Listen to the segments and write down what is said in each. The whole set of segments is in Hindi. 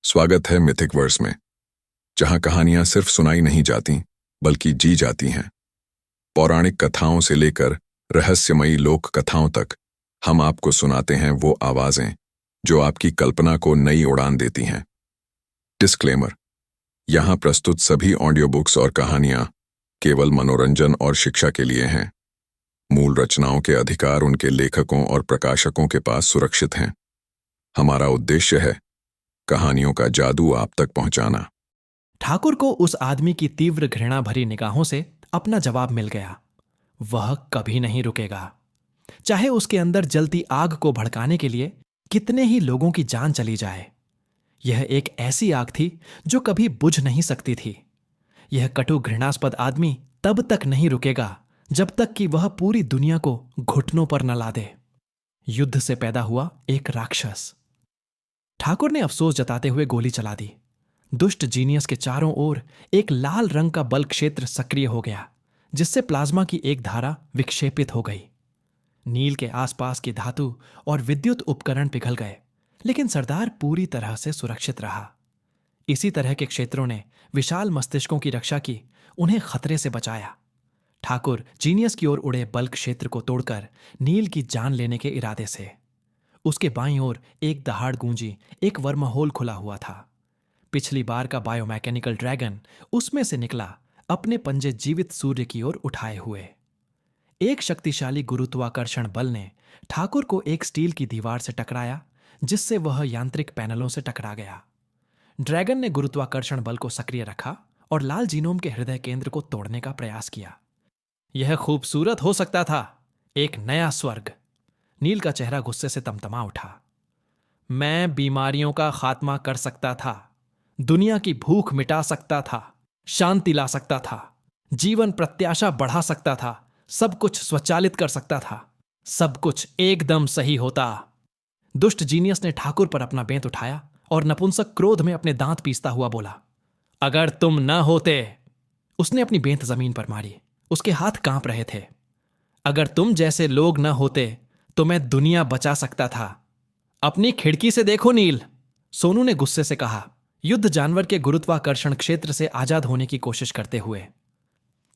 स्वागत है मिथिक वर्स में, जहां कहानियां सिर्फ सुनाई नहीं जाती बल्कि जी जाती हैं। पौराणिक कथाओं से लेकर रहस्यमयी लोक कथाओं तक हम आपको सुनाते हैं वो आवाजें जो आपकी कल्पना को नई उड़ान देती हैं। डिस्क्लेमर: यहां प्रस्तुत सभी ऑडियो बुक्स और कहानियां केवल मनोरंजन और शिक्षा के लिए हैं। मूल रचनाओं के अधिकार उनके लेखकों और प्रकाशकों के पास सुरक्षित हैं। हमारा उद्देश्य है कहानियों का जादू आप तक पहुंचाना। ठाकुर को उस आदमी की तीव्र घृणा भरी निगाहों से अपना जवाब मिल गया। वह कभी नहीं रुकेगा, चाहे उसके अंदर जलती आग को भड़काने के लिए कितने ही लोगों की जान चली जाए। यह एक ऐसी आग थी जो कभी बुझ नहीं सकती थी। यह कटु घृणास्पद आदमी तब तक नहीं रुकेगा जब तक कि वह पूरी दुनिया को घुटनों पर न ला दे। युद्ध से पैदा हुआ एक राक्षस। ठाकुर ने अफसोस जताते हुए गोली चला दी। दुष्ट जीनियस के चारों ओर एक लाल रंग का बल क्षेत्र सक्रिय हो गया, जिससे प्लाज्मा की एक धारा विक्षेपित हो गई। नील के आसपास की धातु और विद्युत उपकरण पिघल गए, लेकिन सरदार पूरी तरह से सुरक्षित रहा। इसी तरह के क्षेत्रों ने विशाल मस्तिष्कों की रक्षा की, उन्हें खतरे से बचाया। ठाकुर जीनियस की ओर उड़े बल क्षेत्र को तोड़कर नील की जान लेने के इरादे से। उसके बाईं ओर एक दहाड़ गूंजी एक वर्महोल खुला हुआ था। पिछली बार का बायोमैकेनिकल ड्रैगन उसमें से निकला, अपने पंजे जीवित सूर्य की ओर उठाए हुए। एक शक्तिशाली गुरुत्वाकर्षण बल ने ठाकुर को एक स्टील की दीवार से टकराया, जिससे वह यांत्रिक पैनलों से टकरा गया। ड्रैगन ने गुरुत्वाकर्षण बल को सक्रिय रखा और लाल जीनोम के हृदय केंद्र को तोड़ने का प्रयास किया। यह खूबसूरत हो सकता था, एक नया स्वर्ग। नील का चेहरा गुस्से से तमतमा उठा। मैं बीमारियों का खात्मा कर सकता था, दुनिया की भूख मिटा सकता था, शांति ला सकता था, जीवन प्रत्याशा बढ़ा सकता था, सब कुछ स्वचालित कर सकता था। सब कुछ एकदम सही होता। दुष्ट जीनियस ने ठाकुर पर अपना बेंत उठाया और नपुंसक क्रोध में अपने दांत पीसता हुआ बोला, अगर तुम न होते। उसने अपनी बेंत जमीन पर मारी। उसके हाथ कांप रहे थे। अगर तुम जैसे लोग न होते तो मैं दुनिया बचा सकता था। अपनी खिड़की से देखो नील, सोनू ने गुस्से से कहा, युद्ध जानवर के गुरुत्वाकर्षण क्षेत्र से आजाद होने की कोशिश करते हुए।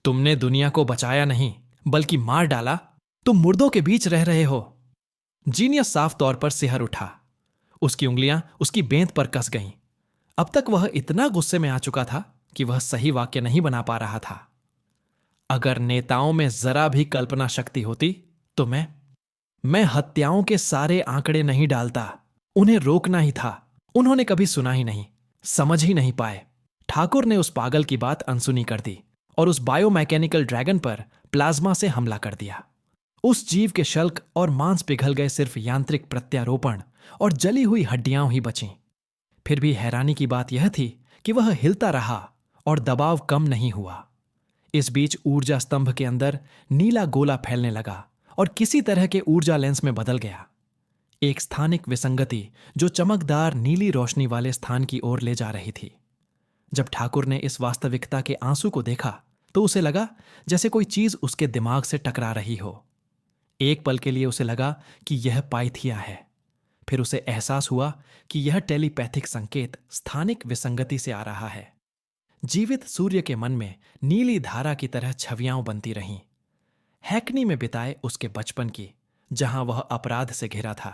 तुमने दुनिया को बचाया नहीं बल्कि मार डाला। तुम मुर्दों के बीच रह रहे हो। जीनियस साफ तौर पर सिहर उठा। उसकी उंगलियां उसकी बेंत पर कस गईं। अब तक वह इतना गुस्से में आ चुका था कि वह सही वाक्य नहीं बना पा रहा था। अगर नेताओं में जरा भी कल्पना शक्ति होती तो मैं हत्याओं के सारे आंकड़े नहीं डालता। उन्हें रोकना ही था। उन्होंने कभी सुना ही नहीं, समझ ही नहीं पाए। ठाकुर ने उस पागल की बात अनसुनी कर दी और उस बायोमैकेनिकल ड्रैगन पर प्लाज्मा से हमला कर दिया। उस जीव के शल्क और मांस पिघल गए, सिर्फ यांत्रिक प्रत्यारोपण और जली हुई हड्डियां ही बचीं। फिर भी हैरानी की बात यह थी कि वह हिलता रहा और दबाव कम नहीं हुआ। इस बीच ऊर्जा स्तंभ के अंदर नीला गोला फैलने लगा और किसी तरह के ऊर्जा लेंस में बदल गया। एक स्थानिक विसंगति जो चमकदार नीली रोशनी वाले स्थान की ओर ले जा रही थी। जब ठाकुर ने इस वास्तविकता के आंसू को देखा तो उसे लगा जैसे कोई चीज उसके दिमाग से टकरा रही हो। एक पल के लिए उसे लगा कि यह पाइथिया है। फिर उसे एहसास हुआ कि यह टेलीपैथिक संकेत स्थानिक विसंगति से आ रहा है। जीवित सूर्य के मन में नीली धारा की तरह छवियां बनती रहीं। हैकनी में बिताए उसके बचपन की, जहां वह अपराध से घिरा था।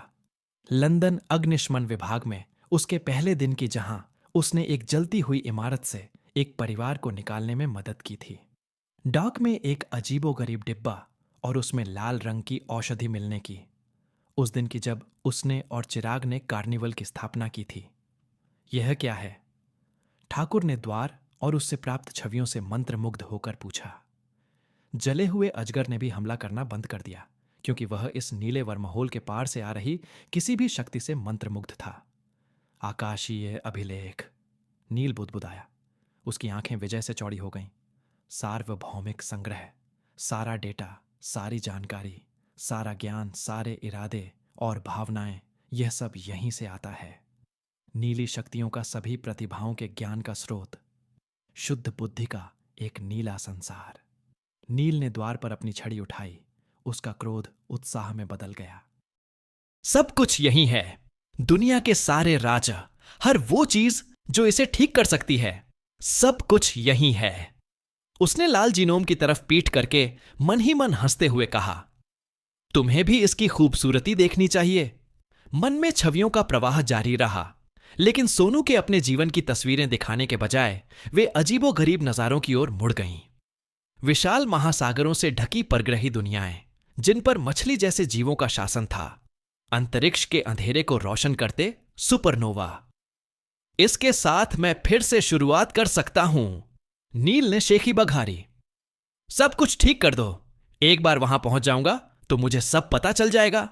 लंदन अग्निशमन विभाग में उसके पहले दिन की, जहां उसने एक जलती हुई इमारत से एक परिवार को निकालने में मदद की थी। डॉक में एक अजीबोगरीब डिब्बा और उसमें लाल रंग की औषधि मिलने की। उस दिन की जब उसने और चिराग ने कार्निवल की स्थापना की थी। यह क्या है? ठाकुर ने द्वार और उससे प्राप्त छवियों से मंत्रमुग्ध होकर पूछा। जले हुए अजगर ने भी हमला करना बंद कर दिया, क्योंकि वह इस नीले वर्महोल के पार से आ रही किसी भी शक्ति से मंत्रमुग्ध था। आकाशीय अभिलेख, नील बुदबुदाया। उसकी आंखें विजय से चौड़ी हो गईं। सार्वभौमिक संग्रह, सारा डेटा, सारी जानकारी, सारा ज्ञान, सारे इरादे और भावनाएं, यह सब यहीं से आता है। नीली शक्तियों का, सभी प्रतिभाओं के ज्ञान का स्रोत, शुद्ध बुद्धि का एक नीला संसार। नील ने द्वार पर अपनी छड़ी उठाई। उसका क्रोध उत्साह में बदल गया। सब कुछ यही है। दुनिया के सारे राजा, हर वो चीज जो इसे ठीक कर सकती है, सब कुछ यहीं है। उसने लाल जीनोम की तरफ पीठ करके मन ही मन हंसते हुए कहा, तुम्हें भी इसकी खूबसूरती देखनी चाहिए। मन में छवियों का प्रवाह जारी रहा, लेकिन सोनू के अपने जीवन की तस्वीरें दिखाने के बजाय वे अजीबोगरीब नजारों की ओर मुड़ गईं। विशाल महासागरों से ढकी परग्रही दुनियाएं, जिन पर मछली जैसे जीवों का शासन था, अंतरिक्ष के अंधेरे को रोशन करते सुपरनोवा। इसके साथ मैं फिर से शुरुआत कर सकता हूं, नील ने शेखी बघारी। सब कुछ ठीक कर दो, एक बार वहां पहुंच जाऊंगा तो मुझे सब पता चल जाएगा।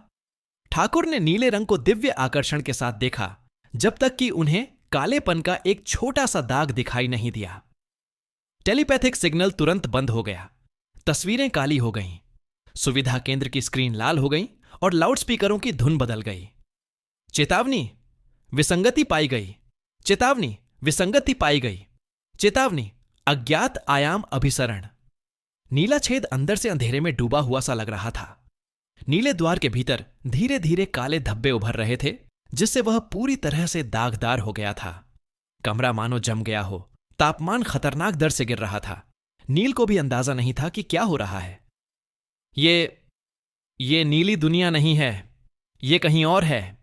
ठाकुर ने नीले रंग को दिव्य आकर्षण के साथ देखा, जब तक कि उन्हें कालेपन का एक छोटा सा दाग दिखाई नहीं दिया। टेलीपैथिक सिग्नल तुरंत बंद हो गया, तस्वीरें काली हो गईं, सुविधा केंद्र की स्क्रीन लाल हो गई और लाउडस्पीकरों की धुन बदल गई। चेतावनी, विसंगति पाई गई। चेतावनी, विसंगति पाई गई। चेतावनी, अज्ञात आयाम अभिसरण। नीला छेद अंदर से अंधेरे में डूबा हुआ सा लग रहा था। नीले द्वार के भीतर धीरे धीरे काले धब्बे उभर रहे थे, जिससे वह पूरी तरह से दागदार हो गया था। कमरा मानो जम गया हो। तापमान खतरनाक दर से गिर रहा था। नील को भी अंदाजा नहीं था कि क्या हो रहा है। ये नीली दुनिया नहीं है, ये कहीं और है।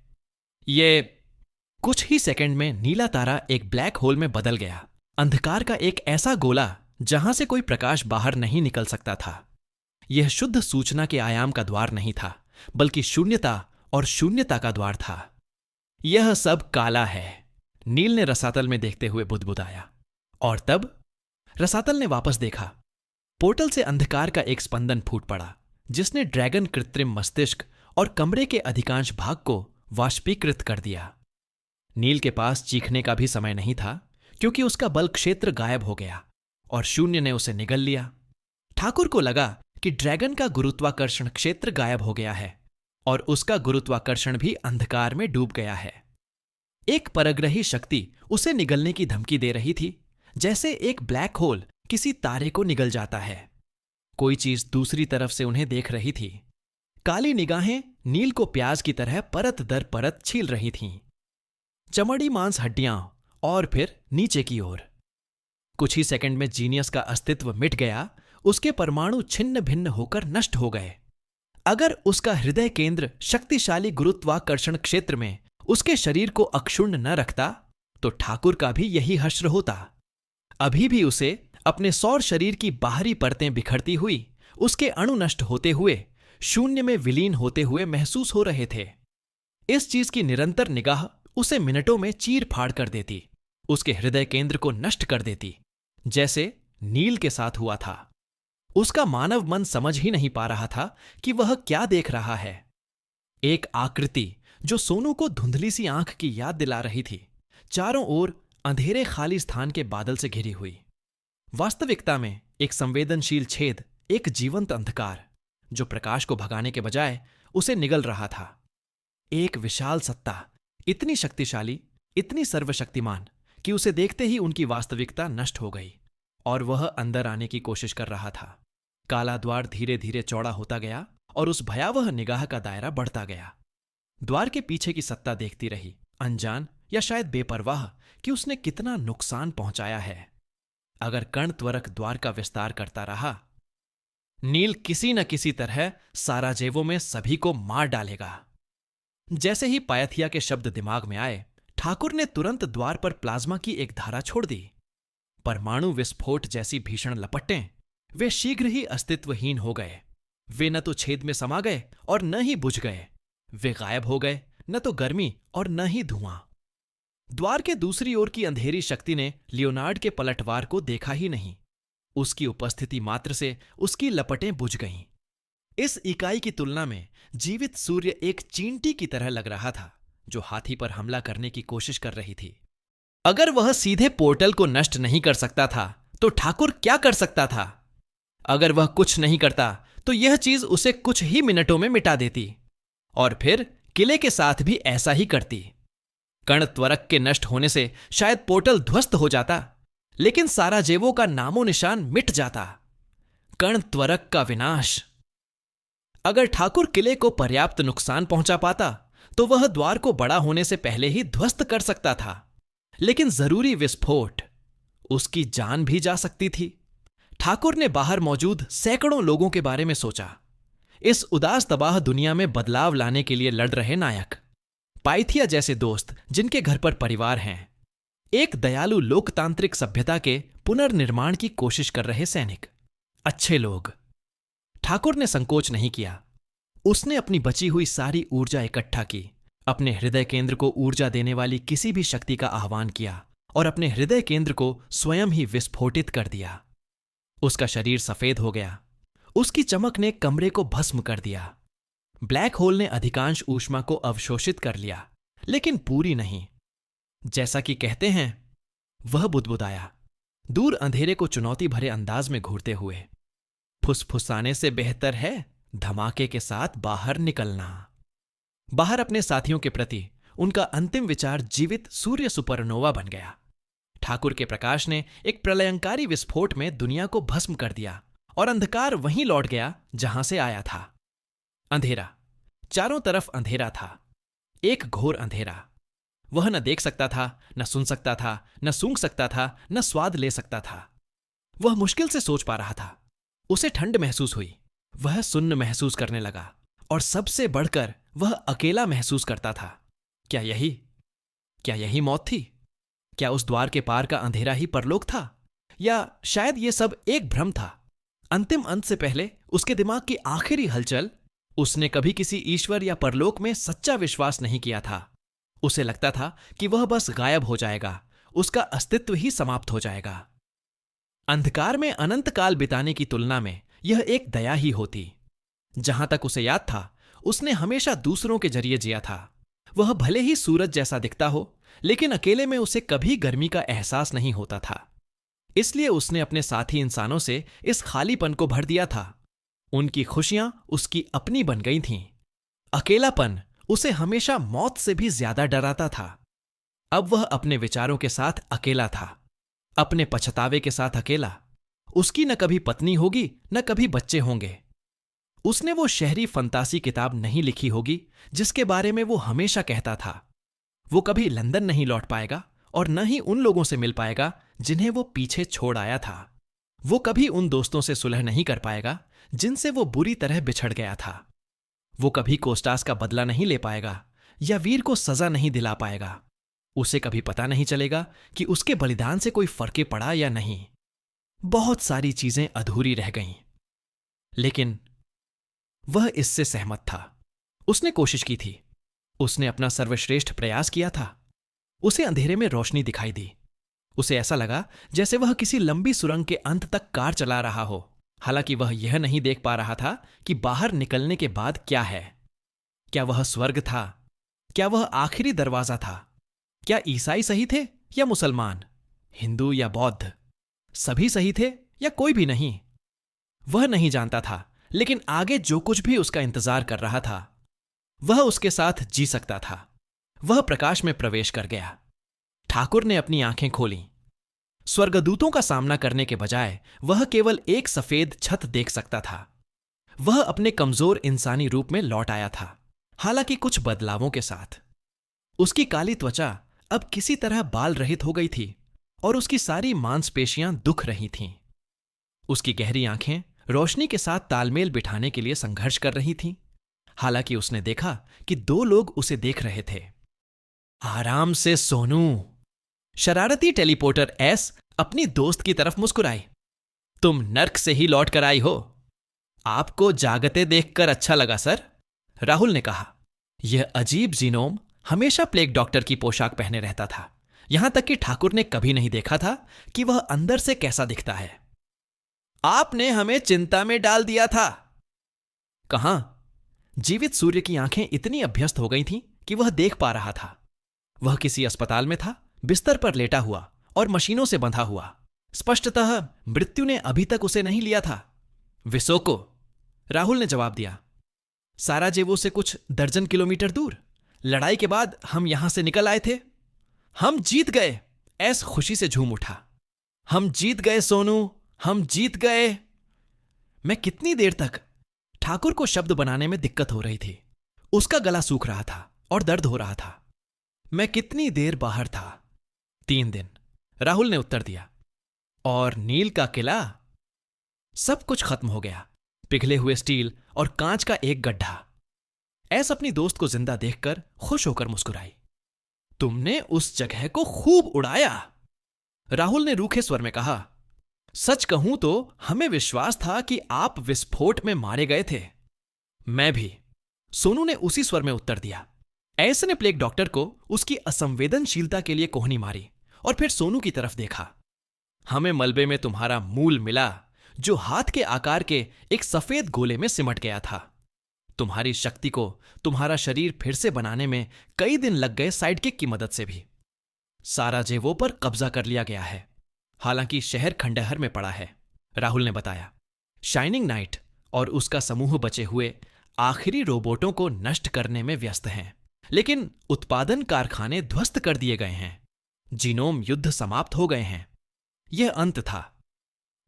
ये कुछ ही सेकंड में नीला तारा एक ब्लैक होल में बदल गया, अंधकार का एक ऐसा गोला जहां से कोई प्रकाश बाहर नहीं निकल सकता था। यह शुद्ध सूचना के आयाम का द्वार नहीं था, बल्कि शून्यता और शून्यता का द्वार था। यह सब काला है, नील ने रसातल में देखते हुए बुदबुदाया। और तब रसातल ने वापस देखा। पोर्टल से अंधकार का एक स्पंदन फूट पड़ा, जिसने ड्रैगन कृत्रिम मस्तिष्क और कमरे के अधिकांश भाग को वाष्पीकृत कर दिया। नील के पास चीखने का भी समय नहीं था, क्योंकि उसका बल क्षेत्र गायब हो गया और शून्य ने उसे निगल लिया। ठाकुर को लगा कि ड्रैगन का गुरुत्वाकर्षण क्षेत्र गायब हो गया है और उसका गुरुत्वाकर्षण भी अंधकार में डूब गया है। एक परग्रही शक्ति उसे निगलने की धमकी दे रही थी, जैसे एक ब्लैक होल किसी तारे को निगल जाता है। कोई चीज दूसरी तरफ से उन्हें देख रही थी। काली निगाहें नील को प्याज की तरह परत दर परत छील रही थीं। चमड़ी, मांस, हड्डियां और फिर नीचे की ओर। कुछ ही सेकंड में जीनियस का अस्तित्व मिट गया। उसके परमाणु छिन्न भिन्न होकर नष्ट हो गए। अगर उसका हृदय केंद्र शक्तिशाली गुरुत्वाकर्षण क्षेत्र में उसके शरीर को अक्षुण्ण न रखता, तो ठाकुर का भी यही हश्र होता। अभी भी उसे अपने सौर शरीर की बाहरी परतें बिखरती हुई, उसके अणु नष्ट होते हुए, शून्य में विलीन होते हुए महसूस हो रहे थे। इस चीज की निरंतर निगाह उसे मिनटों में चीर फाड़ कर देती, उसके हृदय केंद्र को नष्ट कर देती, जैसे नील के साथ हुआ था। उसका मानव मन समझ ही नहीं पा रहा था कि वह क्या देख रहा है। एक आकृति जो सोनू को धुंधली सी आंख की याद दिला रही थी, चारों ओर अंधेरे खाली स्थान के बादल से घिरी हुई। वास्तविकता में एक संवेदनशील छेद, एक जीवंत अंधकार, जो प्रकाश को भगाने के बजाय उसे निगल रहा था। एक विशाल सत्ता, इतनी शक्तिशाली, इतनी सर्वशक्तिमान कि उसे देखते ही उनकी वास्तविकता नष्ट हो गई और वह अंदर आने की कोशिश कर रहा था। काला द्वार धीरे धीरे चौड़ा होता गया और उस भयावह निगाह का दायरा बढ़ता गया। द्वार के पीछे की सत्ता देखती रही, अनजान या शायद बेपरवाह कि उसने कितना नुकसान पहुंचाया है। अगर कण त्वरक द्वार का विस्तार करता रहा, नील किसी न किसी तरह साराजेवो में सभी को मार डालेगा। जैसे ही पायथिया के शब्द दिमाग में आए, ठाकुर ने तुरंत द्वार पर प्लाज्मा की एक धारा छोड़ दी। परमाणु विस्फोट जैसी भीषण लपटें, वे शीघ्र ही अस्तित्वहीन हो गए। वे न तो छेद में समा गए और न ही बुझ गए। वे गायब हो गए, न तो गर्मी और न ही धुआं। द्वार के दूसरी ओर की अंधेरी शक्ति ने लियोनार्ड के पलटवार को देखा ही नहीं। उसकी उपस्थिति मात्र से उसकी लपटें बुझ गईं। इस इकाई की तुलना में जीवित सूर्य एक चींटी की तरह लग रहा था, जो हाथी पर हमला करने की कोशिश कर रही थी। अगर वह सीधे पोर्टल को नष्ट नहीं कर सकता था, तो ठाकुर क्या कर सकता था? अगर वह कुछ नहीं करता, तो यह चीज उसे कुछ ही मिनटों में मिटा देती, और फिर किले के साथ भी ऐसा ही करती। कण त्वरक के नष्ट होने से शायद पोर्टल ध्वस्त हो जाता, लेकिन साराजेवो का नामो निशान मिट जाता। कण त्वरक का विनाश। अगर ठाकुर किले को पर्याप्त नुकसान पहुंचा पाता, तो वह द्वार को बड़ा होने से पहले ही ध्वस्त कर सकता था, लेकिन जरूरी विस्फोट, उसकी जान भी जा सकती थी। ठाकुर ने बाहर मौजूद सैकड़ों लोगों के बारे में सोचा, इस उदास तबाह दुनिया में बदलाव लाने के लिए लड़ रहे नायक, पाइथिया जैसे दोस्त जिनके घर पर परिवार हैं, एक दयालु लोकतांत्रिक सभ्यता के पुनर्निर्माण की कोशिश कर रहे सैनिक, अच्छे लोग। ठाकुर ने संकोच नहीं किया। उसने अपनी बची हुई सारी ऊर्जा इकट्ठा की, अपने हृदय केंद्र को ऊर्जा देने वाली किसी भी शक्ति का आह्वान किया और अपने हृदय केंद्र को स्वयं ही विस्फोटित कर दिया। उसका शरीर सफेद हो गया। उसकी चमक ने कमरे को भस्म कर दिया। ब्लैक होल ने अधिकांश ऊष्मा को अवशोषित कर लिया, लेकिन पूरी नहीं। जैसा कि कहते हैं, वह बुदबुदाया, दूर अंधेरे को चुनौती भरे अंदाज में घूरते हुए, फुसफुसाने से बेहतर है धमाके के साथ बाहर निकलना। बाहर अपने साथियों के प्रति उनका अंतिम विचार जीवित सूर्य सुपरनोवा बन गया। ठाकुर के प्रकाश ने एक प्रलयंकारी विस्फोट में दुनिया को भस्म कर दिया और अंधकार वहीं लौट गया जहां से आया था। अंधेरा, चारों तरफ अंधेरा था, एक घोर अंधेरा। वह न देख सकता था, न सुन सकता था, न सूंघ सकता था, न स्वाद ले सकता था। वह मुश्किल से सोच पा रहा था। उसे ठंड महसूस हुई। वह सुन्न महसूस करने लगा और सबसे बढ़कर वह अकेला महसूस करता था। क्या यही मौत थी? क्या उस द्वार के पार का अंधेरा ही परलोक था? या शायद यह सब एक भ्रम था? अंतिम अंत से पहले उसके दिमाग की आखिरी हलचल, उसने कभी किसी ईश्वर या परलोक में सच्चा विश्वास नहीं किया था। उसे लगता था कि वह बस गायब हो जाएगा, उसका अस्तित्व ही समाप्त हो जाएगा। अंधकार में अनंत काल बिताने की तुलना में यह एक दया ही होती। जहां तक उसे याद था, उसने हमेशा दूसरों के जरिए जिया था। वह भले ही सूरज जैसा दिखता हो, लेकिन अकेले में उसे कभी गर्मी का एहसास नहीं होता था। इसलिए उसने अपने साथी इंसानों से इस खालीपन को भर दिया था। उनकी खुशियां उसकी अपनी बन गई थीं। अकेलापन उसे हमेशा मौत से भी ज्यादा डराता था। अब वह अपने विचारों के साथ अकेला था, अपने पछतावे के साथ अकेला। उसकी न कभी पत्नी होगी, न कभी बच्चे होंगे। उसने वो शहरी फंतासी किताब नहीं लिखी होगी जिसके बारे में वो हमेशा कहता था। वो कभी लंदन नहीं लौट पाएगा और न ही उन लोगों से मिल पाएगा जिन्हें वो पीछे छोड़ आया था। वो कभी उन दोस्तों से सुलह नहीं कर पाएगा जिनसे वो बुरी तरह बिछड़ गया था। वो कभी कोस्टास का बदला नहीं ले पाएगा या वीर को सजा नहीं दिला पाएगा। उसे कभी पता नहीं चलेगा कि उसके बलिदान से कोई फर्क पड़ा या नहीं। बहुत सारी चीजें अधूरी रह गईं। लेकिन वह इससे सहमत था। उसने कोशिश की थी। उसने अपना सर्वश्रेष्ठ प्रयास किया था। उसे अंधेरे में रोशनी दिखाई दी। उसे ऐसा लगा जैसे वह किसी लंबी सुरंग के अंत तक कार चला रहा हो। हालांकि वह यह नहीं देख पा रहा था कि बाहर निकलने के बाद क्या है। क्या वह स्वर्ग था? क्या वह आखिरी दरवाजा था? क्या ईसाई सही थे या मुसलमान? हिंदू या बौद्ध? सभी सही थे या कोई भी नहीं? वह नहीं जानता था, लेकिन आगे जो कुछ भी उसका इंतजार कर रहा था, वह उसके साथ जी सकता था। वह प्रकाश में प्रवेश कर गया। ठाकुर ने अपनी आंखें खोलीं। स्वर्गदूतों का सामना करने के बजाय वह केवल एक सफेद छत देख सकता था। वह अपने कमजोर इंसानी रूप में लौट आया था, हालांकि कुछ बदलावों के साथ। उसकी काली त्वचा अब किसी तरह बाल रहित हो गई थी और उसकी सारी मांसपेशियां दुख रही थीं। उसकी गहरी आंखें रोशनी के साथ तालमेल बिठाने के लिए संघर्ष कर रही थीं। हालांकि उसने देखा कि दो लोग उसे देख रहे थे। आराम से सोनू। शरारती टेलीपोर्टर एस अपनी दोस्त की तरफ मुस्कुराई। तुम नर्क से ही लौट कर आई हो। आपको जागते देखकर अच्छा लगा सर, राहुल ने कहा। यह अजीब जीनोम हमेशा प्लेग डॉक्टर की पोशाक पहने रहता था, यहां तक कि ठाकुर ने कभी नहीं देखा था कि वह अंदर से कैसा दिखता है। आपने हमें चिंता में डाल दिया था। कहां? जीवित सूर्य की आंखें इतनी अभ्यस्त हो गई थीं कि वह देख पा रहा था। वह किसी अस्पताल में था, बिस्तर पर लेटा हुआ और मशीनों से बंधा हुआ। स्पष्टतः मृत्यु ने अभी तक उसे नहीं लिया था। विसोको, राहुल ने जवाब दिया। साराजेवो से कुछ दर्जन किलोमीटर दूर। लड़ाई के बाद हम यहां से निकल आए थे। हम जीत गए, ऐस खुशी से झूम उठा। हम जीत गए सोनू, हम जीत गए। मैं कितनी देर तक? ठाकुर को शब्द बनाने में दिक्कत हो रही थी। उसका गला सूख रहा था। और दर्द हो रहा था। मैं कितनी देर बाहर था? 3 दिन, राहुल ने उत्तर दिया। और नील का किला? सब कुछ खत्म हो गया। पिघले हुए स्टील और कांच का एक गड्ढा। ऐस अपनी दोस्त को जिंदा देखकर खुश होकर मुस्कुराई। तुमने उस जगह को खूब उड़ाया, राहुल ने रूखे स्वर में कहा। सच कहूं तो हमें विश्वास था कि आप विस्फोट में मारे गए थे। मैं भी, सोनू ने उसी स्वर में उत्तर दिया। ऐसे ने प्लेग डॉक्टर को उसकी असंवेदनशीलता के लिए कोहनी मारी और फिर सोनू की तरफ देखा। हमें मलबे में तुम्हारा मूल मिला, जो हाथ के आकार के एक सफेद गोले में सिमट गया था। तुम्हारी शक्ति को तुम्हारा शरीर फिर से बनाने में कई दिन लग गए साइडकिक की मदद से भी। साराजेवो पर कब्जा कर लिया गया है, हालांकि शहर खंडहर में पड़ा है, राहुल ने बताया। शाइनिंग नाइट और उसका समूह बचे हुए आखिरी रोबोटों को नष्ट करने में व्यस्त हैं, लेकिन उत्पादन कारखाने ध्वस्त कर दिए गए हैं। जीनोम युद्ध समाप्त हो गए हैं। यह अंत था।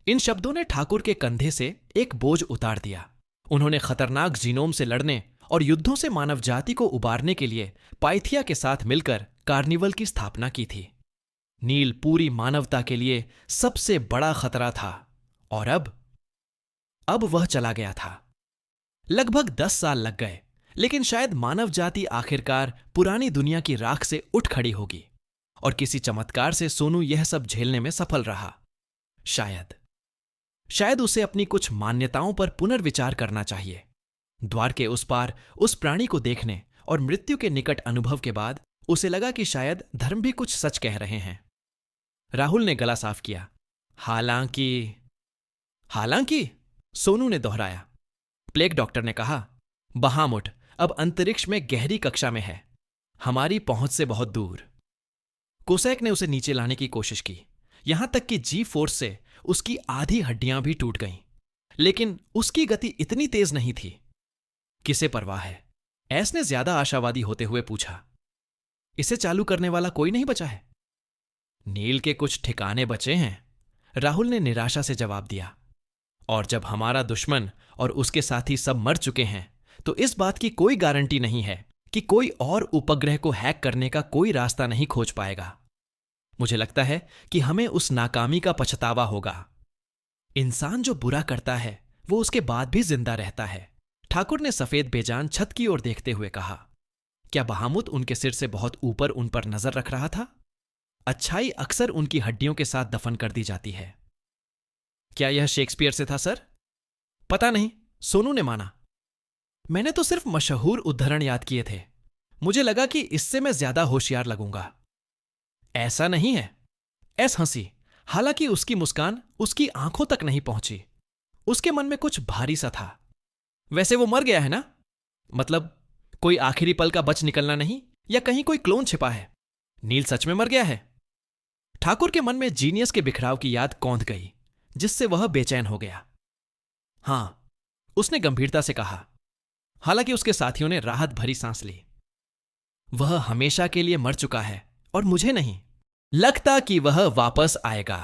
इन शब्दों ने ठाकुर के कंधे से एक बोझ उतार दिया। उन्होंने खतरनाक जीनोम से लड़ने और युद्धों से मानव जाति को उबारने के लिए पाइथिया के साथ मिलकर कार्निवल की स्थापना की थी। नील पूरी मानवता के लिए सबसे बड़ा खतरा था, और अब वह चला गया था। लगभग 10 साल लग गए, लेकिन शायद मानव जाति आखिरकार पुरानी दुनिया की राख से उठ खड़ी होगी, और किसी चमत्कार से सोनू यह सब झेलने में सफल रहा। शायद उसे अपनी कुछ मान्यताओं पर पुनर्विचार करना चाहिए। द्वार के उस पार उस प्राणी को देखने और मृत्यु के निकट अनुभव के बाद उसे लगा कि शायद धर्म भी कुछ सच कह रहे हैं। राहुल ने गला साफ किया। हालांकि सोनू ने दोहराया। प्लेग डॉक्टर ने कहा, बहामुट अब अंतरिक्ष में गहरी कक्षा में है, हमारी पहुंच से बहुत दूर। कोसैक ने उसे नीचे लाने की कोशिश की, यहां तक कि जी फोर्स से उसकी आधी हड्डियां भी टूट गईं, लेकिन उसकी गति इतनी तेज नहीं थी। किसे परवाह है? ऐस ने ज्यादा आशावादी होते हुए पूछा। इसे चालू करने वाला कोई नहीं बचा है? नील के कुछ ठिकाने बचे हैं, राहुल ने निराशा से जवाब दिया। और जब हमारा दुश्मन और उसके साथी सब मर चुके हैं, तो इस बात की कोई गारंटी नहीं है कि कोई और उपग्रह को हैक करने का कोई रास्ता नहीं खोज पाएगा। मुझे लगता है कि हमें उस नाकामी का पछतावा होगा। इंसान जो बुरा करता है वो उसके बाद भी जिंदा रहता है, ठाकुर ने सफेद बेजान छत की ओर देखते हुए कहा। क्या बहामुत उनके सिर से बहुत ऊपर उन पर नजर रख रहा था? अच्छाई अक्सर उनकी हड्डियों के साथ दफन कर दी जाती है। क्या यह शेक्सपियर से था सर? पता नहीं, सोनू ने माना। मैंने तो सिर्फ मशहूर उद्धरण याद किए थे। मुझे लगा कि इससे मैं ज्यादा होशियार लगूंगा। ऐसा नहीं है, ऐस हंसी, हालांकि उसकी मुस्कान उसकी आंखों तक नहीं पहुंची। उसके मन में कुछ भारी सा था। वैसे वो मर गया है ना? मतलब कोई आखिरी पल का बच निकलना नहीं, या कहीं कोई क्लोन छिपा है? नील सच में मर गया है? ठाकुर के मन में जीनियस के बिखराव की याद कौंध गई, जिससे वह बेचैन हो गया। हां, उसने गंभीरता से कहा, हालांकि उसके साथियों ने राहत भरी सांस ली। वह हमेशा के लिए मर चुका है और मुझे नहीं लगता कि वह वापस आएगा।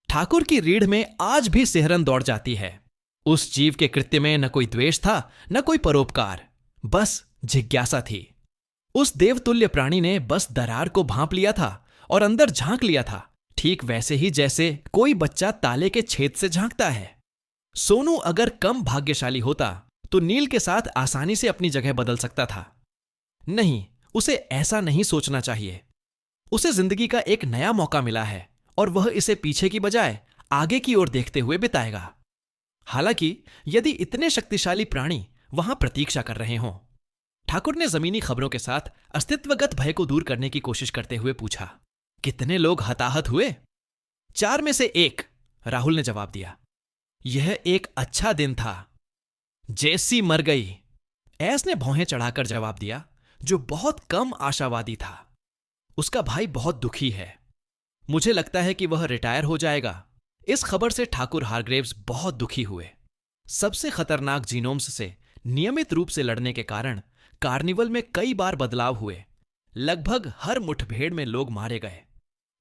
ठाकुर की रीढ़ में आज भी सिहरन दौड़ जाती है। उस जीव के कृत्य में न कोई द्वेष था, न कोई परोपकार, बस जिज्ञासा थी। उस देवतुल्य प्राणी ने बस दरार को भांप लिया था और अंदर झांक लिया था, ठीक वैसे ही जैसे कोई बच्चा ताले के छेद से झांकता है। सोनू अगर कम भाग्यशाली होता तो नील के साथ आसानी से अपनी जगह बदल सकता था। नहीं, उसे ऐसा नहीं सोचना चाहिए। उसे जिंदगी का एक नया मौका मिला है और वह इसे पीछे की बजाय आगे की ओर देखते हुए बिताएगा। हालांकि यदि इतने शक्तिशाली प्राणी वहां प्रतीक्षा कर रहे हों। ठाकुर ने जमीनी खबरों के साथ अस्तित्वगत भय को दूर करने की कोशिश करते हुए पूछा, कितने लोग हताहत हुए? 4 में से 1, राहुल ने जवाब दिया। यह एक अच्छा दिन था। जेसी मर गई, एस ने भौहें चढ़ाकर जवाब दिया, जो बहुत कम आशावादी था। उसका भाई बहुत दुखी है। मुझे लगता है कि वह रिटायर हो जाएगा। इस खबर से ठाकुर हारग्रेव्स बहुत दुखी हुए। सबसे खतरनाक जीनोम्स से नियमित रूप से लड़ने के कारण कार्निवल में कई बार बदलाव हुए। लगभग हर मुठभेड़ में लोग मारे गए।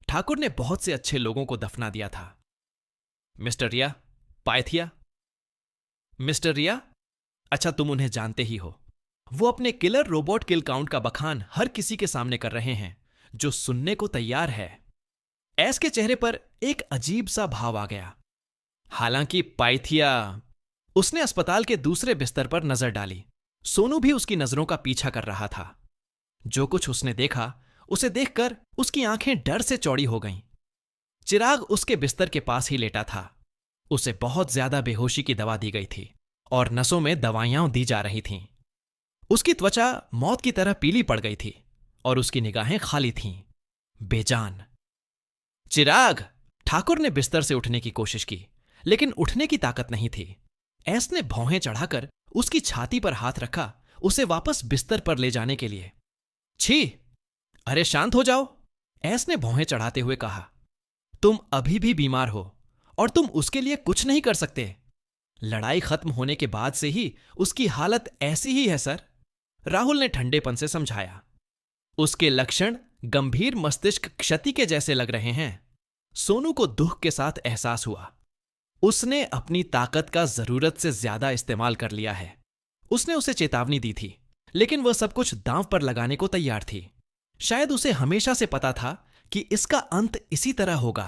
ठाकुर ने बहुत से अच्छे लोगों को दफना दिया था। मिस्टर रिया, पाइथिया। मिस्टर रिया? अच्छा, तुम उन्हें जानते ही हो। वो अपने किलर रोबोट किल काउंट का बखान हर किसी के सामने कर रहे हैं जो सुनने को तैयार है। एस के चेहरे पर एक अजीब सा भाव आ गया। हालांकि पाइथिया। उसने अस्पताल के दूसरे बिस्तर पर नजर डाली। सोनू भी उसकी नजरों का पीछा कर रहा था। जो कुछ उसने देखा उसे देखकर उसकी आंखें डर से चौड़ी हो गईं। चिराग उसके बिस्तर के पास ही लेटा था। उसे बहुत ज्यादा बेहोशी की दवा दी गई थी और नसों में दवाइयां दी जा रही थीं। उसकी त्वचा मौत की तरह पीली पड़ गई थी और उसकी निगाहें खाली थीं, बेजान। चिराग! ठाकुर ने बिस्तर से उठने की कोशिश की, लेकिन उठने की ताकत नहीं थी। एस ने भौहें चढ़ाकर उसकी छाती पर हाथ रखा, उसे वापस बिस्तर पर ले जाने के लिए। छी! अरे शांत हो जाओ, एस ने भौहें चढ़ाते हुए कहा। तुम अभी भी बीमार हो और तुम उसके लिए कुछ नहीं कर सकते। लड़ाई खत्म होने के बाद से ही उसकी हालत ऐसी ही है सर, राहुल ने ठंडेपन से समझाया। उसके लक्षण गंभीर मस्तिष्क क्षति के जैसे लग रहे हैं। सोनू को दुख के साथ एहसास हुआ। उसने अपनी ताकत का जरूरत से ज्यादा इस्तेमाल कर लिया है। उसने उसे चेतावनी दी थी, लेकिन वह सब कुछ दांव पर लगाने को तैयार थी। शायद उसे हमेशा से पता था कि इसका अंत इसी तरह होगा।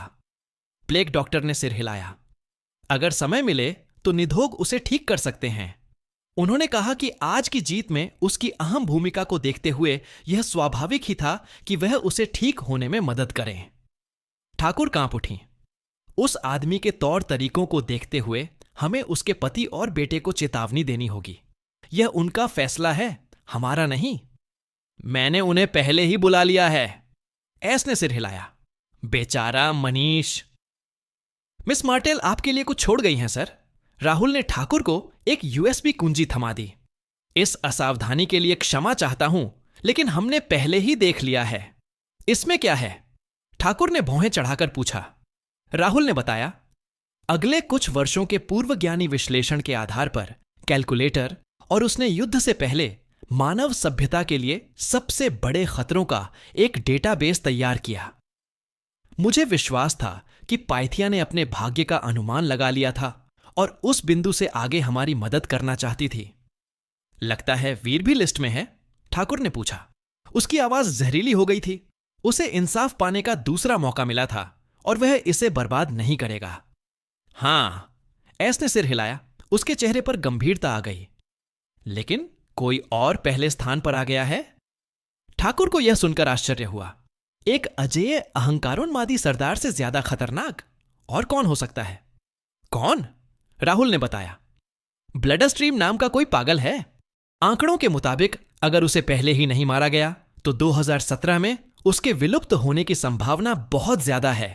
प्लेग डॉक्टर ने सिर हिलाया। अगर समय मिले तो निधोग उसे ठीक कर सकते हैं। उन्होंने कहा कि आज की जीत में उसकी अहम भूमिका को देखते हुए यह स्वाभाविक ही था कि वह उसे ठीक होने में मदद करें। ठाकुर कांप उठी। उस आदमी के तौर तरीकों को देखते हुए हमें उसके पति और बेटे को चेतावनी देनी होगी। यह उनका फैसला है, हमारा नहीं। मैंने उन्हें पहले ही बुला लिया है, एस ने सिर हिलाया। बेचारा मनीष। मिस मार्टेल आपके लिए कुछ छोड़ गई हैं सर, राहुल ने ठाकुर को एक यूएसबी कुंजी थमा दी। इस असावधानी के लिए क्षमा चाहता हूं, लेकिन हमने पहले ही देख लिया है। इसमें क्या है? ठाकुर ने भौहें चढ़ाकर पूछा। राहुल ने बताया, अगले कुछ वर्षों के पूर्वज्ञानी विश्लेषण के आधार पर कैलकुलेटर और उसने युद्ध से पहले मानव सभ्यता के लिए सबसे बड़े खतरों का एक डेटाबेस तैयार किया। मुझे विश्वास था कि पाइथिया ने अपने भाग्य का अनुमान लगा लिया था और उस बिंदु से आगे हमारी मदद करना चाहती थी। लगता है वीर भी लिस्ट में है? ठाकुर ने पूछा। उसकी आवाज जहरीली हो गई थी। उसे इंसाफ पाने का दूसरा मौका मिला था और वह इसे बर्बाद नहीं करेगा। हां, एस ने सिर हिलाया। उसके चेहरे पर गंभीरता आ गई। लेकिन कोई और पहले स्थान पर आ गया है? ठाकुर को यह सुनकर आश्चर्य हुआ। एक अजेय अहंकारोन्मादी सरदार से ज्यादा खतरनाक और कौन हो सकता है? कौन? राहुल ने बताया। ब्लडस्ट्रीम नाम का कोई पागल है। आंकड़ों के मुताबिक अगर उसे पहले ही नहीं मारा गया तो 2017 में उसके विलुप्त होने की संभावना बहुत ज्यादा है।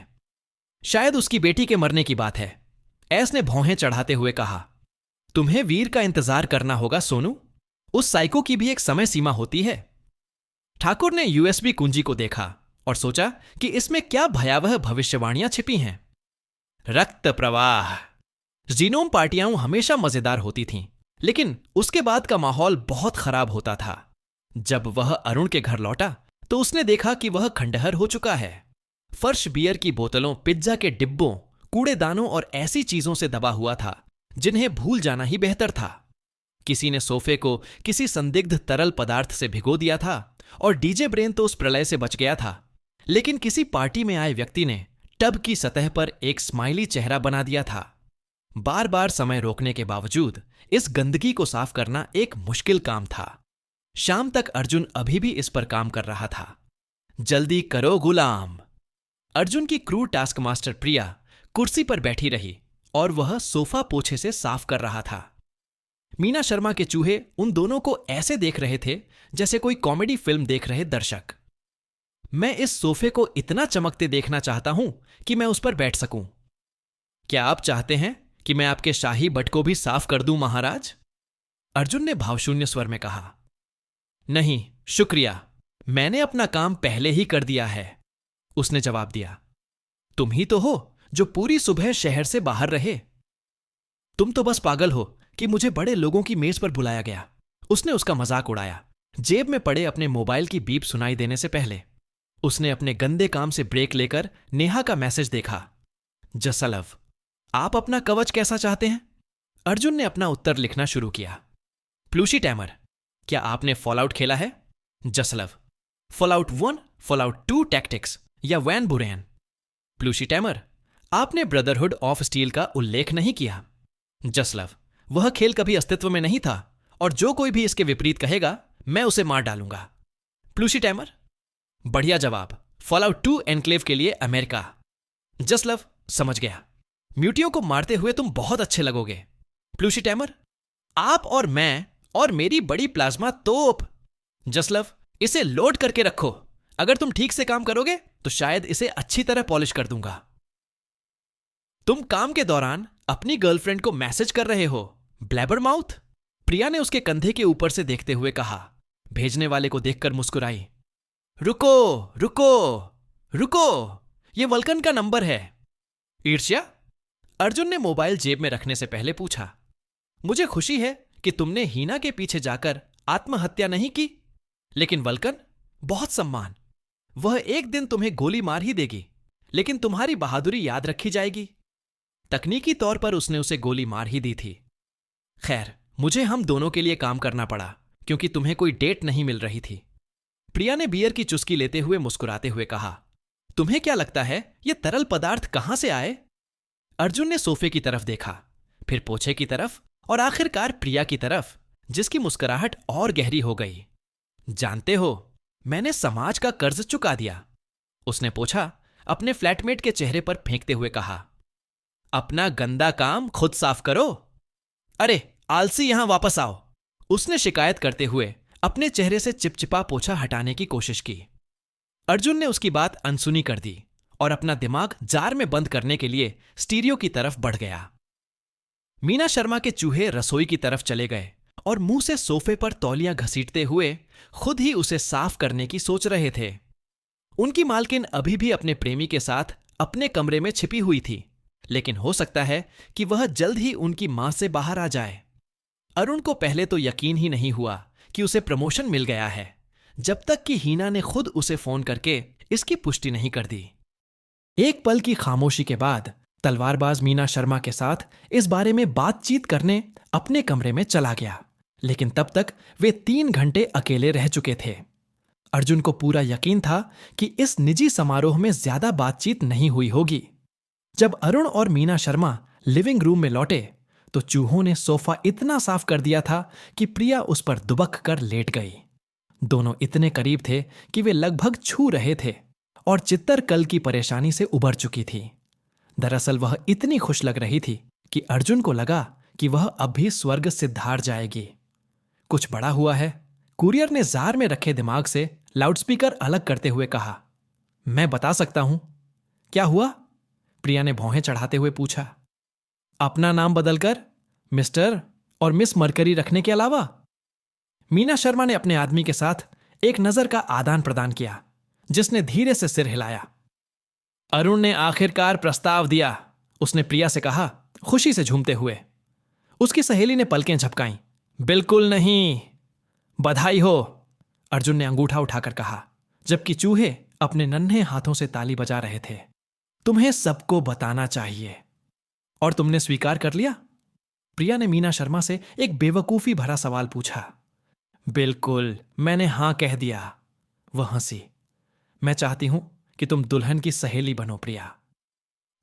शायद उसकी बेटी के मरने की बात है, एस ने भौहें चढ़ाते हुए कहा। तुम्हें वीर का इंतजार करना होगा सोनू। उस साइको की भी एक समय सीमा होती है। ठाकुर ने यूएसबी कुंजी को देखा और सोचा कि इसमें क्या भयावह भविष्यवाणियां छिपी हैं। रक्त प्रवाह। जीनोम पार्टियां हमेशा मजेदार होती थीं, लेकिन उसके बाद का माहौल बहुत खराब होता था। जब वह अरुण के घर लौटा तो उसने देखा कि वह खंडहर हो चुका है। फर्श बियर की बोतलों, पिज्जा के डिब्बों, कूड़ेदानों और ऐसी चीजों से दबा हुआ था जिन्हें भूल जाना ही बेहतर था। किसी ने सोफे को किसी संदिग्ध तरल पदार्थ से भिगो दिया था और डीजे ब्रेन तो उस प्रलय से बच गया था, लेकिन किसी पार्टी में आए व्यक्ति ने टब की सतह पर एक स्माइली चेहरा बना दिया था। बार बार समय रोकने के बावजूद इस गंदगी को साफ करना एक मुश्किल काम था। शाम तक अर्जुन अभी भी इस पर काम कर रहा था। जल्दी करो गुलाम। अर्जुन की क्रूर टास्क मास्टर प्रिया कुर्सी पर बैठी रही और वह सोफा पोछे से साफ कर रहा था। मीना शर्मा के चूहे उन दोनों को ऐसे देख रहे थे जैसे कोई कॉमेडी फिल्म देख रहे दर्शक। मैं इस सोफे को इतना चमकते देखना चाहता हूं कि मैं उस पर बैठ सकूं। क्या आप चाहते हैं कि मैं आपके शाही बट को भी साफ कर दूं महाराज? अर्जुन ने भावशून्य स्वर में कहा। नहीं शुक्रिया, मैंने अपना काम पहले ही कर दिया है, उसने जवाब दिया। तुम ही तो हो जो पूरी सुबह शहर से बाहर रहे। तुम तो बस पागल हो कि मुझे बड़े लोगों की मेज पर बुलाया गया, उसने उसका मजाक उड़ाया। जेब में पड़े अपने मोबाइल की बीप सुनाई देने से पहले उसने अपने गंदे काम से ब्रेक लेकर नेहा का मैसेज देखा। जसलव, आप अपना कवच कैसा चाहते हैं? अर्जुन ने अपना उत्तर लिखना शुरू किया। प्लूशी टैमर, क्या आपने फॉलआउट खेला है? जसलव, फॉलआउट 1, फॉलआउट 2 टैक्टिक्स या वैन बुरेन? प्लूशी टैमर, आपने ब्रदरहुड ऑफ स्टील का उल्लेख नहीं किया। जसलव, वह खेल कभी अस्तित्व में नहीं था और जो कोई भी इसके विपरीत कहेगा मैं उसे मार डालूंगा। प्लूशी टैमर, बढ़िया जवाब, फॉलआउट 2 एनक्लेव के लिए अमेरिका। जसलव, समझ गया, म्यूटियों को मारते हुए तुम बहुत अच्छे लगोगे। प्लूशी टैमर, आप और मैं और मेरी बड़ी प्लाज्मा तोप। जसलव, इसे लोड करके रखो, अगर तुम ठीक से काम करोगे तो शायद इसे अच्छी तरह पॉलिश कर दूंगा। तुम काम के दौरान अपनी गर्लफ्रेंड को मैसेज कर रहे हो, ब्लैबर माउथ? प्रिया ने उसके कंधे के ऊपर से देखते हुए कहा। भेजने वाले को देखकर मुस्कुराई। रुको रुको रुको, यह वल्कन का नंबर है। ईर्ष्या? अर्जुन ने मोबाइल जेब में रखने से पहले पूछा। मुझे खुशी है कि तुमने हीना के पीछे जाकर आत्महत्या नहीं की, लेकिन वल्कन, बहुत सम्मान। वह एक दिन तुम्हें गोली मार ही देगी, लेकिन तुम्हारी बहादुरी याद रखी जाएगी। तकनीकी तौर पर उसने उसे गोली मार ही दी थी। खैर, मुझे हम दोनों के लिए काम करना पड़ा क्योंकि तुम्हें कोई डेट नहीं मिल रही थी। प्रिया ने बियर की चुस्की लेते हुए मुस्कुराते हुए कहा। तुम्हें क्या लगता है यह तरल पदार्थ कहां से आए? अर्जुन ने सोफे की तरफ देखा, फिर पोछे की तरफ और आखिरकार प्रिया की तरफ, जिसकी मुस्कुराहट और गहरी हो गई। जानते हो, मैंने समाज का कर्ज चुका दिया। उसने पोछा अपने फ्लैटमेट के चेहरे पर फेंकते हुए कहा। अपना गंदा काम खुद साफ करो। अरे आलसी, यहां वापस आओ। उसने शिकायत करते हुए अपने चेहरे से चिपचिपा पोछा हटाने की कोशिश की। अर्जुन ने उसकी बात अनसुनी कर दी और अपना दिमाग जार में बंद करने के लिए स्टीरियो की तरफ बढ़ गया। मीना शर्मा के चूहे रसोई की तरफ चले गए और मुंह से सोफे पर तौलिया घसीटते हुए खुद ही उसे साफ करने की सोच रहे थे। उनकी मालकिन अभी भी अपने प्रेमी के साथ अपने कमरे में छिपी हुई थी, लेकिन हो सकता है कि वह जल्द ही उनकी मां से बाहर आ जाए। अरुण को पहले तो यकीन ही नहीं हुआ कि उसे प्रमोशन मिल गया है, जब तक कि हीना ने खुद उसे फोन करके इसकी पुष्टि नहीं कर दी। एक पल की खामोशी के बाद तलवारबाज मीना शर्मा के साथ इस बारे में बातचीत करने अपने कमरे में चला गया, लेकिन तब तक वे 3 घंटे अकेले रह चुके थे। अर्जुन को पूरा यकीन था कि इस निजी समारोह में ज्यादा बातचीत नहीं हुई होगी। जब अरुण और मीना शर्मा लिविंग रूम में लौटे तो चूहों ने सोफा इतना साफ कर दिया था कि प्रिया उस पर दुबक कर लेट गई। दोनों इतने करीब थे कि वे लगभग छू रहे थे और चित्तर कल की परेशानी से उबर चुकी थी। दरअसल वह इतनी खुश लग रही थी कि अर्जुन को लगा कि वह अब भी स्वर्ग सिद्धार जाएगी। कुछ बड़ा हुआ है, कुरियर ने जार में रखे दिमाग से लाउडस्पीकर अलग करते हुए कहा। मैं बता सकता हूं। क्या हुआ? प्रिया ने भौहें चढ़ाते हुए पूछा। अपना नाम बदलकर मिस्टर और मिस मरकरी रखने के अलावा? मीना शर्मा ने अपने आदमी के साथ एक नजर का आदान प्रदान किया, जिसने धीरे से सिर हिलाया। अरुण ने आखिरकार प्रस्ताव दिया, उसने प्रिया से कहा, खुशी से झूमते हुए। उसकी सहेली ने पलकें झपकाईं। बिल्कुल नहीं। बधाई हो, अर्जुन ने अंगूठा उठाकर कहा, जबकि चूहे अपने नन्हे हाथों से ताली बजा रहे थे। तुम्हें सबको बताना चाहिए। और तुमने स्वीकार कर लिया? प्रिया ने मीना शर्मा से एक बेवकूफी भरा सवाल पूछा। बिल्कुल, मैंने हां कह दिया। वह हंसी। मैं चाहती हूं कि तुम दुल्हन की सहेली बनो प्रिया।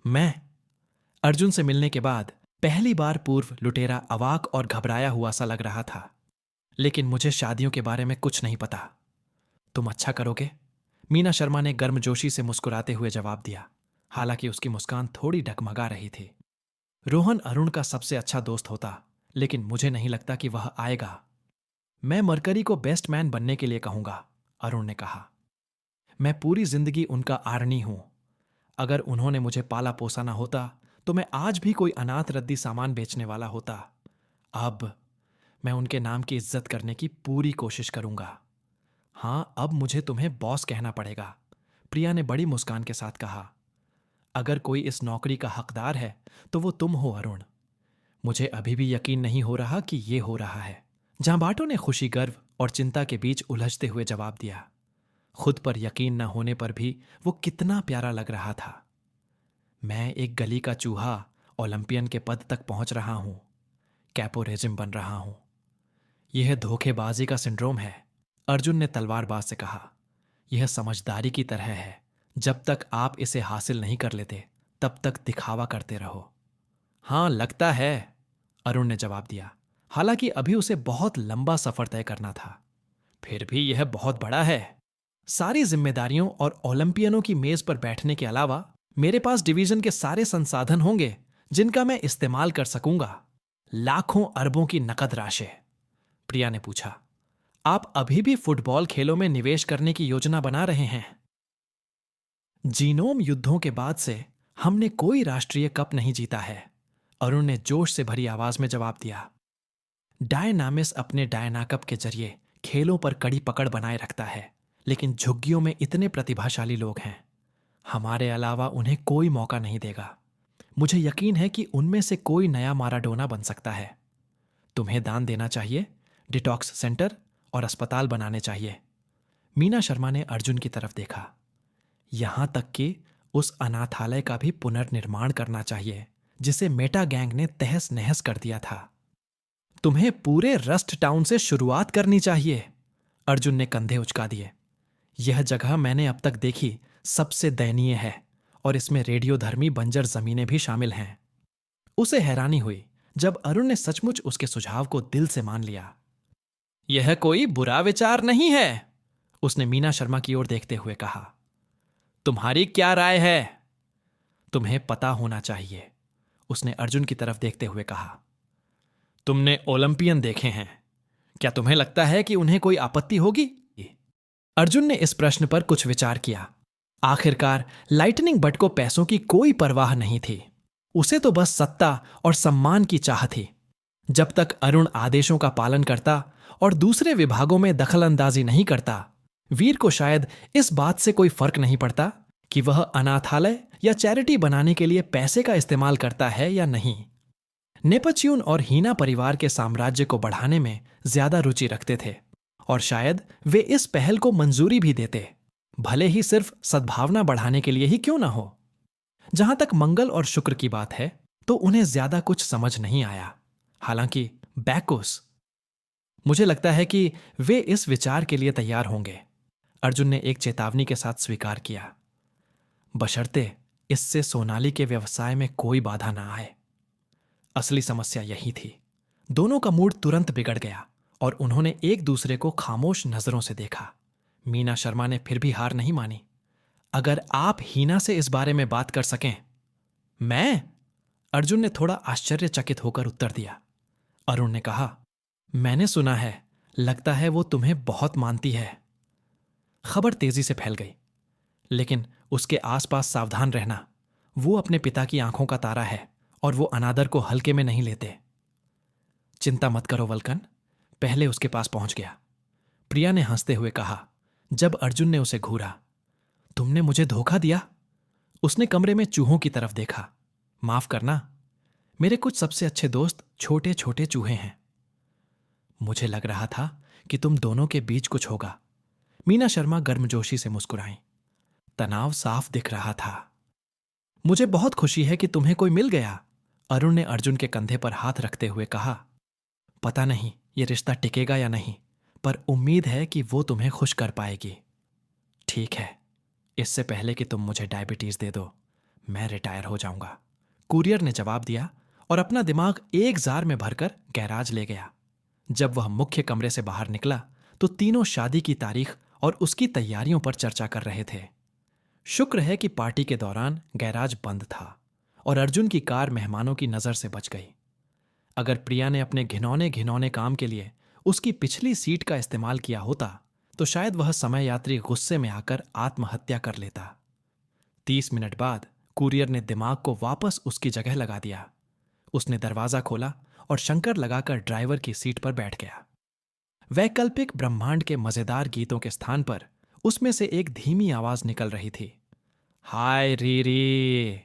मैं? अर्जुन से मिलने के बाद पहली बार पूर्व लुटेरा अवाक और घबराया हुआ सा लग रहा था। लेकिन मुझे शादियों के बारे में कुछ नहीं पता। तुम अच्छा करोगे? मीना शर्मा ने गर्मजोशी से मुस्कुराते हुए जवाब दिया, हालांकि उसकी मुस्कान थोड़ी डगमगा रही थी। रोहन अरुण का सबसे अच्छा दोस्त होता, लेकिन मुझे नहीं लगता कि वह आएगा। मैं मरकरी को बेस्ट मैन बनने के लिए कहूंगा, अरुण ने कहा। मैं पूरी जिंदगी उनका आरनी हूं। अगर उन्होंने मुझे पाला पोसा ना होता तो मैं आज भी कोई अनाथ रद्दी सामान बेचने वाला होता। अब मैं उनके नाम की इज्जत करने की पूरी कोशिश करूंगा। हां, अब मुझे तुम्हें बॉस कहना पड़ेगा, प्रिया ने बड़ी मुस्कान के साथ कहा। अगर कोई इस नौकरी का हकदार है तो वो तुम हो अरुण। मुझे अभी भी यकीन नहीं हो रहा कि ये हो रहा है। जांबाटो ने खुशी, गर्व और चिंता के बीच उलझते हुए जवाब दिया। खुद पर यकीन न होने पर भी वो कितना प्यारा लग रहा था। मैं एक गली का चूहा ओलंपियन के पद तक पहुंच रहा हूं, कैपो रेजिम बन रहा हूं। यह धोखेबाजी का सिंड्रोम है, अर्जुन ने तलवारबाज से कहा। यह समझदारी की तरह है। जब तक आप इसे हासिल नहीं कर लेते तब तक दिखावा करते रहो। हाँ, लगता है, अरुण ने जवाब दिया। हालांकि अभी उसे बहुत लंबा सफर तय करना था। फिर भी यह बहुत बड़ा है। सारी जिम्मेदारियों और ओलंपियनों की मेज पर बैठने के अलावा मेरे पास डिवीजन के सारे संसाधन होंगे जिनका मैं इस्तेमाल कर सकूंगा। लाखों अरबों की नकद राशि। प्रिया ने पूछा, आप अभी भी फुटबॉल खेलों में निवेश करने की योजना बना रहे हैं? जीनोम युद्धों के बाद से हमने कोई राष्ट्रीय कप नहीं जीता है, अरुण ने जोश से भरी आवाज में जवाब दिया। डायनामिस अपने डायनाकप के जरिए खेलों पर कड़ी पकड़ बनाए रखता है, लेकिन झुग्गियों में इतने प्रतिभाशाली लोग हैं, हमारे अलावा उन्हें कोई मौका नहीं देगा। मुझे यकीन है कि उनमें से कोई नया माराडोना बन सकता है। तुम्हें दान देना चाहिए, डिटॉक्स सेंटर और अस्पताल बनाने चाहिए। मीना शर्मा ने अर्जुन की तरफ देखा। यहां तक कि उस अनाथालय का भी पुनर्निर्माण करना चाहिए जिसे मेटा गैंग ने तहस नहस कर दिया था। तुम्हें पूरे रस्ट टाउन से शुरुआत करनी चाहिए, अर्जुन ने कंधे उचका दिए। यह जगह मैंने अब तक देखी सबसे दयनीय है और इसमें रेडियोधर्मी बंजर जमीनें भी शामिल हैं। उसे हैरानी हुई जब अरुण ने सचमुच उसके सुझाव को दिल से मान लिया। यह कोई बुरा विचार नहीं है, उसने मीना शर्मा की ओर देखते हुए कहा। तुम्हारी क्या राय है? तुम्हें पता होना चाहिए, उसने अर्जुन की तरफ देखते हुए कहा। तुमने ओलंपियन देखे हैं, क्या तुम्हें लगता है कि उन्हें कोई आपत्ति होगी? अर्जुन ने इस प्रश्न पर कुछ विचार किया। आखिरकार लाइटनिंग बट को पैसों की कोई परवाह नहीं थी। उसे तो बस सत्ता और सम्मान की चाह थी। जब तक अरुण आदेशों का पालन करता और दूसरे विभागों में दखलंदाजी नहीं करता, वीर को शायद इस बात से कोई फर्क नहीं पड़ता कि वह अनाथालय या चैरिटी बनाने के लिए पैसे का इस्तेमाल करता है या नहीं। नेपच्यून और हीना परिवार के साम्राज्य को बढ़ाने में ज्यादा रुचि रखते थे और शायद वे इस पहल को मंजूरी भी देते, भले ही सिर्फ सद्भावना बढ़ाने के लिए ही क्यों ना हो। जहां तक मंगल और शुक्र की बात है तो उन्हें ज्यादा कुछ समझ नहीं आया। हालांकि बैकुस, मुझे लगता है कि वे इस विचार के लिए तैयार होंगे, अर्जुन ने एक चेतावनी के साथ स्वीकार किया। बशर्ते इससे सोनाली के व्यवसाय में कोई बाधा ना आए। असली समस्या यही थी। दोनों का मूड तुरंत बिगड़ गया और उन्होंने एक दूसरे को खामोश नजरों से देखा। मीना शर्मा ने फिर भी हार नहीं मानी। अगर आप हीना से इस बारे में बात कर सकें। मैं? अर्जुन ने थोड़ा आश्चर्यचकित होकर उत्तर दिया। अरुण ने कहा, मैंने सुना है, लगता है वो तुम्हें बहुत मानती है। खबर तेजी से फैल गई, लेकिन उसके आसपास सावधान रहना। वो अपने पिता की आंखों का तारा है और वो अनादर को हल्के में नहीं लेते। चिंता मत करो वल्कन, पहले उसके पास पहुंच गया, प्रिया ने हंसते हुए कहा जब अर्जुन ने उसे घूरा। तुमने मुझे धोखा दिया? उसने कमरे में चूहों की तरफ देखा। माफ करना, मेरे कुछ सबसे अच्छे दोस्त छोटे छोटे चूहे हैं। मुझे लग रहा था कि तुम दोनों के बीच कुछ होगा। मीना शर्मा गर्मजोशी से मुस्कुराई। तनाव साफ दिख रहा था। मुझे बहुत खुशी है कि तुम्हें कोई मिल गया, अरुण ने अर्जुन के कंधे पर हाथ रखते हुए कहा। पता नहीं ये रिश्ता टिकेगा या नहीं, पर उम्मीद है कि वो तुम्हें खुश कर पाएगी। ठीक है, इससे पहले कि तुम मुझे डायबिटीज दे दो, मैं रिटायर हो जाऊंगा, कुरियर ने जवाब दिया और अपना दिमाग एक जार में भरकर गैराज ले गया। जब वह मुख्य कमरे से बाहर निकला तो तीनों शादी की तारीख और उसकी तैयारियों पर चर्चा कर रहे थे। शुक्र है कि पार्टी के दौरान गैराज बंद था और अर्जुन की कार मेहमानों की नजर से बच गई। अगर प्रिया ने अपने घिनौने घिनौने काम के लिए उसकी पिछली सीट का इस्तेमाल किया होता तो शायद वह समय यात्री गुस्से में आकर आत्महत्या कर लेता। 30 मिनट बाद कुरियर ने दिमाग को वापस उसकी जगह लगा दिया। उसने दरवाजा खोला और शंकर लगाकर ड्राइवर की सीट पर बैठ गया। वैकल्पिक ब्रह्मांड के मजेदार गीतों के स्थान पर उसमें से एक धीमी आवाज निकल रही थी। हाय रीरी।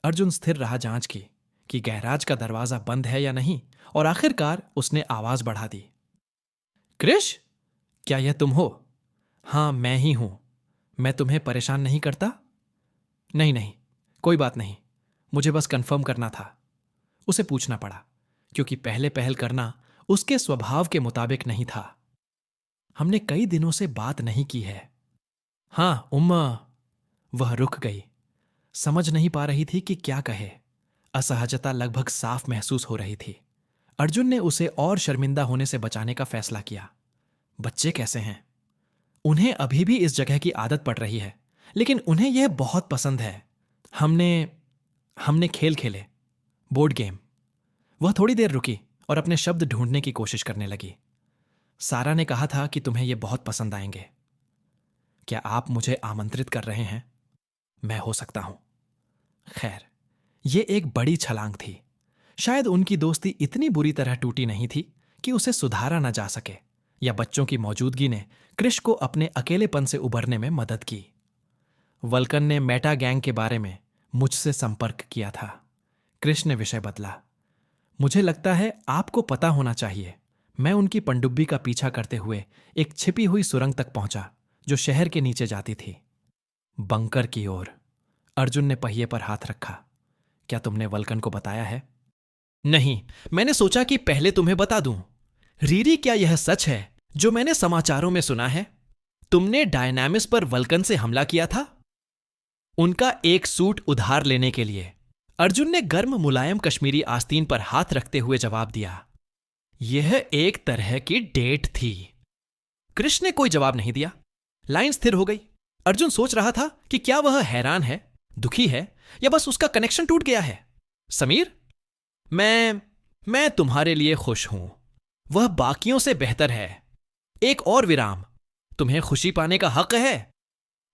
अर्जुन स्थिर रहा जांच की कि गैराज का दरवाजा बंद है या नहीं, और आखिरकार उसने आवाज बढ़ा दी। क्रिश, क्या यह तुम हो? हां, मैं ही हूं। मैं तुम्हें परेशान नहीं करता? नहीं नहीं, कोई बात नहीं, मुझे बस कंफर्म करना था। उसे पूछना पड़ा क्योंकि पहले पहल करना उसके स्वभाव के मुताबिक नहीं था। हमने कई दिनों से बात नहीं की है। हां उम्मा। वह रुक गई, समझ नहीं पा रही थी कि क्या कहे। असहजता लगभग साफ महसूस हो रही थी। अर्जुन ने उसे और शर्मिंदा होने से बचाने का फैसला किया। बच्चे कैसे हैं? उन्हें अभी भी इस जगह की आदत पड़ रही है, लेकिन उन्हें यह बहुत पसंद है। हमने हमने खेल खेले, बोर्ड गेम। वह थोड़ी देर रुकी और अपने शब्द ढूंढने की कोशिश करने लगी। सारा ने कहा था कि तुम्हें यह बहुत पसंद आएंगे। क्या आप मुझे आमंत्रित कर रहे हैं? मैं हो सकता हूं। खैर, यह एक बड़ी छलांग थी। शायद उनकी दोस्ती इतनी बुरी तरह टूटी नहीं थी कि उसे सुधारा न जा सके, या बच्चों की मौजूदगी ने कृष को अपने अकेलेपन से उबरने में मदद की। वल्कन ने मेटा गैंग के बारे में मुझसे संपर्क किया था। कृष ने विषय बदला। मुझे लगता है आपको पता होना चाहिए। मैं उनकी पनडुब्बी का पीछा करते हुए एक छिपी हुई सुरंग तक पहुंचा जो शहर के नीचे जाती थी, बंकर की ओर। अर्जुन ने पहिए पर हाथ रखा। क्या तुमने वल्कन को बताया है? नहीं, मैंने सोचा कि पहले तुम्हें बता दूं। रीरी, क्या यह सच है जो मैंने समाचारों में सुना है? तुमने डायनामिस पर वल्कन से हमला किया था? उनका एक सूट उधार लेने के लिए। अर्जुन ने गर्म मुलायम कश्मीरी आस्तीन पर हाथ रखते हुए जवाब दिया। यह एक तरह की डेट थी। कृष्ण ने कोई जवाब नहीं दिया। लाइन स्थिर हो गई। अर्जुन सोच रहा था कि क्या वह हैरान है, दुखी है, या बस उसका कनेक्शन टूट गया है। समीर, मैं तुम्हारे लिए खुश हूं। वह बाकियों से बेहतर है। एक और विराम। तुम्हें खुशी पाने का हक है।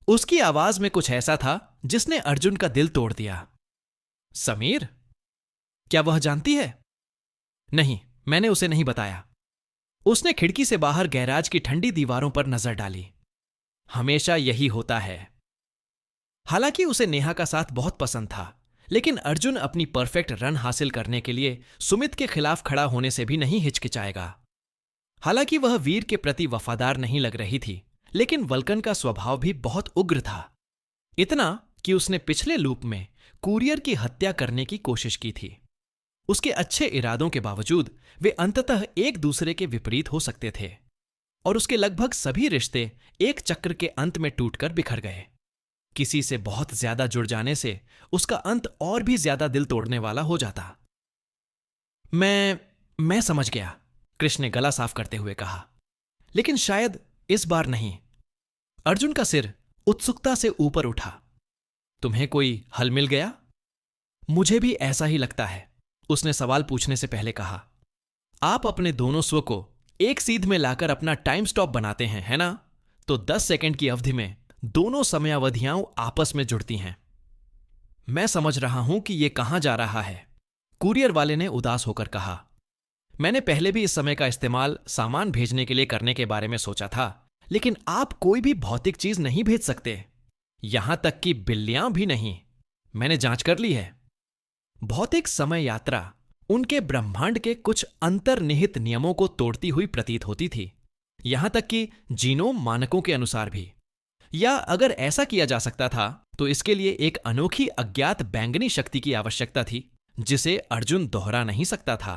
उसकी आवाज में कुछ ऐसा था जिसने अर्जुन का दिल तोड़ दिया। समीर, क्या वह जानती है? नहीं, मैंने उसे नहीं बताया। उसने खिड़की से बाहर गैराज की ठंडी दीवारों पर नजर डाली। हमेशा यही होता है। हालांकि उसे नेहा का साथ बहुत पसंद था, लेकिन अर्जुन अपनी परफेक्ट रन हासिल करने के लिए सुमित के खिलाफ खड़ा होने से भी नहीं हिचकिचाएगा। हालांकि वह वीर के प्रति वफादार नहीं लग रही थी, लेकिन वल्कन का स्वभाव भी बहुत उग्र था। इतना कि उसने पिछले लूप में कुरियर की हत्या करने की कोशिश की थी। उसके अच्छे इरादों के बावजूद वे अंततः एक दूसरे के विपरीत हो सकते थे, और उसके लगभग सभी रिश्ते एक चक्र के अंत में टूटकर बिखर गए। किसी से बहुत ज्यादा जुड़ जाने से उसका अंत और भी ज्यादा दिल तोड़ने वाला हो जाता। मैं समझ गया, कृष्ण ने गला साफ करते हुए कहा, लेकिन शायद इस बार नहीं। अर्जुन का सिर उत्सुकता से ऊपर उठा। तुम्हें कोई हल मिल गया? मुझे भी ऐसा ही लगता है, उसने सवाल पूछने से पहले कहा। आप अपने दोनों स्व को एक सीध में लाकर अपना टाइम स्टॉप बनाते हैं, है ना? तो 10 सेकंड की अवधि में दोनों समयावधियां आपस में जुड़ती हैं। मैं समझ रहा हूं कि यह कहां जा रहा है, कुरियर वाले ने उदास होकर कहा। मैंने पहले भी इस समय का इस्तेमाल सामान भेजने के लिए करने के बारे में सोचा था, लेकिन आप कोई भी भौतिक चीज नहीं भेज सकते, यहां तक कि बिल्लियां भी नहीं। मैंने जांच कर ली है। भौतिक समय यात्रा उनके ब्रह्मांड के कुछ अंतर्निहित नियमों को तोड़ती हुई प्रतीत होती थी, यहां तक कि जीनोम मानकों के अनुसार भी। या अगर ऐसा किया जा सकता था तो इसके लिए एक अनोखी अज्ञात बैंगनी शक्ति की आवश्यकता थी जिसे अर्जुन दोहरा नहीं सकता था।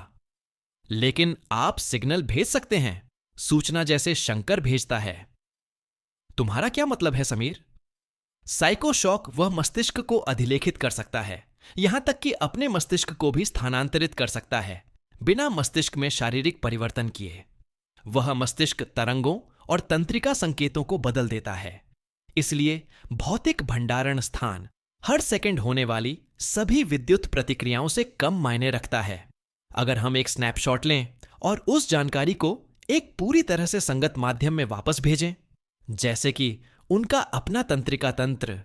लेकिन आप सिग्नल भेज सकते हैं, सूचना जैसे शंकर भेजता है। तुम्हारा क्या मतलब है समीर? साइको शॉक वह मस्तिष्क को अधिलेखित कर सकता है, यहां तक कि अपने मस्तिष्क को भी स्थानांतरित कर सकता है बिना मस्तिष्क में शारीरिक परिवर्तन किए। वह मस्तिष्क तरंगों और तंत्रिका संकेतों को बदल देता है। इसलिए भौतिक भंडारण स्थान हर सेकंड होने वाली सभी विद्युत प्रतिक्रियाओं से कम मायने रखता है। अगर हम एक स्नैपशॉट लें और उस जानकारी को एक पूरी तरह से संगत माध्यम में वापस भेजें, जैसे कि उनका अपना तंत्रिका तंत्र।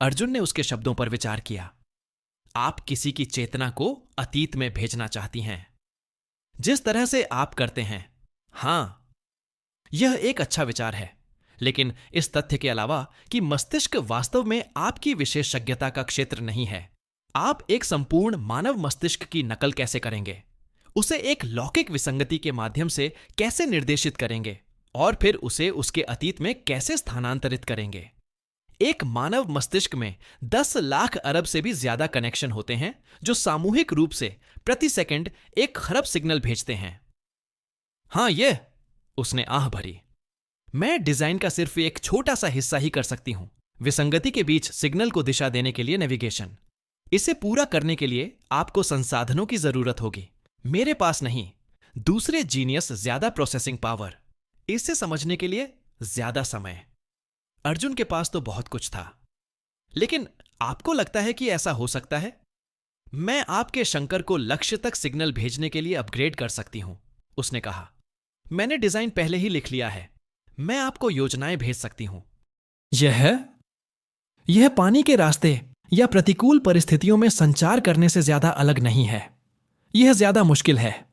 अर्जुन ने उसके शब्दों पर विचार किया। आप किसी की चेतना को अतीत में भेजना चाहती हैं, जिस तरह से आप करते हैं। हां, यह एक अच्छा विचार है, लेकिन इस तथ्य के अलावा कि मस्तिष्क वास्तव में आपकी विशेषज्ञता का क्षेत्र नहीं है, आप एक संपूर्ण मानव मस्तिष्क की नकल कैसे करेंगे, उसे एक लौकिक विसंगति के माध्यम से कैसे निर्देशित करेंगे और फिर उसे उसके अतीत में कैसे स्थानांतरित करेंगे। एक मानव मस्तिष्क में 10 लाख अरब से भी ज्यादा कनेक्शन होते हैं जो सामूहिक रूप से प्रति सेकंड 1 खरब सिग्नल भेजते हैं। हाँ ये, उसने आह भरी। मैं डिजाइन का सिर्फ एक छोटा सा हिस्सा ही कर सकती हूं। विसंगति के बीच सिग्नल को दिशा देने के लिए नेविगेशन। इसे पूरा करने के लिए आपको संसाधनों की जरूरत होगी। मेरे पास नहीं। दूसरे जीनियस ज्यादा प्रोसेसिंग पावर। इसे समझने के लिए ज्यादा समय। अर्जुन के पास तो बहुत कुछ था। लेकिन आपको लगता है कि ऐसा हो सकता है? मैं आपके शंकर को लक्ष्य तक सिग्नल भेजने के लिए अपग्रेड कर सकती हूं, उसने कहा। मैंने डिजाइन पहले ही लिख लिया है। मैं आपको योजनाएं भेज सकती हूं। यह पानी के रास्ते या प्रतिकूल परिस्थितियों में संचार करने से ज्यादा अलग नहीं है। यह ज्यादा मुश्किल है,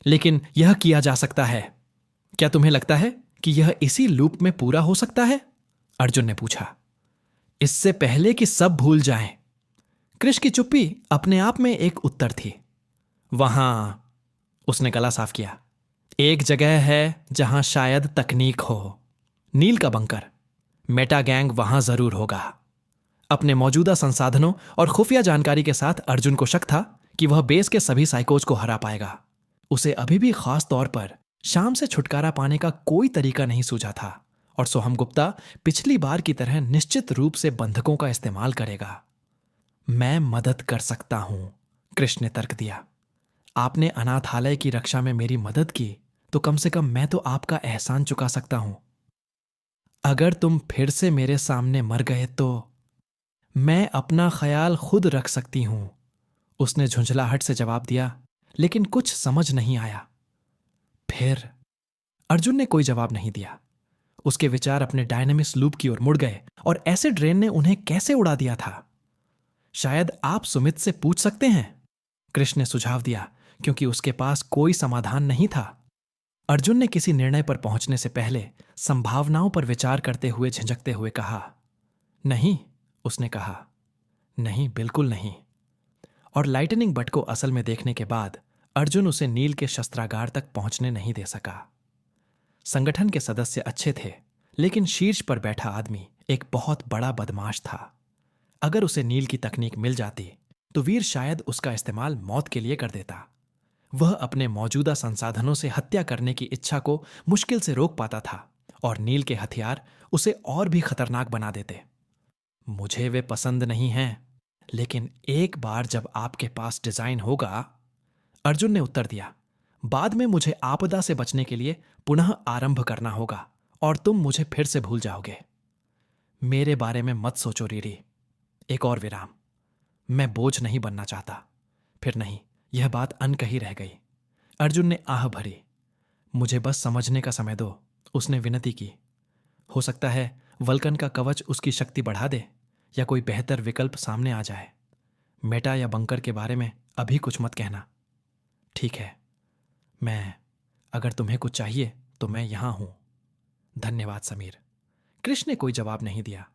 लेकिन यह किया जा सकता है। क्या तुम्हें लगता है कि यह इसी लूप में पूरा हो सकता है? अर्जुन ने पूछा। इससे पहले कि सब भूल जाएं। कृष की चुप्पी अपने आप में एक उत्तर थी। वहां, उसने गला साफ किया, एक जगह है जहां शायद तकनीक हो। नील का बंकर। मेटा गैंग वहां जरूर होगा। अपने मौजूदा संसाधनों और खुफिया जानकारी के साथ अर्जुन को शक था कि वह बेस के सभी साइकोज को हरा पाएगा। उसे अभी भी खास तौर पर शाम से छुटकारा पाने का कोई तरीका नहीं सूझा था, और सोहम गुप्ता पिछली बार की तरह निश्चित रूप से बंधकों का इस्तेमाल करेगा। मैं मदद कर सकता हूं, कृष्ण ने तर्क दिया। आपने अनाथालय की रक्षा में मेरी मदद की, तो कम से कम मैं तो आपका एहसान चुका सकता हूं। अगर तुम फिर से मेरे सामने मर गए तो मैं अपना ख्याल खुद रख सकती हूं, उसने झुंझलाहट से जवाब दिया, लेकिन कुछ समझ नहीं आया। फिर अर्जुन ने कोई जवाब नहीं दिया। उसके विचार अपने डायनेमिक्स लूप की ओर मुड़ गए, और एसिड रेन ने उन्हें कैसे उड़ा दिया था। शायद आप सुमित से पूछ सकते हैं, कृष्ण ने सुझाव दिया, क्योंकि उसके पास कोई समाधान नहीं था। अर्जुन ने किसी निर्णय पर पहुंचने से पहले संभावनाओं पर विचार करते हुए झिझकते हुए कहा। नहीं, उसने कहा, नहीं, बिल्कुल नहीं। और लाइटनिंग बट को असल में देखने के बाद अर्जुन उसे नील के शस्त्रागार तक पहुंचने नहीं दे सका। संगठन के सदस्य अच्छे थे, लेकिन शीर्ष पर बैठा आदमी एक बहुत बड़ा बदमाश था। अगर उसे नील की तकनीक मिल जाती तो वीर शायद उसका इस्तेमाल मौत के लिए कर देता। वह अपने मौजूदा संसाधनों से हत्या करने की इच्छा को मुश्किल से रोक पाता था, और नील के हथियार उसे और भी खतरनाक बना देते। मुझे वे पसंद नहीं हैं, लेकिन एक बार जब आपके पास डिजाइन होगा, अर्जुन ने उत्तर दिया, बाद में मुझे आपदा से बचने के लिए पुनः आरंभ करना होगा, और तुम मुझे फिर से भूल जाओगे। मेरे बारे में मत सोचो रीरी। एक और विराम। मैं बोझ नहीं बनना चाहता। फिर नहीं, यह बात अनकही रह गई। अर्जुन ने आह भरी। मुझे बस समझने का समय दो, उसने विनती की। हो सकता है वल्कन का कवच उसकी शक्ति बढ़ा दे, या कोई बेहतर विकल्प सामने आ जाए। मेटा या बंकर के बारे में अभी कुछ मत कहना। ठीक है, अगर तुम्हें कुछ चाहिए तो मैं यहां हूं। धन्यवाद समीर। कृष्ण ने कोई जवाब नहीं दिया।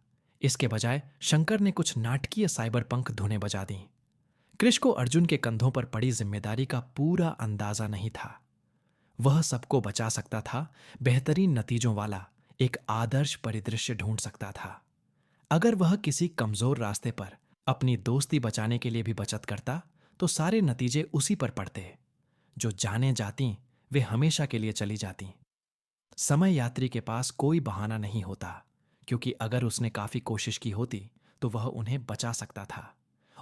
इसके बजाय शंकर ने कुछ नाटकीय साइबर पंख धुनें बजा दी। कृष को अर्जुन के कंधों पर पड़ी जिम्मेदारी का पूरा अंदाजा नहीं था। वह सबको बचा सकता था, बेहतरीन नतीजों वाला एक आदर्श परिदृश्य ढूंढ सकता था। अगर वह किसी कमजोर रास्ते पर अपनी दोस्ती बचाने के लिए भी बचत करता, तो सारे नतीजे उसी पर पड़ते। जो जाने जाती वे हमेशा के लिए चली जाती। समय यात्री के पास कोई बहाना नहीं होता, क्योंकि अगर उसने काफी कोशिश की होती तो वह उन्हें बचा सकता था।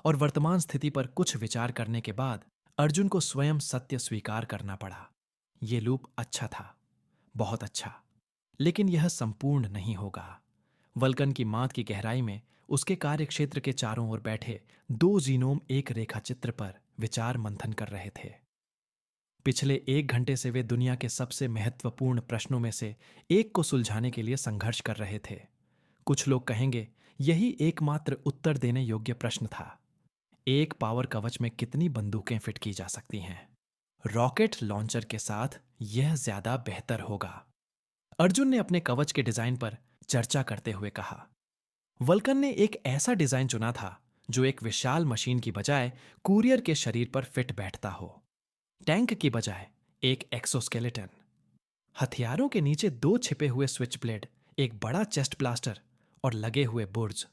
और वर्तमान स्थिति पर कुछ विचार करने के बाद अर्जुन को स्वयं सत्य स्वीकार करना पड़ा। यह लूप अच्छा था, बहुत अच्छा, लेकिन यह संपूर्ण नहीं होगा। वल्कन की मात की गहराई में उसके कार्यक्षेत्र के चारों ओर बैठे दो जीनोम एक रेखाचित्र पर विचार मंथन कर रहे थे। पिछले 1 घंटे से वे दुनिया के सबसे महत्वपूर्ण प्रश्नों में से एक को सुलझाने के लिए संघर्ष कर रहे थे। कुछ लोग कहेंगे यही एकमात्र उत्तर देने योग्य प्रश्न था। एक पावर कवच में कितनी बंदूकें फिट की जा सकती हैं? रॉकेट लॉन्चर के साथ यह ज्यादा बेहतर होगा, अर्जुन ने अपने कवच के डिजाइन पर चर्चा करते हुए कहा। वल्कन ने एक ऐसा डिजाइन चुना था जो एक विशाल मशीन की बजाय कुरियर के शरीर पर फिट बैठता हो। टैंक की बजाय एक एक्सोस्केलेटन, हथियारों के नीचे 2 छिपे हुए स्विच ब्लेड, एक बड़ा चेस्ट ब्लास्टर और लगे हुए बुर्ज।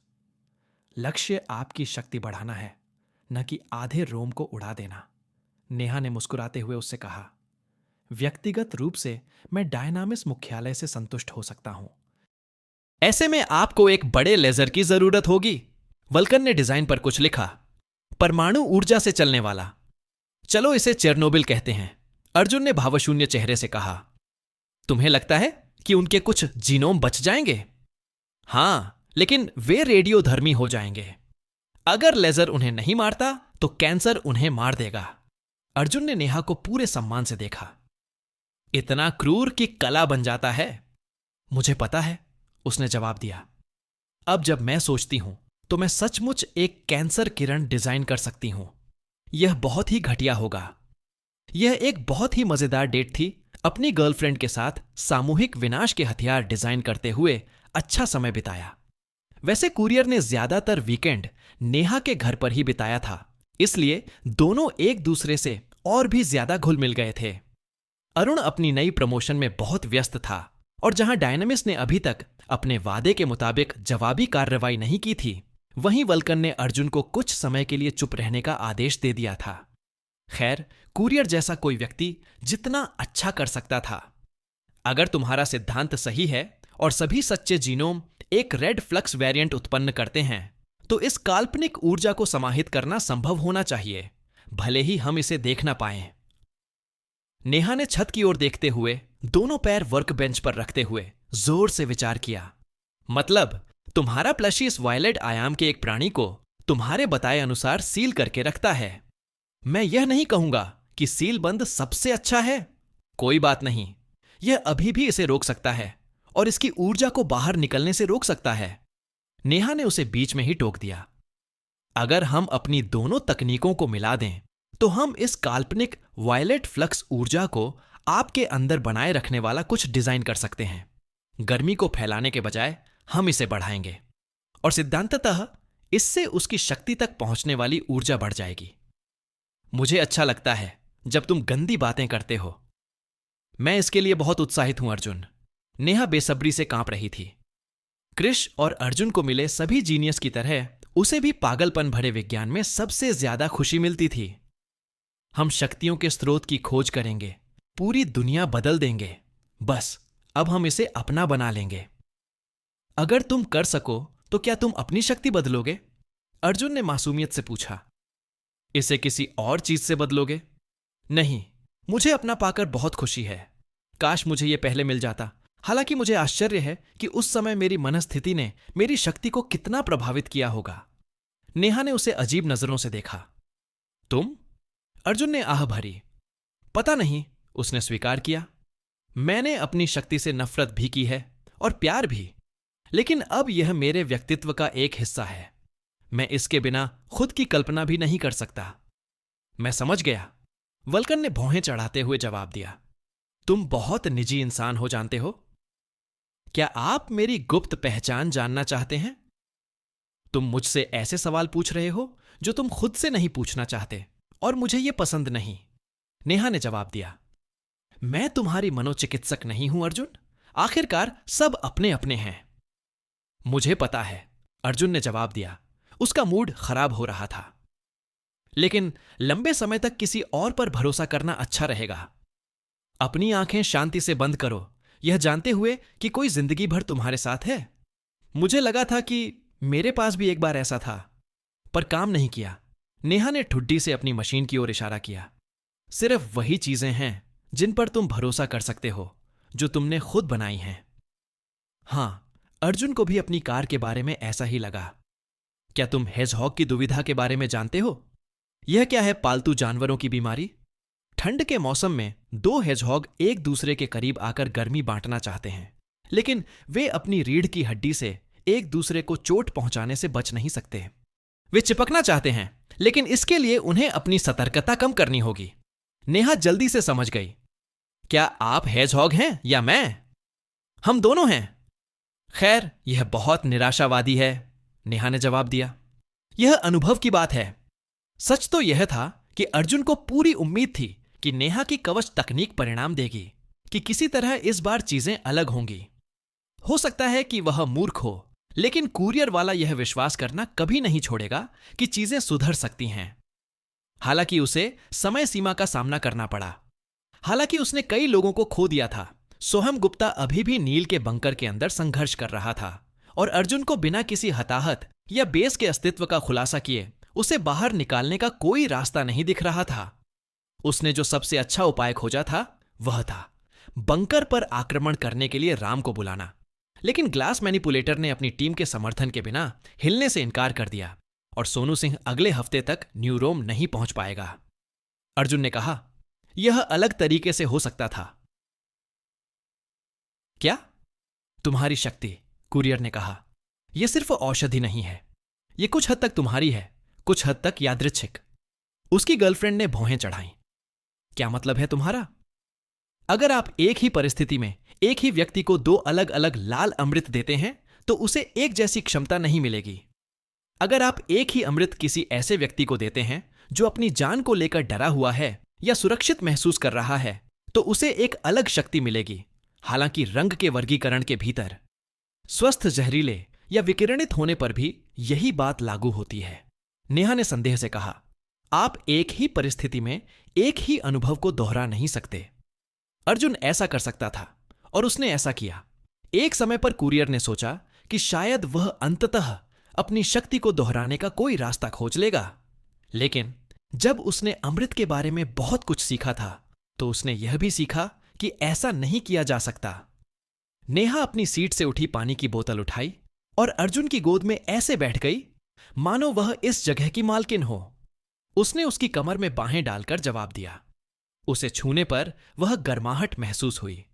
लक्ष्य आपकी शक्ति बढ़ाना है, न कि आधे रोम को उड़ा देना, नेहा ने मुस्कुराते हुए उससे कहा। व्यक्तिगत रूप से मैं डायनामिस मुख्यालय से संतुष्ट हो सकता हूं। ऐसे में आपको एक बड़े लेजर की जरूरत होगी। वल्कन ने डिजाइन पर कुछ लिखा। परमाणु ऊर्जा से चलने वाला। चलो इसे चेरनोबिल कहते हैं, अर्जुन ने भावशून्य चेहरे से कहा। तुम्हें लगता है कि उनके कुछ जीनोम बच जाएंगे? हां, लेकिन वे रेडियोधर्मी हो जाएंगे। अगर लेजर उन्हें नहीं मारता तो कैंसर उन्हें मार देगा। अर्जुन ने नेहा को पूरे सम्मान से देखा। इतना क्रूर कि कला बन जाता है। मुझे पता है, उसने जवाब दिया। अब जब मैं सोचती हूं तो मैं सचमुच एक कैंसर किरण डिजाइन कर सकती हूं। यह बहुत ही घटिया होगा। यह एक बहुत ही मजेदार डेट थी। अपनी गर्लफ्रेंड के साथ सामूहिक विनाश के हथियार डिजाइन करते हुए अच्छा समय बिताया। वैसे कुरियर ने ज्यादातर वीकेंड नेहा के घर पर ही बिताया था, इसलिए दोनों एक दूसरे से और भी ज्यादा घुल मिल गए थे। अरुण अपनी नई प्रमोशन में बहुत व्यस्त था और जहां डायनामिस ने अभी तक अपने वादे के मुताबिक जवाबी कार्रवाई नहीं की थी, वहीं वल्कन ने अर्जुन को कुछ समय के लिए चुप रहने का आदेश दे दिया था। खैर, कुरियर जैसा कोई व्यक्ति जितना अच्छा कर सकता था। अगर तुम्हारा सिद्धांत सही है और सभी सच्चे जीनोम एक रेड फ्लक्स वेरिएंट उत्पन्न करते हैं, तो इस काल्पनिक ऊर्जा को समाहित करना संभव होना चाहिए, भले ही हम इसे देख ना पाएं। नेहा ने छत की ओर देखते हुए दोनों पैर वर्क बेंच पर रखते हुए जोर से विचार किया। मतलब, तुम्हारा प्लशी इस वायलेट आयाम के एक प्राणी को तुम्हारे बताए अनुसार सील करके रखता है। मैं यह नहीं कहूंगा कि सील बंद सबसे अच्छा है। कोई बात नहीं, यह अभी भी इसे रोक सकता है और इसकी ऊर्जा को बाहर निकलने से रोक सकता है। नेहा ने उसे बीच में ही टोक दिया। अगर हम अपनी दोनों तकनीकों को मिला दें तो हम इस काल्पनिक वायलेट फ्लक्स ऊर्जा को आपके अंदर बनाए रखने वाला कुछ डिजाइन कर सकते हैं। गर्मी को फैलाने के बजाय हम इसे बढ़ाएंगे और सिद्धांततः इससे उसकी शक्ति तक पहुंचने वाली ऊर्जा बढ़ जाएगी। मुझे अच्छा लगता है जब तुम गंदी बातें करते हो। मैं इसके लिए बहुत उत्साहित हूं अर्जुन। नेहा बेसब्री से कांप रही थी। कृष और अर्जुन को मिले सभी जीनियस की तरह उसे भी पागलपन भरे विज्ञान में सबसे ज्यादा खुशी मिलती थी। हम शक्तियों के स्रोत की खोज करेंगे, पूरी दुनिया बदल देंगे। बस अब हम इसे अपना बना लेंगे। अगर तुम कर सको तो क्या तुम अपनी शक्ति बदलोगे? अर्जुन ने मासूमियत से पूछा। इसे किसी और चीज से बदलोगे? नहीं, मुझे अपना पाकर बहुत खुशी है। काश मुझे यह पहले मिल जाता। हालांकि मुझे आश्चर्य है कि उस समय मेरी मनस्थिति ने मेरी शक्ति को कितना प्रभावित किया होगा। नेहा ने उसे अजीब नजरों से देखा। तुम? अर्जुन ने आह भरी। पता नहीं, उसने स्वीकार किया। मैंने अपनी शक्ति से नफरत भी की है और प्यार भी, लेकिन अब यह मेरे व्यक्तित्व का एक हिस्सा है। मैं इसके बिना खुद की कल्पना भी नहीं कर सकता। मैं समझ गया, वल्कन ने भौहें चढ़ाते हुए जवाब दिया। तुम बहुत निजी इंसान हो, जानते हो। क्या आप मेरी गुप्त पहचान जानना चाहते हैं? तुम मुझसे ऐसे सवाल पूछ रहे हो जो तुम खुद से नहीं पूछना चाहते, और मुझे यह पसंद नहीं। नेहा ने जवाब दिया। मैं तुम्हारी मनोचिकित्सक नहीं हूं अर्जुन। आखिरकार सब अपने अपने हैं। मुझे पता है, अर्जुन ने जवाब दिया। उसका मूड खराब हो रहा था। लेकिन लंबे समय तक किसी और पर भरोसा करना अच्छा रहेगा। अपनी आंखें शांति से बंद करो, यह जानते हुए कि कोई जिंदगी भर तुम्हारे साथ है। मुझे लगा था कि मेरे पास भी एक बार ऐसा था, पर काम नहीं किया। नेहा ने ठुड्डी से अपनी मशीन की ओर इशारा किया। सिर्फ वही चीजें हैं जिन पर तुम भरोसा कर सकते हो, जो तुमने खुद बनाई हैं। हां, अर्जुन को भी अपनी कार के बारे में ऐसा ही लगा। क्या तुम हेजहॉग की दुविधा के बारे में जानते हो? यह क्या है पालतू जानवरों की बीमारी? ठंड के मौसम में दो हेजहॉग एक दूसरे के करीब आकर गर्मी बांटना चाहते हैं, लेकिन वे अपनी रीढ़ की हड्डी से एक दूसरे को चोट पहुंचाने से बच नहीं सकते। वे चिपकना चाहते हैं, लेकिन इसके लिए उन्हें अपनी सतर्कता कम करनी होगी। नेहा जल्दी से समझ गई। क्या आप हेजहॉग हैं या मैं? हम दोनों हैं। खैर, यह बहुत निराशावादी है, नेहा ने जवाब दिया। यह अनुभव की बात है। सच तो यह था कि अर्जुन को पूरी उम्मीद थी कि नेहा की कवच तकनीक परिणाम देगी, कि किसी तरह इस बार चीजें अलग होंगी। हो सकता है कि वह मूर्ख हो, लेकिन कुरियर वाला यह विश्वास करना कभी नहीं छोड़ेगा कि चीजें सुधर सकती हैं। हालांकि उसे समय सीमा का सामना करना पड़ा। हालांकि उसने कई लोगों को खो दिया था, सोहम गुप्ता अभी भी नील के बंकर के अंदर संघर्ष कर रहा था और अर्जुन को बिना किसी हताहत या बेस के अस्तित्व का खुलासा किए उसे बाहर निकालने का कोई रास्ता नहीं दिख रहा था। उसने जो सबसे अच्छा उपाय खोजा था वह था बंकर पर आक्रमण करने के लिए राम को बुलाना। लेकिन ग्लास मैनिपुलेटर ने अपनी टीम के समर्थन के बिना हिलने से इनकार कर दिया और सोनू सिंह अगले हफ्ते तक न्यू रोम नहीं पहुंच पाएगा। अर्जुन ने कहा, यह अलग तरीके से हो सकता था। क्या? तुम्हारी शक्ति, कुरियर ने कहा, यह सिर्फ औषधि नहीं है। यह कुछ हद तक तुम्हारी है, कुछ हद तक यादृच्छिक। उसकी गर्लफ्रेंड ने भौहें चढ़ाईं। क्या मतलब है तुम्हारा? अगर आप एक ही परिस्थिति में एक ही व्यक्ति को दो अलग अलग लाल अमृत देते हैं तो उसे एक जैसी क्षमता नहीं मिलेगी। अगर आप एक ही अमृत किसी ऐसे व्यक्ति को देते हैं जो अपनी जान को लेकर डरा हुआ है या सुरक्षित महसूस कर रहा है तो उसे एक अलग शक्ति मिलेगी, हालांकि रंग के वर्गीकरण के भीतर। स्वस्थ जहरीले या विकिरणित होने पर भी यही बात लागू होती है। नेहा ने संदेह से कहा, आप एक ही परिस्थिति में एक ही अनुभव को दोहरा नहीं सकते। अर्जुन ऐसा कर सकता था और उसने ऐसा किया। एक समय पर कुरियर ने सोचा कि शायद वह अंततः अपनी शक्ति को दोहराने का कोई रास्ता खोज लेगा। लेकिन जब उसने अमृत के बारे में बहुत कुछ सीखा था तो उसने यह भी सीखा कि ऐसा नहीं किया जा सकता। नेहा अपनी सीट से उठी, पानी की बोतल उठाई और अर्जुन की गोद में ऐसे बैठ गई मानो वह इस जगह की मालकिन हो। उसने उसकी कमर में बाहें डालकर जवाब दिया। उसे छूने पर वह गर्माहट महसूस हुई।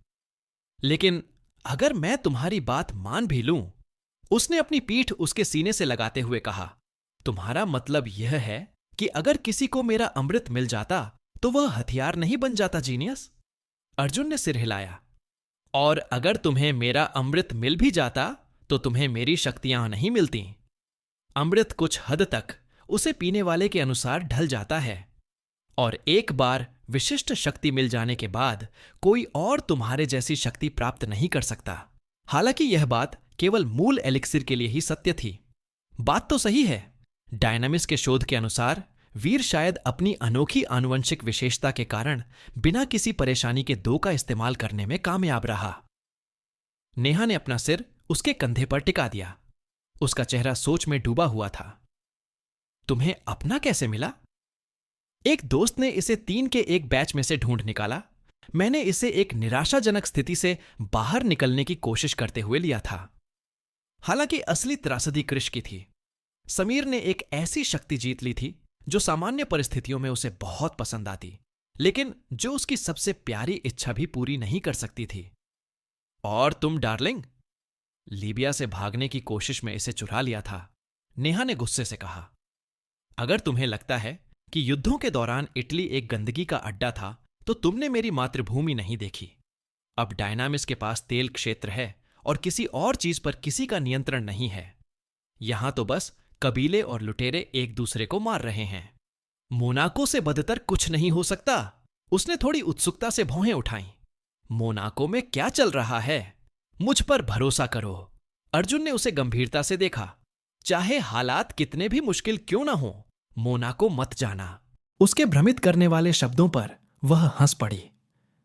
लेकिन अगर मैं तुम्हारी बात मान भी लूं, उसने अपनी पीठ उसके सीने से लगाते हुए कहा, तुम्हारा मतलब यह है कि अगर किसी को मेरा अमृत मिल जाता तो वह हथियार नहीं बन जाता जीनियस? अर्जुन ने सिर हिलाया। और अगर तुम्हें मेरा अमृत मिल भी जाता तो तुम्हें मेरी शक्तियां नहीं मिलती। अमृत कुछ हद तक उसे पीने वाले के अनुसार ढल जाता है और एक बार विशिष्ट शक्ति मिल जाने के बाद कोई और तुम्हारे जैसी शक्ति प्राप्त नहीं कर सकता। हालांकि यह बात केवल मूल एलिक्सिर के लिए ही सत्य थी। बात तो सही है। डायनामिस के शोध के अनुसार वीर शायद अपनी अनोखी आनुवंशिक विशेषता के कारण बिना किसी परेशानी के दो का इस्तेमाल करने में कामयाब रहा। नेहा ने अपना सिर उसके कंधे पर टिका दिया। उसका चेहरा सोच में डूबा हुआ था। तुम्हें अपना कैसे मिला? एक दोस्त ने इसे 3 के एक बैच में से ढूंढ निकाला। मैंने इसे एक निराशाजनक स्थिति से बाहर निकलने की कोशिश करते हुए लिया था। हालांकि असली त्रासदी कृष की थी। समीर ने एक ऐसी शक्ति जीत ली थी जो सामान्य परिस्थितियों में उसे बहुत पसंद आती, लेकिन जो उसकी सबसे प्यारी इच्छा भी पूरी नहीं कर सकती थी। और तुम डार्लिंग? लीबिया से भागने की कोशिश में इसे चुरा लिया था, नेहा ने गुस्से से कहा। अगर तुम्हें लगता है कि युद्धों के दौरान इटली एक गंदगी का अड्डा था तो तुमने मेरी मातृभूमि नहीं देखी। अब डायनामिस के पास तेल क्षेत्र है और किसी और चीज पर किसी का नियंत्रण नहीं है। यहां तो बस कबीले और लुटेरे एक दूसरे को मार रहे हैं। मोनाको से बदतर कुछ नहीं हो सकता। उसने थोड़ी उत्सुकता से भौहें उठाईं। मोनाको में क्या चल रहा है? मुझ पर भरोसा करो। अर्जुन ने उसे गंभीरता से देखा। चाहे हालात कितने भी मुश्किल क्यों ना हो, मोनाको मत जाना। उसके भ्रमित करने वाले शब्दों पर वह हंस पड़ी।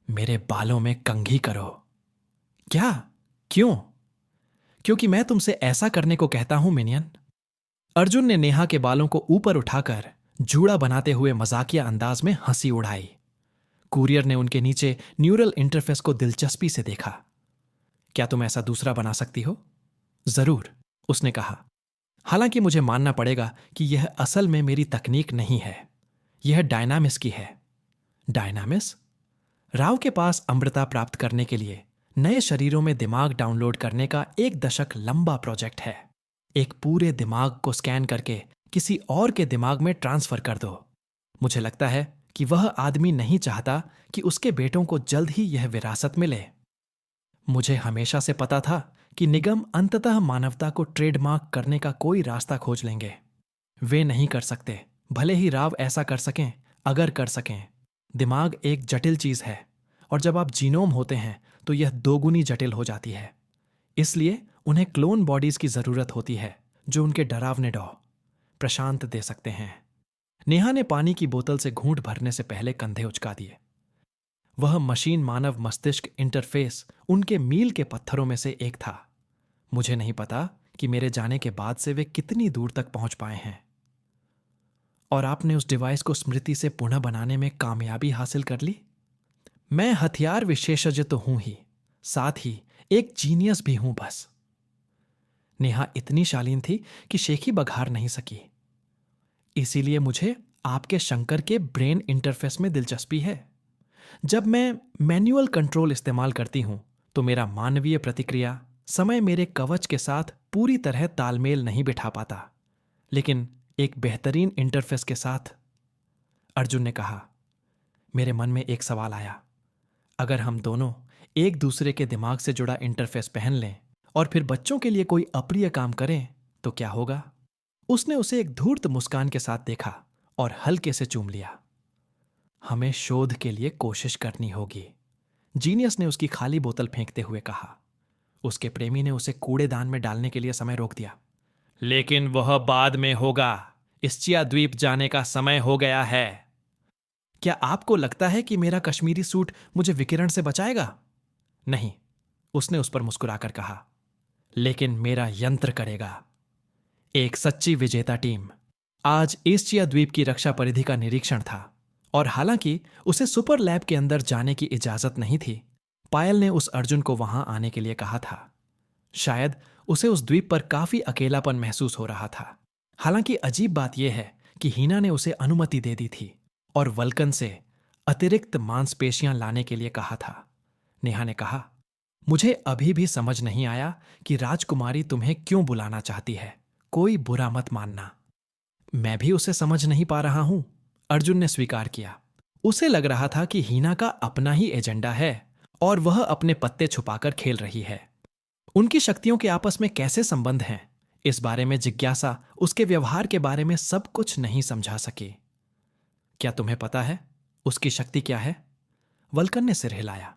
मेरे बालों में कंघी करो। क्या? क्यों? क्योंकि मैं तुमसे ऐसा करने को कहता हूं मिनियन। अर्जुन ने नेहा के बालों को ऊपर उठाकर जूड़ा बनाते हुए मजाकिया अंदाज में हंसी उड़ाई। कुरियर ने उनके नीचे न्यूरल इंटरफेस को दिलचस्पी से देखा। क्या तुम ऐसा दूसरा बना सकती हो? जरूर, उसने कहा। हालांकि मुझे मानना पड़ेगा कि यह असल में मेरी तकनीक नहीं है, यह डायनामिस की है। डायनामिस? राव के पास अमृता प्राप्त करने के लिए नए शरीरों में दिमाग डाउनलोड करने का 1 दशक लंबा प्रोजेक्ट है। एक पूरे दिमाग को स्कैन करके किसी और के दिमाग में ट्रांसफर कर दो। मुझे लगता है कि वह आदमी नहीं चाहता कि उसके बेटों को जल्द ही यह विरासत मिले। मुझे हमेशा से पता था कि निगम अंततः मानवता को ट्रेडमार्क करने का कोई रास्ता खोज लेंगे। वे नहीं कर सकते, भले ही राव ऐसा कर सकें, अगर कर सकें। दिमाग एक जटिल चीज है और जब आप जीनोम होते हैं तो यह दोगुनी जटिल हो जाती है। इसलिए उन्हें क्लोन बॉडीज की जरूरत होती है जो उनके डरावने डॉ प्रशांत दे सकते हैं। नेहा ने पानी की बोतल से घूंट भरने से पहले कंधे उचका दिए। वह मशीन मानव मस्तिष्क इंटरफेस उनके मील के पत्थरों में से एक था। मुझे नहीं पता कि मेरे जाने के बाद से वे कितनी दूर तक पहुंच पाए हैं। और आपने उस डिवाइस को स्मृति से पुनः बनाने में कामयाबी हासिल कर ली? मैं हथियार विशेषज्ञ तो हूं ही, साथ ही एक जीनियस भी हूं बस। नेहा इतनी शालीन थी कि शेखी बघार नहीं सकी। इसीलिए मुझे आपके शंकर के ब्रेन इंटरफेस में दिलचस्पी है। जब मैं मैनुअल कंट्रोल इस्तेमाल करती हूं तो मेरा मानवीय प्रतिक्रिया समय मेरे कवच के साथ पूरी तरह तालमेल नहीं बिठा पाता, लेकिन एक बेहतरीन इंटरफेस के साथ। अर्जुन ने कहा। मेरे मन में एक सवाल आया, अगर हम दोनों एक दूसरे के दिमाग से जुड़ा इंटरफेस पहन लें और फिर बच्चों के लिए कोई अप्रिय काम करें तो क्या होगा? उसने उसे एक धूर्त मुस्कान के साथ देखा और हल्के से चूम लिया। हमें शोध के लिए कोशिश करनी होगी, जीनियस ने उसकी खाली बोतल फेंकते हुए कहा। उसके प्रेमी ने उसे कूड़ेदान में डालने के लिए समय रोक दिया। लेकिन वह बाद में होगा। इस्चिया द्वीप जाने का समय हो गया है। क्या आपको लगता है कि मेरा कश्मीरी सूट मुझे विकिरण से बचाएगा? नहीं, उसने उस पर मुस्कुराकर कहा। लेकिन मेरा यंत्र करेगा। एक सच्ची विजेता टीम। आज एस्चिया द्वीप की रक्षा परिधि का निरीक्षण था और हालांकि उसे सुपर लैब के अंदर जाने की इजाजत नहीं थी, पायल ने उस अर्जुन को वहां आने के लिए कहा था। शायद उसे उस द्वीप पर काफी अकेलापन महसूस हो रहा था। हालांकि अजीब बात यह है कि हीना ने उसे अनुमति दे दी थी और वल्कन से अतिरिक्त मांसपेशियां लाने के लिए कहा था। नेहा ने कहा, मुझे अभी भी समझ नहीं आया कि राजकुमारी तुम्हें क्यों बुलाना चाहती है। कोई बुरा मत मानना। मैं भी उसे समझ नहीं पा रहा हूं, अर्जुन ने स्वीकार किया। उसे लग रहा था कि हीना का अपना ही एजेंडा है और वह अपने पत्ते छुपाकर खेल रही है। उनकी शक्तियों के आपस में कैसे संबंध हैं, इस बारे में जिज्ञासा उसके व्यवहार के बारे में सब कुछ नहीं समझा सकी। क्या तुम्हें पता है उसकी शक्ति क्या है? वल्कन ने सिर हिलाया।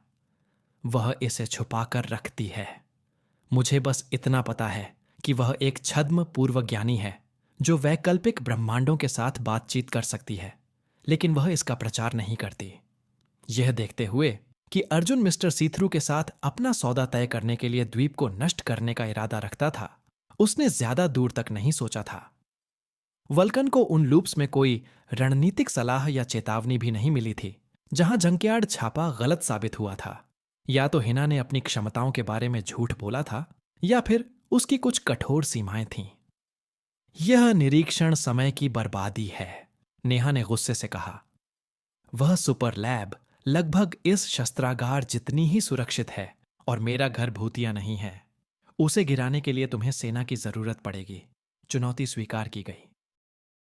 वह इसे छुपाकर रखती है। मुझे बस इतना पता है कि वह एक छद्म पूर्व ज्ञानी है जो वैकल्पिक ब्रह्मांडों के साथ बातचीत कर सकती है, लेकिन वह इसका प्रचार नहीं करती। यह देखते हुए कि अर्जुन मिस्टर सीथरू के साथ अपना सौदा तय करने के लिए द्वीप को नष्ट करने का इरादा रखता था, उसने ज्यादा दूर तक नहीं सोचा था। वल्कन को उन लूप्स में कोई रणनीतिक सलाह या चेतावनी भी नहीं मिली थी जहां जंकयार्ड छापा गलत साबित हुआ था। या तो हिना ने अपनी क्षमताओं के बारे में झूठ बोला था या फिर उसकी कुछ कठोर सीमाएं थीं। यह निरीक्षण समय की बर्बादी है, नेहा ने गुस्से से कहा। वह सुपर लैब लगभग इस शस्त्रागार जितनी ही सुरक्षित है और मेरा घर भूतिया नहीं है। उसे गिराने के लिए तुम्हें सेना की जरूरत पड़ेगी। चुनौती स्वीकार की गई।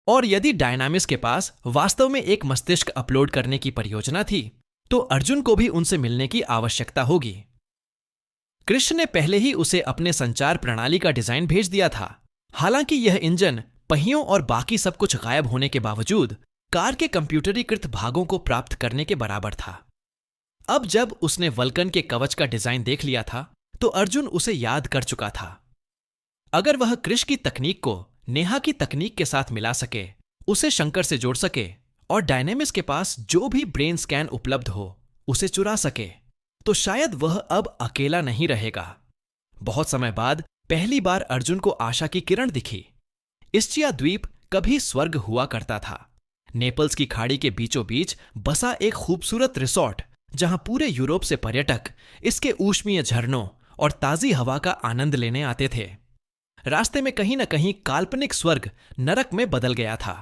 और यदि डायनामिक्स के पास वास्तव में एक मस्तिष्क अपलोड करने की परियोजना थी तो अर्जुन को भी उनसे मिलने की आवश्यकता होगी। कृष्ण ने पहले ही उसे अपने संचार प्रणाली का डिजाइन भेज दिया था। हालांकि यह इंजन, पहियों और बाकी सब कुछ गायब होने के बावजूद कार के कंप्यूटरीकृत भागों को प्राप्त करने के बराबर था। अब जब उसने वल्कन के कवच का डिजाइन देख लिया था तो अर्जुन उसे याद कर चुका था। अगर वह कृष की तकनीक को नेहा की तकनीक के साथ मिला सके, उसे शंकर से जोड़ सके और डायनेमिक्स के पास जो भी ब्रेन स्कैन उपलब्ध हो उसे चुरा सके, तो शायद वह अब अकेला नहीं रहेगा। बहुत समय बाद पहली बार अर्जुन को आशा की किरण दिखी। इस्चिया द्वीप कभी स्वर्ग हुआ करता था। नेपल्स की खाड़ी के बीचों बीच बसा एक खूबसूरत रिसोर्ट जहां पूरे यूरोप से पर्यटक इसके ऊष्मीय झरनों और ताजी हवा का आनंद लेने आते थे। रास्ते में कहीं न कहीं काल्पनिक स्वर्ग नरक में बदल गया था।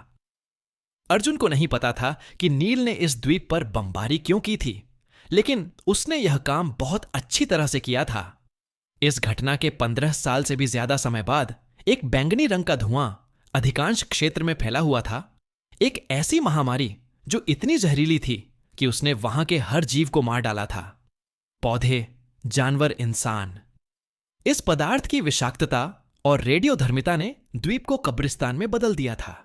अर्जुन को नहीं पता था कि नील ने इस द्वीप पर बमबारी क्यों की थी, लेकिन उसने यह काम बहुत अच्छी तरह से किया था। इस घटना के 15 साल से भी ज्यादा समय बाद एक बैंगनी रंग का धुआं अधिकांश क्षेत्र में फैला हुआ था। एक ऐसी महामारी जो इतनी जहरीली थी कि उसने वहां के हर जीव को मार डाला था। पौधे, जानवर, इंसान। इस पदार्थ की विषाक्तता और रेडियोधर्मिता ने द्वीप को कब्रिस्तान में बदल दिया था।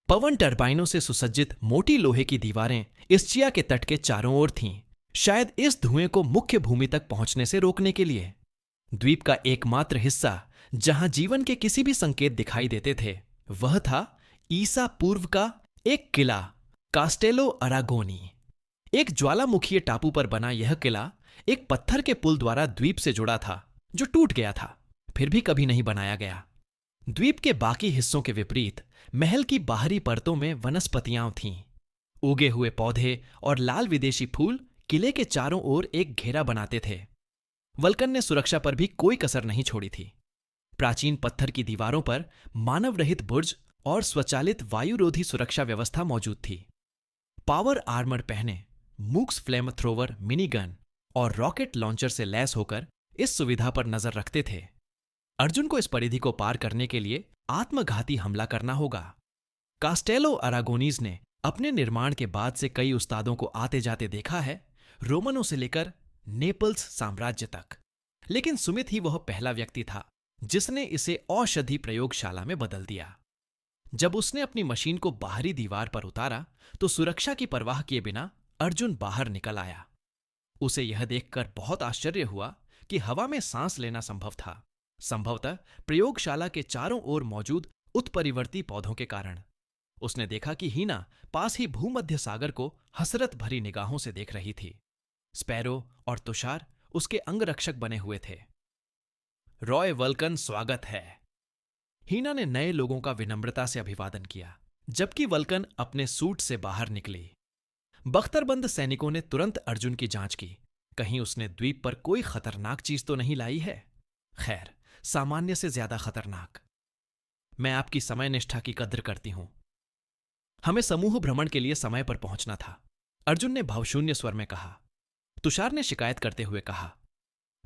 पवन टरबाइनों से सुसज्जित मोटी लोहे की दीवारें इस्चिया के तट के चारों ओर थीं, शायद इस धुएं को मुख्य भूमि तक पहुंचने से रोकने के लिए। द्वीप का एकमात्र हिस्सा जहां जीवन के किसी भी संकेत दिखाई देते थे वह था ईसा पूर्व का एक किला, कास्टेलो अरागोनी। एक ज्वालामुखीय टापू पर बना यह किला एक पत्थर के पुल द्वारा द्वीप से जुड़ा था, जो टूट गया था, फिर भी कभी नहीं बनाया गया। द्वीप के बाकी हिस्सों के विपरीत महल की बाहरी परतों में वनस्पतियां थीं। उगे हुए पौधे और लाल विदेशी फूल किले के चारों ओर एक घेरा बनाते थे। वल्कन ने सुरक्षा पर भी कोई कसर नहीं छोड़ी थी। प्राचीन पत्थर की दीवारों पर मानव रहित बुर्ज और स्वचालित वायुरोधी सुरक्षा व्यवस्था मौजूद थी। पावर आर्मर पहने, MOOCs flame thrower mini gun और रॉकेट लॉन्चर से लैस होकर इस सुविधा पर नजर रखते थे। अर्जुन को इस परिधि को पार करने के लिए आत्मघाती हमला करना होगा। कास्टेलो अरागोनीज ने अपने निर्माण के बाद से कई उस्तादों को आते जाते देखा है, रोमनों से लेकर नेपल्स साम्राज्य तक, लेकिन सुमित ही वह पहला व्यक्ति था जिसने इसे औषधि प्रयोगशाला में बदल दिया। जब उसने अपनी मशीन को बाहरी दीवार पर उतारा तो सुरक्षा की परवाह किए बिना अर्जुन बाहर निकल आया। उसे यह देखकर बहुत आश्चर्य हुआ कि हवा में सांस लेना संभव था, संभवतः प्रयोगशाला के चारों ओर मौजूद उत्परिवर्ती पौधों के कारण। उसने देखा कि हीना पास ही भूमध्य सागर को हसरत भरी निगाहों से देख रही थी। स्पैरो और तुषार उसके अंगरक्षक बने हुए थे। रॉय वल्कन, स्वागत है। हीना ने नए लोगों का विनम्रता से अभिवादन किया, जबकि वल्कन अपने सूट से बाहर निकली। बख्तरबंद सैनिकों ने तुरंत अर्जुन की जांच की, कहीं उसने द्वीप पर कोई खतरनाक चीज तो नहीं लाई है। खैर, सामान्य से ज्यादा खतरनाक। मैं आपकी समय निष्ठा की कद्र करती हूं। हमें समूह भ्रमण के लिए समय पर पहुंचना था, अर्जुन ने भावशून्य स्वर में कहा। तुषार ने शिकायत करते हुए कहा,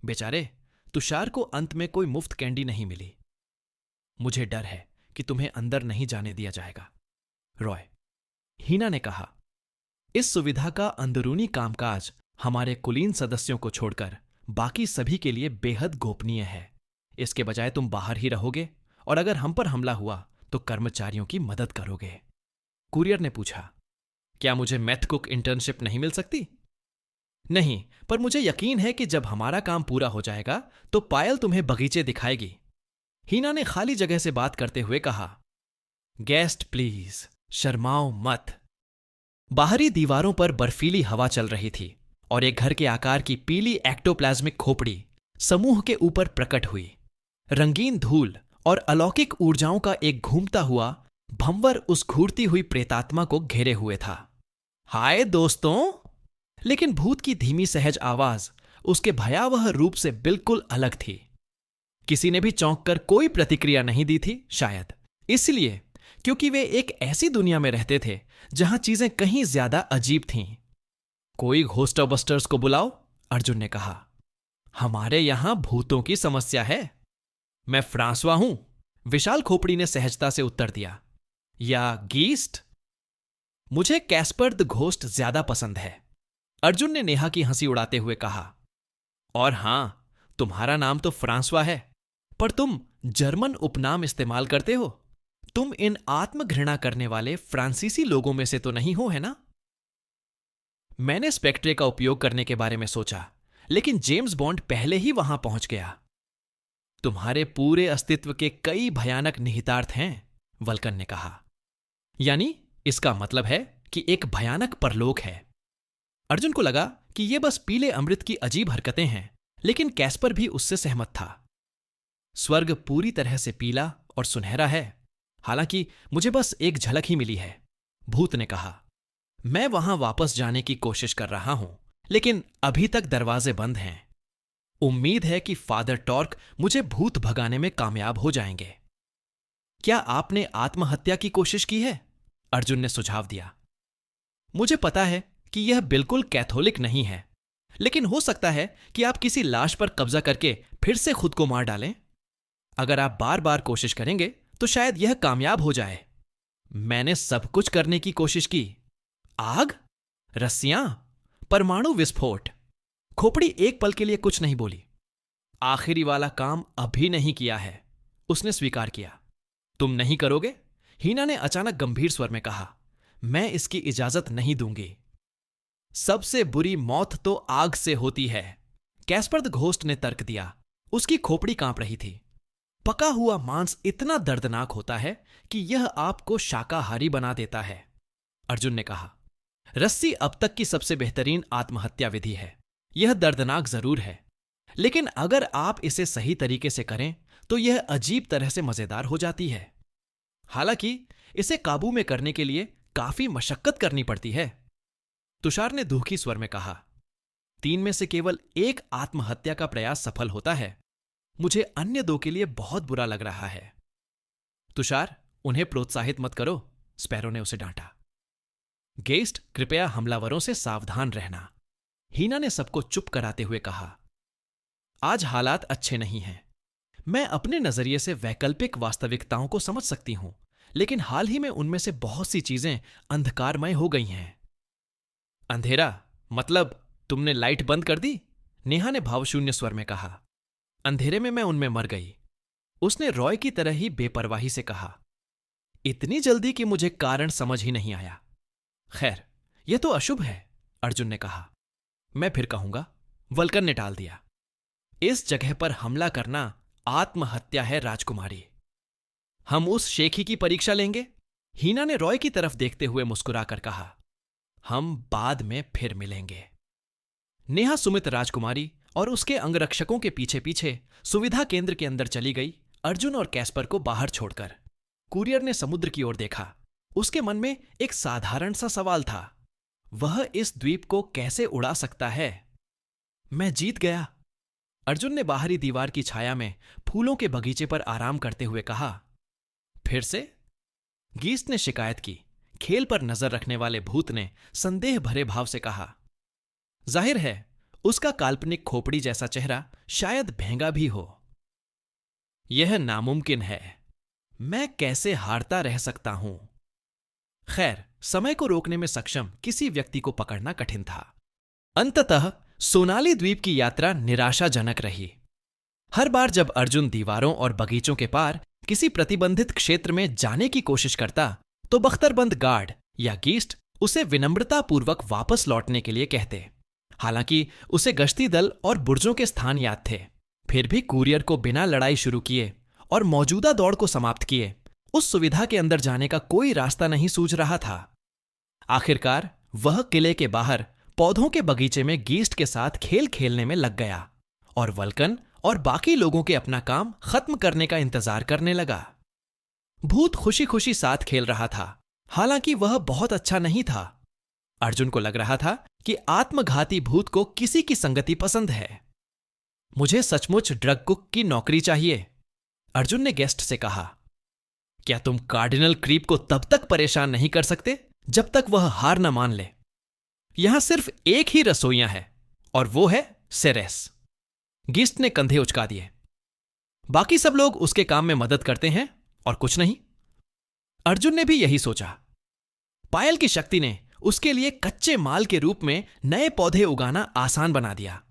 बेचारे, तुषार को अंत में कोई मुफ्त कैंडी नहीं मिली। मुझे डर है कि तुम्हें अंदर नहीं जाने दिया जाएगा, रॉय, हीना ने कहा। इस सुविधा का अंदरूनी कामकाज हमारे कुलीन सदस्यों को छोड़कर बाकी सभी के लिए बेहद गोपनीय है। इसके बजाय तुम बाहर ही रहोगे और अगर हम पर हमला हुआ तो कर्मचारियों की मदद करोगे। कुरियर ने पूछा, क्या मुझे मेथ कुक इंटर्नशिप नहीं मिल सकती? नहीं, पर मुझे यकीन है कि जब हमारा काम पूरा हो जाएगा तो पायल तुम्हें बगीचे दिखाएगी। हीना ने खाली जगह से बात करते हुए कहा। गेस्ट प्लीज, शर्माओ मत। बाहरी दीवारों पर बर्फीली हवा चल रही थी और एक घर के आकार की पीली एक्टोप्लाज्मिक खोपड़ी समूह के ऊपर प्रकट हुई। रंगीन धूल और अलौकिक ऊर्जाओं का एक घूमता हुआ भंवर उस घूरती हुई प्रेतात्मा को घेरे हुए था। हाय दोस्तों! लेकिन भूत की धीमी सहज आवाज उसके भयावह रूप से बिल्कुल अलग थी। किसी ने भी चौंक कर कोई प्रतिक्रिया नहीं दी थी, शायद इसलिए क्योंकि वे एक ऐसी दुनिया में रहते थे जहां चीजें कहीं ज्यादा अजीब थीं। कोई घोस्टबस्टर्स को बुलाओ, अर्जुन ने कहा। हमारे यहां भूतों की समस्या है। मैं फ्रांसवा हूं, विशाल खोपड़ी ने सहजता से उत्तर दिया। या गीस्ट? मुझे कैस्पर द घोस्ट ज्यादा पसंद है, अर्जुन ने नेहा की हंसी उड़ाते हुए कहा। और हां, तुम्हारा नाम तो फ्रांसवा है, पर तुम जर्मन उपनाम इस्तेमाल करते हो। तुम इन आत्मघृणा करने वाले फ्रांसीसी लोगों में से तो नहीं हो, है ना? मैंने स्पेक्ट्रे का उपयोग करने के बारे में सोचा, लेकिन जेम्स बॉन्ड पहले ही वहां पहुंच गया। तुम्हारे पूरे अस्तित्व के कई भयानक निहितार्थ हैं, वल्कन ने कहा। यानी इसका मतलब है कि एक भयानक परलोक है। अर्जुन को लगा कि यह बस पीले अमृत की अजीब हरकतें हैं, लेकिन कैस्पर भी उससे सहमत था। स्वर्ग पूरी तरह से पीला और सुनहरा है, हालांकि मुझे बस एक झलक ही मिली है, भूत ने कहा। मैं वहां वापस जाने की कोशिश कर रहा हूं, लेकिन अभी तक दरवाजे बंद हैं। उम्मीद है कि फादर टॉर्क मुझे भूत भगाने में कामयाब हो जाएंगे। क्या आपने आत्महत्या की कोशिश की है? अर्जुन ने सुझाव दिया। मुझे पता है कि यह बिल्कुल कैथोलिक नहीं है, लेकिन हो सकता है कि आप किसी लाश पर कब्जा करके फिर से खुद को मार डालें। अगर आप बार बार कोशिश करेंगे तो शायद यह कामयाब हो जाए। मैंने सब कुछ करने की कोशिश की। आग, रस्सियां, परमाणु विस्फोट। खोपड़ी एक पल के लिए कुछ नहीं बोली। आखिरी वाला काम अभी नहीं किया है, उसने स्वीकार किया। तुम नहीं करोगे? हीना ने अचानक गंभीर स्वर में कहा। मैं इसकी इजाजत नहीं दूंगी। सबसे बुरी मौत तो आग से होती है, कैस्पर द घोस्ट ने तर्क दिया। उसकी खोपड़ी कांप रही थी। पका हुआ मांस इतना दर्दनाक होता है कि यह आपको शाकाहारी बना देता है, अर्जुन ने कहा। रस्सी अब तक की सबसे बेहतरीन आत्महत्या विधि है। यह दर्दनाक जरूर है, लेकिन अगर आप इसे सही तरीके से करें तो यह अजीब तरह से मजेदार हो जाती है। हालांकि इसे काबू में करने के लिए काफी मशक्कत करनी पड़ती है। तुषार ने दुखी स्वर में कहा, 3 में से केवल एक आत्महत्या का प्रयास सफल होता है। मुझे अन्य 2 के लिए बहुत बुरा लग रहा है। तुषार, उन्हें प्रोत्साहित मत करो, स्पैरो ने उसे डांटा। गेस्ट, कृपया हमलावरों से सावधान रहना, हीना ने सबको चुप कराते हुए कहा। आज हालात अच्छे नहीं हैं। मैं अपने नजरिए से वैकल्पिक वास्तविकताओं को समझ सकती हूं, लेकिन हाल ही में उनमें से बहुत सी चीजें अंधकारमय हो गई हैं। अंधेरा मतलब तुमने लाइट बंद कर दी? नेहा ने भावशून्य स्वर में कहा। अंधेरे में मैं उनमें मर गई, उसने रॉय की तरह ही बेपरवाही से कहा। इतनी जल्दी कि मुझे कारण समझ ही नहीं आया। खैर, यह तो अशुभ है, अर्जुन ने कहा। मैं फिर कहूंगा, वल्कन ने टाल दिया। इस जगह पर हमला करना आत्महत्या है राजकुमारी। हम उस शेखी की परीक्षा लेंगे? हीना ने रॉय की तरफ देखते हुए मुस्कुराकर कहा। हम बाद में फिर मिलेंगे। नेहा सुमित राजकुमारी और उसके अंगरक्षकों के पीछे पीछे सुविधा केंद्र के अंदर चली गई, अर्जुन और कैस्पर को बाहर छोड़कर। कुरियर ने समुद्र की ओर देखा। उसके मन में एक साधारण सा सवाल था, वह इस द्वीप को कैसे उड़ा सकता है? मैं जीत गया, अर्जुन ने बाहरी दीवार की छाया में फूलों के बगीचे पर आराम करते हुए कहा। फिर से? गीस्ट ने शिकायत की। खेल पर नजर रखने वाले भूत ने संदेह भरे भाव से कहा। जाहिर है उसका काल्पनिक खोपड़ी जैसा चेहरा शायद भेंगा भी हो। यह नामुमकिन है, मैं कैसे हारता रह सकता हूं? खैर, समय को रोकने में सक्षम किसी व्यक्ति को पकड़ना कठिन था। अंततः सोनाली द्वीप की यात्रा निराशाजनक रही। हर बार जब अर्जुन दीवारों और बगीचों के पार किसी प्रतिबंधित क्षेत्र में जाने की कोशिश करता तो बख्तरबंद गार्ड या गीस्ट उसे विनम्रतापूर्वक वापस लौटने के लिए कहते। हालांकि उसे गश्ती दल और बुर्जों के स्थान याद थे, फिर भी कुरियर को बिना लड़ाई शुरू किए और मौजूदा दौड़ को समाप्त किए उस सुविधा के अंदर जाने का कोई रास्ता नहीं सूझ रहा था। आखिरकार वह किले के बाहर पौधों के बगीचे में गीस्ट के साथ खेल खेलने में लग गया और वल्कन और बाकी लोगों के अपना काम खत्म करने का इंतजार करने लगा। भूत खुशी खुशी साथ खेल रहा था, हालांकि वह बहुत अच्छा नहीं था। अर्जुन को लग रहा था कि आत्मघाती भूत को किसी की संगति पसंद है। मुझे सचमुच ड्रग कुक की नौकरी चाहिए, अर्जुन ने गेस्ट से कहा। क्या तुम कार्डिनल क्रीप को तब तक परेशान नहीं कर सकते जब तक वह हार न मान ले? यहां सिर्फ एक ही रसोइया है और वो है सेरेस। गिस्ट ने कंधे उचका दिए। बाकी सब लोग उसके काम में मदद करते हैं और कुछ नहीं। अर्जुन ने भी यही सोचा। पायल की शक्ति ने उसके लिए कच्चे माल के रूप में नए पौधे उगाना आसान बना दिया,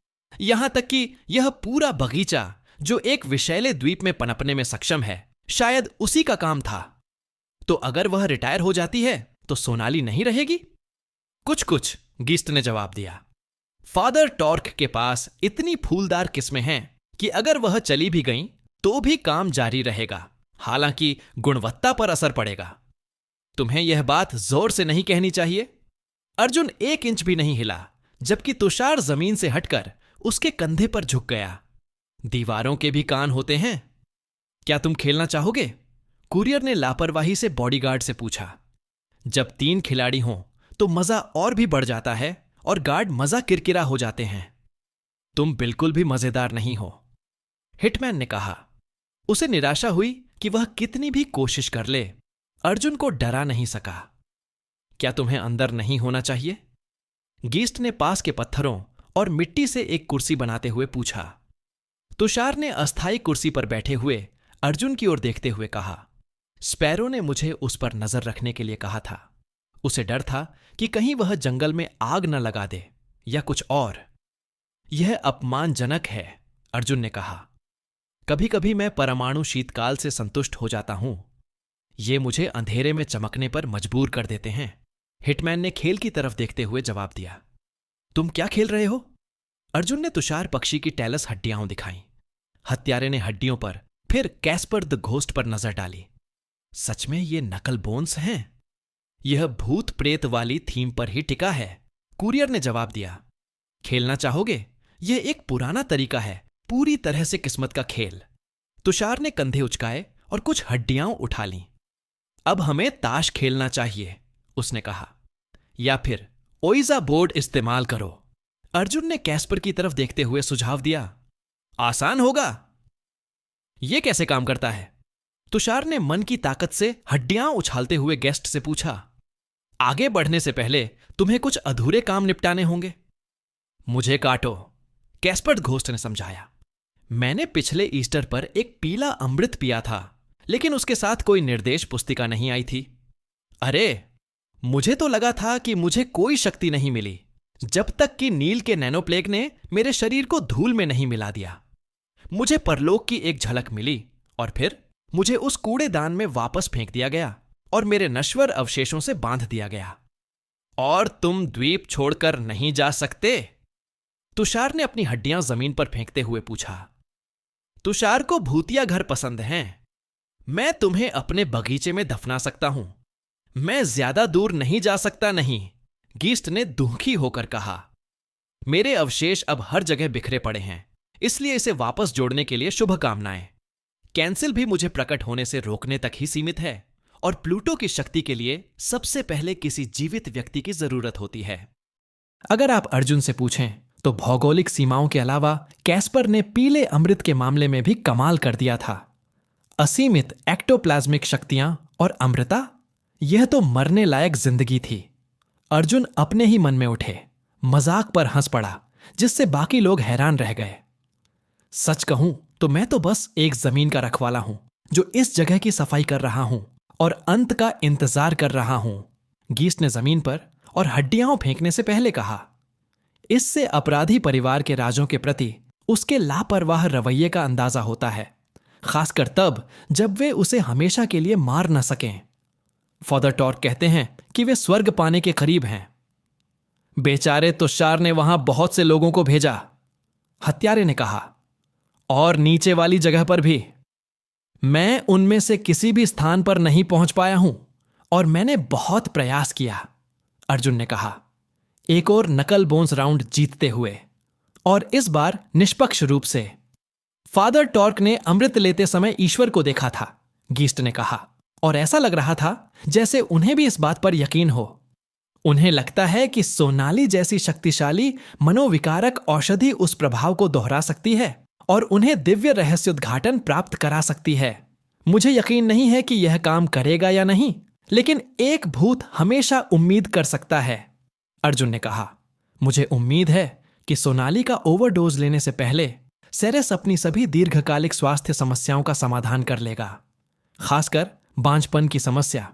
यहां तक कि यह पूरा बगीचा जो एक विषैले द्वीप में पनपने में सक्षम है शायद उसी का काम था। तो अगर वह रिटायर हो जाती है तो सोनाली नहीं रहेगी? कुछ कुछ, गीस्ट ने जवाब दिया। फादर टॉर्क के पास इतनी फूलदार किस्में हैं कि अगर वह चली भी गईं तो भी काम जारी रहेगा, हालांकि गुणवत्ता पर असर पड़ेगा। तुम्हें यह बात जोर से नहीं कहनी चाहिए। अर्जुन 1 इंच भी नहीं हिला, जबकि तुषार जमीन से हटकर उसके कंधे पर झुक गया। दीवारों के भी कान होते हैं। क्या तुम खेलना चाहोगे? कुरियर ने लापरवाही से बॉडीगार्ड से पूछा। जब 3 खिलाड़ी हों तो मजा और भी बढ़ जाता है और गार्ड मजा किरकिरा हो जाते हैं। तुम बिल्कुल भी मजेदार नहीं हो, हिटमैन ने कहा। उसे निराशा हुई कि वह कितनी भी कोशिश कर ले, अर्जुन को डरा नहीं सका। क्या तुम्हें अंदर नहीं होना चाहिए? गीस्ट ने पास के पत्थरों और मिट्टी से एक कुर्सी बनाते हुए पूछा। तुषार ने अस्थायी कुर्सी पर बैठे हुए अर्जुन की ओर देखते हुए कहा। स्पैरो ने मुझे उस पर नजर रखने के लिए कहा था। उसे डर था कि कहीं वह जंगल में आग न लगा दे या कुछ और। यह अपमानजनक है, अर्जुन ने कहा। कभी कभी मैं परमाणु शीतकाल से संतुष्ट हो जाता हूं। ये मुझे अंधेरे में चमकने पर मजबूर कर देते हैं, हिटमैन ने खेल की तरफ देखते हुए जवाब दिया। तुम क्या खेल रहे हो? अर्जुन ने तुषार पक्षी की टैलस हड्डियां दिखाई। हत्यारे ने हड्डियों पर फिर कैस्पर द घोस्ट पर नजर डाली। सच में ये नकल बोन्स हैं? यह भूत प्रेत वाली थीम पर ही टिका है, कुरियर ने जवाब दिया। खेलना चाहोगे? यह एक पुराना तरीका है, पूरी तरह से किस्मत का खेल। तुषार ने कंधे उचकाए और कुछ हड्डियां उठा लीं। अब हमें ताश खेलना चाहिए, उसने कहा, या फिर ओइजा बोर्ड इस्तेमाल करो। अर्जुन ने कैस्पर की तरफ देखते हुए सुझाव दिया। आसान होगा। यह कैसे काम करता है? तुषार ने मन की ताकत से हड्डियां उछालते हुए गेस्ट से पूछा। आगे बढ़ने से पहले तुम्हें कुछ अधूरे काम निपटाने होंगे। मुझे काटो, कैस्पर घोस्ट ने समझाया। मैंने पिछले ईस्टर पर एक पीला अमृत पिया था, लेकिन उसके साथ कोई निर्देश पुस्तिका नहीं आई थी। अरे, मुझे तो लगा था कि मुझे कोई शक्ति नहीं मिली जब तक कि नील के नैनोप्लेग ने मेरे शरीर को धूल में नहीं मिला दिया। मुझे परलोक की एक झलक मिली और फिर मुझे उस कूड़ेदान में वापस फेंक दिया गया और मेरे नश्वर अवशेषों से बांध दिया गया। और तुम द्वीप छोड़कर नहीं जा सकते? तुषार ने अपनी हड्डियां जमीन पर फेंकते हुए पूछा। तुषार को भूतिया घर पसंद हैं। मैं तुम्हें अपने बगीचे में दफना सकता हूं। मैं ज्यादा दूर नहीं जा सकता नहीं, गीस्ट ने दुखी होकर कहा। मेरे अवशेष अब हर जगह बिखरे पड़े हैं, इसलिए इसे वापस जोड़ने के लिए शुभकामनाएं। कैंसिल भी मुझे प्रकट होने से रोकने तक ही सीमित है, और प्लूटो की शक्ति के लिए सबसे पहले किसी जीवित व्यक्ति की जरूरत होती है। अगर आप अर्जुन से पूछें तो भौगोलिक सीमाओं के अलावा कैस्पर ने पीले अमृत के मामले में भी कमाल कर दिया था। असीमित एक्टोप्लाज्मिक शक्तियां और अमृता, यह तो मरने लायक जिंदगी थी। अर्जुन अपने ही मन में उठे, मजाक पर हंस पड़ा, जिससे बाकी लोग हैरान रह गए। सच कहूं तो मैं तो बस एक जमीन का रखवाला हूं जो इस जगह की सफाई कर रहा हूं और अंत का इंतजार कर रहा हूं, गीस्ट ने जमीन पर और हड्डियां फेंकने से पहले कहा। इससे अपराधी परिवार के राजों के प्रति उसके लापरवाह रवैये का अंदाजा होता है, खासकर तब जब वे उसे हमेशा के लिए मार न सकें। फादर टॉर्क कहते हैं कि वे स्वर्ग पाने के करीब हैं। बेचारे तुषार ने वहां बहुत से लोगों को भेजा, हत्यारे ने कहा, और नीचे वाली जगह पर भी। मैं उनमें से किसी भी स्थान पर नहीं पहुंच पाया हूं और मैंने बहुत प्रयास किया, अर्जुन ने कहा, एक और नकल बोन्स राउंड जीतते हुए, और इस बार निष्पक्ष रूप से। फादर टॉर्क ने अमृत लेते समय ईश्वर को देखा था, गीस्ट ने कहा, और ऐसा लग रहा था जैसे उन्हें भी इस बात पर यकीन हो। उन्हें लगता है कि सोनाली जैसी शक्तिशाली मनोविकारक औषधि उस प्रभाव को दोहरा सकती है और उन्हें दिव्य रहस्योद्घाटन प्राप्त करा सकती है। मुझे यकीन नहीं है कि यह काम करेगा या नहीं, लेकिन एक भूत हमेशा उम्मीद कर सकता है, अर्जुन ने कहा। मुझे उम्मीद है कि सोनाली का ओवरडोज लेने से पहले सेरेस अपनी सभी दीर्घकालिक स्वास्थ्य समस्याओं का समाधान कर लेगा, खासकर बांझपन की समस्या।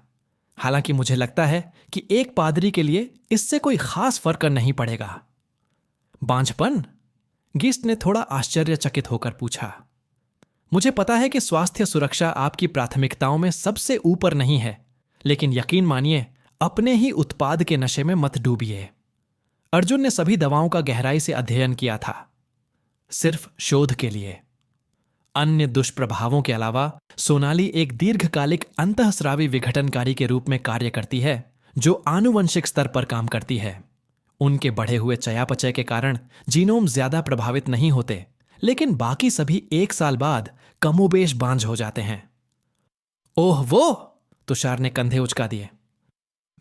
हालांकि मुझे लगता है कि एक पादरी के लिए इससे कोई खास फर्क नहीं पड़ेगा। बांझपन? गीस्ट ने थोड़ा आश्चर्यचकित होकर पूछा। मुझे पता है कि स्वास्थ्य सुरक्षा आपकी प्राथमिकताओं में सबसे ऊपर नहीं है, लेकिन यकीन मानिए, अपने ही उत्पाद के नशे में मत डूबिए। अर्जुन ने सभी दवाओं का गहराई से अध्ययन किया था, सिर्फ शोध के लिए। अन्य दुष्प्रभावों के अलावा सोनाली एक दीर्घकालिक अंतःस्रावी विघटनकारी के रूप में कार्य करती है, जो आनुवंशिक स्तर पर काम करती है। उनके बढ़े हुए चयापचय के कारण जीनोम ज्यादा प्रभावित नहीं होते, लेकिन बाकी सभी 1 साल बाद कमोबेश बांझ हो जाते हैं। ओह वो, तुषार ने कंधे उचका दिए।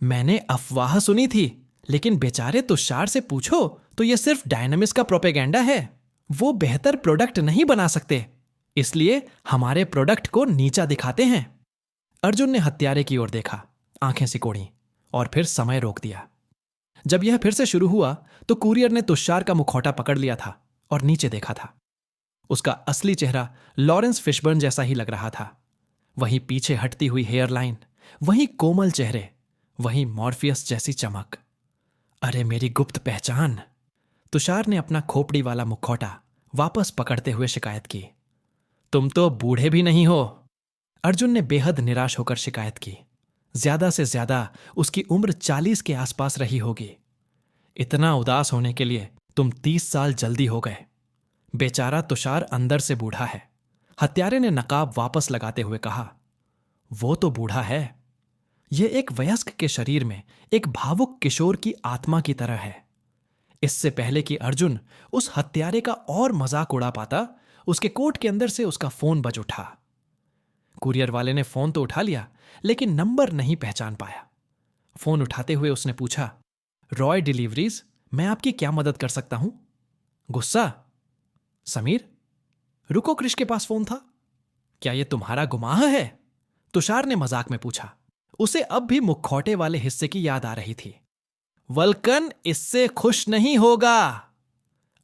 मैंने अफवाह सुनी थी, लेकिन बेचारे तुषार से पूछो तो यह सिर्फ डायनामिक्स का प्रोपेगेंडा है। वो बेहतर प्रोडक्ट नहीं बना सकते, इसलिए हमारे प्रोडक्ट को नीचा दिखाते हैं। अर्जुन ने हत्यारे की ओर देखा, आंखें सिकोड़ी और फिर समय रोक दिया। जब यह फिर से शुरू हुआ तो कुरियर ने तुषार का मुखौटा पकड़ लिया था और नीचे देखा था। उसका असली चेहरा लॉरेंस फिशबर्न जैसा ही लग रहा था। वहीं पीछे हटती हुई हेयरलाइन, वहीं कोमल चेहरे, वहीं मॉर्फियस जैसी चमक। अरे मेरी गुप्त पहचान! तुषार ने अपना खोपड़ी वाला मुखौटा वापस पकड़ते हुए शिकायत की। तुम तो बूढ़े भी नहीं हो, अर्जुन ने बेहद निराश होकर शिकायत की। ज्यादा से ज्यादा उसकी उम्र 40 के आसपास रही होगी। इतना उदास होने के लिए तुम 30 साल जल्दी हो गए। बेचारा तुषार अंदर से बूढ़ा है, हत्यारे ने नकाब वापस लगाते हुए कहा। वो तो बूढ़ा है। यह एक वयस्क के शरीर में एक भावुक किशोर की आत्मा की तरह है। इससे पहले कि अर्जुन उस हत्यारे का और मजाक उड़ा पाता, उसके कोट के अंदर से उसका फोन बज उठा। कुरियर वाले ने फोन तो उठा लिया, लेकिन नंबर नहीं पहचान पाया। फोन उठाते हुए उसने पूछा, रॉय डिलीवरीज, मैं आपकी क्या मदद कर सकता हूं? गुस्सा? समीर? रुको, क्रिश के पास फोन था। क्या यह तुम्हारा गुमाह है? तुषार ने मजाक में पूछा। उसे अब भी मुखौटे वाले हिस्से की याद आ रही थी। वल्कन इससे खुश नहीं होगा।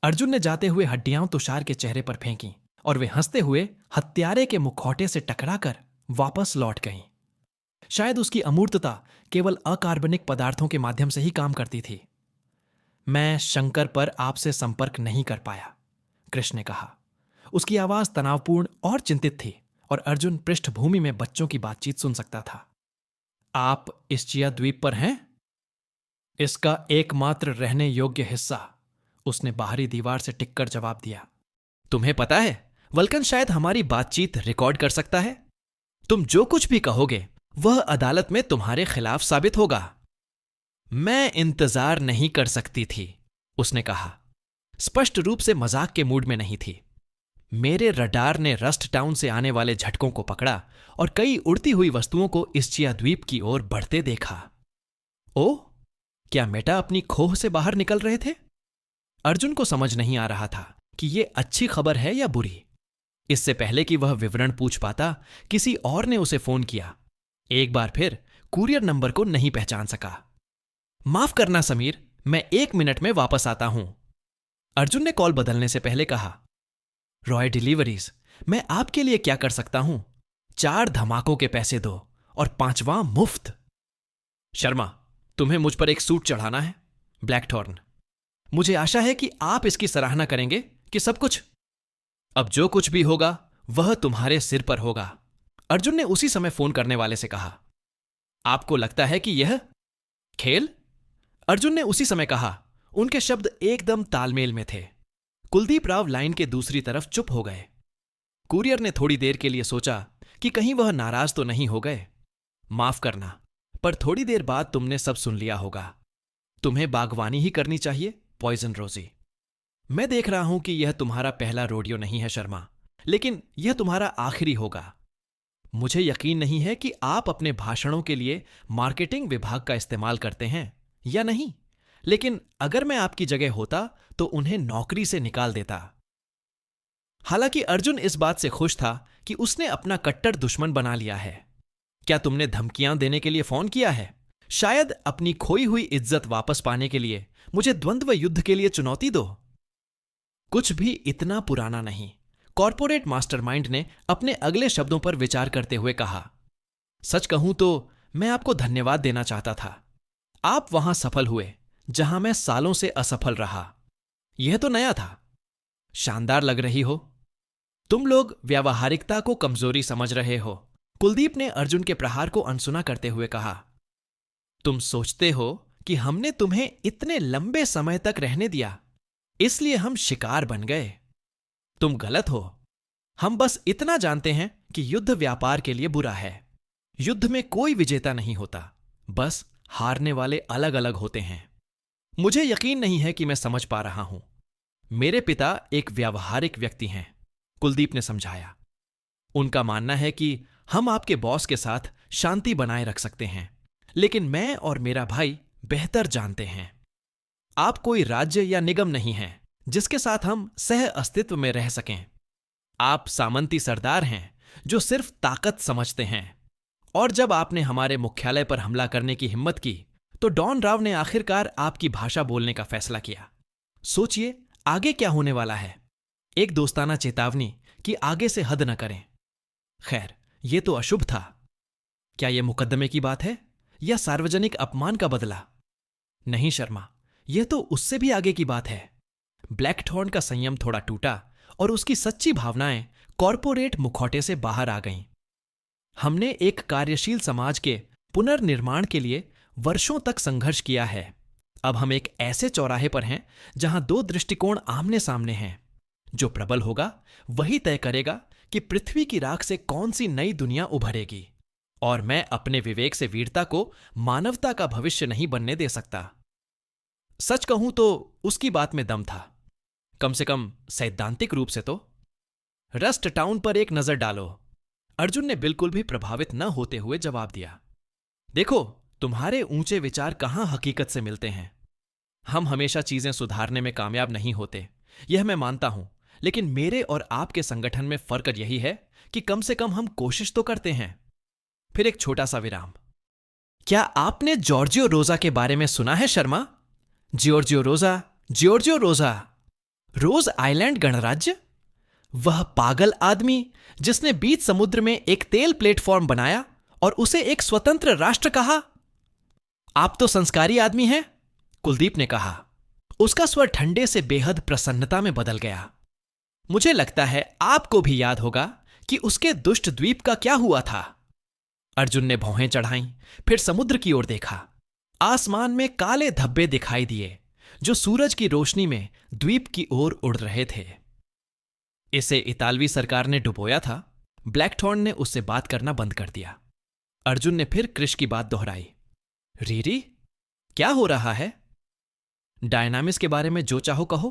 अर्जुन ने जाते हुए हड्डियां तुषार के चेहरे पर फेंकी और वे हंसते हुए हत्यारे के मुखौटे से टकराकर वापस लौट गईं। शायद उसकी अमूर्तता केवल अकार्बनिक पदार्थों के माध्यम से ही काम करती थी। मैं शंकर पर आपसे संपर्क नहीं कर पाया, कृष्ण ने कहा। उसकी आवाज तनावपूर्ण और चिंतित थी और अर्जुन पृष्ठभूमि में बच्चों की बातचीत सुन सकता था। आप इस्चिया द्वीप पर हैं? इसका एकमात्र रहने योग्य हिस्सा, उसने बाहरी दीवार से टिककर जवाब दिया। तुम्हें पता है, वल्कन शायद हमारी बातचीत रिकॉर्ड कर सकता है। तुम जो कुछ भी कहोगे वह अदालत में तुम्हारे खिलाफ साबित होगा। मैं इंतजार नहीं कर सकती थी, उसने कहा। स्पष्ट रूप से मजाक के मूड में नहीं थी। मेरे रडार ने रस्ट टाउन से आने वाले झटकों को पकड़ा और कई उड़ती हुई वस्तुओं को इस्चिया द्वीप की ओर बढ़ते देखा। ओह, क्या मेटा अपनी खोह से बाहर निकल रहे थे? अर्जुन को समझ नहीं आ रहा था कि यह अच्छी खबर है या बुरी। इससे पहले कि वह विवरण पूछ पाता, किसी और ने उसे फोन किया। एक बार फिर कुरियर नंबर को नहीं पहचान सका। माफ करना समीर, मैं 1 मिनट में वापस आता हूं, अर्जुन ने कॉल बदलने से पहले कहा। रॉय डिलीवरीज, मैं आपके लिए क्या कर सकता हूं? 4 धमाकों के पैसे दो और 5वां मुफ्त। शर्मा, तुम्हें मुझ पर एक सूट चढ़ाना है, ब्लैकथॉर्न। मुझे आशा है कि आप इसकी सराहना करेंगे कि सब कुछ, अब जो कुछ भी होगा वह तुम्हारे सिर पर होगा, अर्जुन ने उसी समय फोन करने वाले से कहा। आपको लगता है कि यह खेल? अर्जुन ने उसी समय कहा। उनके शब्द एकदम तालमेल में थे। कुलदीप राव लाइन के दूसरी तरफ चुप हो गए। कुरियर ने थोड़ी देर के लिए सोचा कि कहीं वह नाराज तो नहीं हो गए। माफ करना, पर थोड़ी देर बाद तुमने सब सुन लिया होगा। तुम्हें बागवानी ही करनी चाहिए, पॉइजन रोजी। मैं देख रहा हूं कि यह तुम्हारा पहला रोडियो नहीं है शर्मा, लेकिन यह तुम्हारा आखिरी होगा। मुझे यकीन नहीं है कि आप अपने भाषणों के लिए मार्केटिंग विभाग का इस्तेमाल करते हैं या नहीं, लेकिन अगर मैं आपकी जगह होता तो उन्हें नौकरी से निकाल देता। हालांकि अर्जुन इस बात से खुश था कि उसने अपना कट्टर दुश्मन बना लिया है। क्या तुमने धमकियां देने के लिए फोन किया है? शायद अपनी खोई हुई इज्जत वापस पाने के लिए मुझे द्वंद्व युद्ध के लिए चुनौती दो। कुछ भी इतना पुराना नहीं, कॉर्पोरेट मास्टरमाइंड ने अपने अगले शब्दों पर विचार करते हुए कहा। सच कहूं तो मैं आपको धन्यवाद देना चाहता था। आप वहां सफल हुए जहां मैं सालों से असफल रहा। यह तो नया था। शानदार लग रही हो। तुम लोग व्यावहारिकता को कमजोरी समझ रहे हो, कुलदीप ने अर्जुन के प्रहार को अनसुना करते हुए कहा। तुम सोचते हो कि हमने तुम्हें इतने लंबे समय तक रहने दिया, इसलिए हम शिकार बन गए। तुम गलत हो। हम बस इतना जानते हैं कि युद्ध व्यापार के लिए बुरा है। युद्ध में कोई विजेता नहीं होता, बस हारने वाले अलग अलग होते हैं। मुझे यकीन नहीं है कि मैं समझ पा रहा हूं। मेरे पिता एक व्यावहारिक व्यक्ति हैं, कुलदीप ने समझाया। उनका मानना है कि हम आपके बॉस के साथ शांति बनाए रख सकते हैं, लेकिन मैं और मेरा भाई बेहतर जानते हैं। आप कोई राज्य या निगम नहीं हैं जिसके साथ हम सह अस्तित्व में रह सकें। आप सामंती सरदार हैं जो सिर्फ ताकत समझते हैं। और जब आपने हमारे मुख्यालय पर हमला करने की हिम्मत की तो डॉन राव ने आखिरकार आपकी भाषा बोलने का फैसला किया। सोचिए आगे क्या होने वाला है। एक दोस्ताना चेतावनी कि आगे से हद न करें। खैर, यह तो अशुभ था। क्या यह मुकदमे की बात है या सार्वजनिक अपमान का बदला? नहीं शर्मा, यह तो उससे भी आगे की बात है। ब्लैकथॉर्न का संयम थोड़ा टूटा और उसकी सच्ची भावनाएं कॉर्पोरेट मुखौटे से बाहर आ गईं। हमने एक कार्यशील समाज के पुनर्निर्माण के लिए वर्षों तक संघर्ष किया है। अब हम एक ऐसे चौराहे पर हैं जहां 2 दृष्टिकोण आमने सामने हैं। जो प्रबल होगा वही तय करेगा कि पृथ्वी की राख से कौन सी नई दुनिया उभरेगी। और मैं अपने विवेक से वीरता को मानवता का भविष्य नहीं बनने दे सकता। सच कहूं तो उसकी बात में दम था, कम से कम सैद्धांतिक रूप से तो। रस्ट टाउन पर एक नजर डालो, अर्जुन ने बिल्कुल भी प्रभावित न होते हुए जवाब दिया। देखो, तुम्हारे ऊंचे विचार कहां हकीकत से मिलते हैं। हम हमेशा चीजें सुधारने में कामयाब नहीं होते, यह मैं मानता हूं, लेकिन मेरे और आपके संगठन में फर्क यही है कि कम से कम हम कोशिश तो करते हैं। फिर एक छोटा सा विराम। क्या आपने जॉर्जियो रोजा के बारे में सुना है शर्मा? जॉर्जियो रोजा, जॉर्जियो रोजा, रोज आइलैंड गणराज्य? वह पागल आदमी जिसने बीच समुद्र में एक तेल प्लेटफॉर्म बनाया और उसे एक स्वतंत्र राष्ट्र कहा। आप तो संस्कारी आदमी हैं, कुलदीप ने कहा। उसका स्वर ठंडे से बेहद प्रसन्नता में बदल गया। मुझे लगता है आपको भी याद होगा कि उसके दुष्ट द्वीप का क्या हुआ था। अर्जुन ने भौहें चढ़ाईं, फिर समुद्र की ओर देखा। आसमान में काले धब्बे दिखाई दिए जो सूरज की रोशनी में द्वीप की ओर उड़ रहे थे। इसे इतालवी सरकार ने डुबोया था। ब्लैकथॉर्न ने उससे बात करना बंद कर दिया। अर्जुन ने फिर कृष की बात दोहराई। रीरी, क्या हो रहा है? डायनामिक्स के बारे में जो चाहो कहो,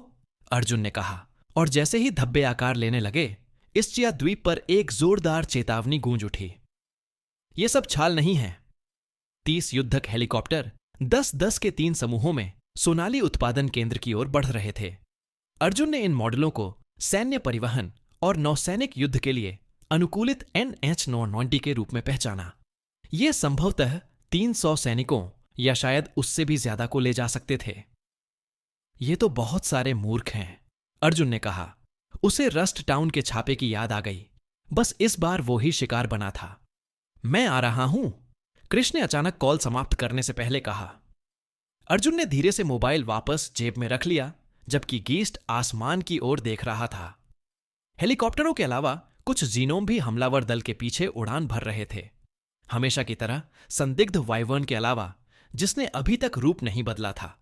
अर्जुन ने कहा, और जैसे ही धब्बे आकार लेने लगे, इस्चिया द्वीप पर एक जोरदार चेतावनी गूंज उठी। ये सब छाल नहीं है। 30 युद्धक हेलीकॉप्टर 10-10 के 3 समूहों में सोनाली उत्पादन केंद्र की ओर बढ़ रहे थे। अर्जुन ने इन मॉडलों को सैन्य परिवहन और नौसैनिक युद्ध के लिए अनुकूलित NH-990 के रूप में पहचाना। ये संभवतः 300 सैनिकों या शायद उससे भी ज्यादा को ले जा सकते थे। ये तो बहुत सारे मूर्ख हैं, अर्जुन ने कहा। उसे रस्ट टाउन के छापे की याद आ गई। बस इस बार वो ही शिकार बना था। मैं आ रहा हूं, कृष ने अचानक कॉल समाप्त करने से पहले कहा। अर्जुन ने धीरे से मोबाइल वापस जेब में रख लिया, जबकि गीस्ट आसमान की ओर देख रहा था। हेलीकॉप्टरों के अलावा कुछ जीनोम भी हमलावर दल के पीछे उड़ान भर रहे थे। हमेशा की तरह संदिग्ध वाइवर्न के अलावा, जिसने अभी तक रूप नहीं बदला था।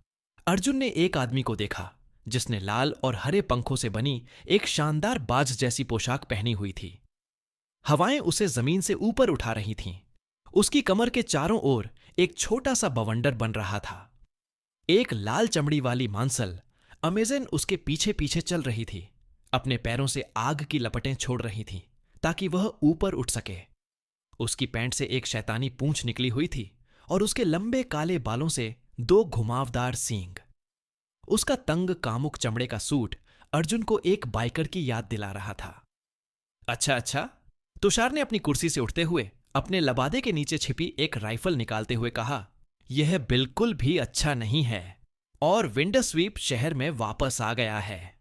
अर्जुन ने एक आदमी को देखा जिसने लाल और हरे पंखों से बनी एक शानदार बाज जैसी पोशाक पहनी हुई थी। हवाएं उसे जमीन से ऊपर उठा रही थीं। उसकी कमर के चारों ओर एक छोटा सा बवंडर बन रहा था। एक लाल चमड़ी वाली मांसल अमेजन उसके पीछे पीछे चल रही थी, अपने पैरों से आग की लपटें छोड़ रही थी ताकि वह ऊपर उठ सके। उसकी पैंट से एक शैतानी पूंछ निकली हुई थी और उसके लंबे काले बालों से 2 घुमावदार सींग। उसका तंग कामुक चमड़े का सूट अर्जुन को एक बाइकर की याद दिला रहा था। अच्छा, तुषार ने अपनी कुर्सी से उठते हुए अपने लबादे के नीचे छिपी एक राइफल निकालते हुए कहा, यह बिल्कुल भी अच्छा नहीं है और विंडस्वीप शहर में वापस आ गया है।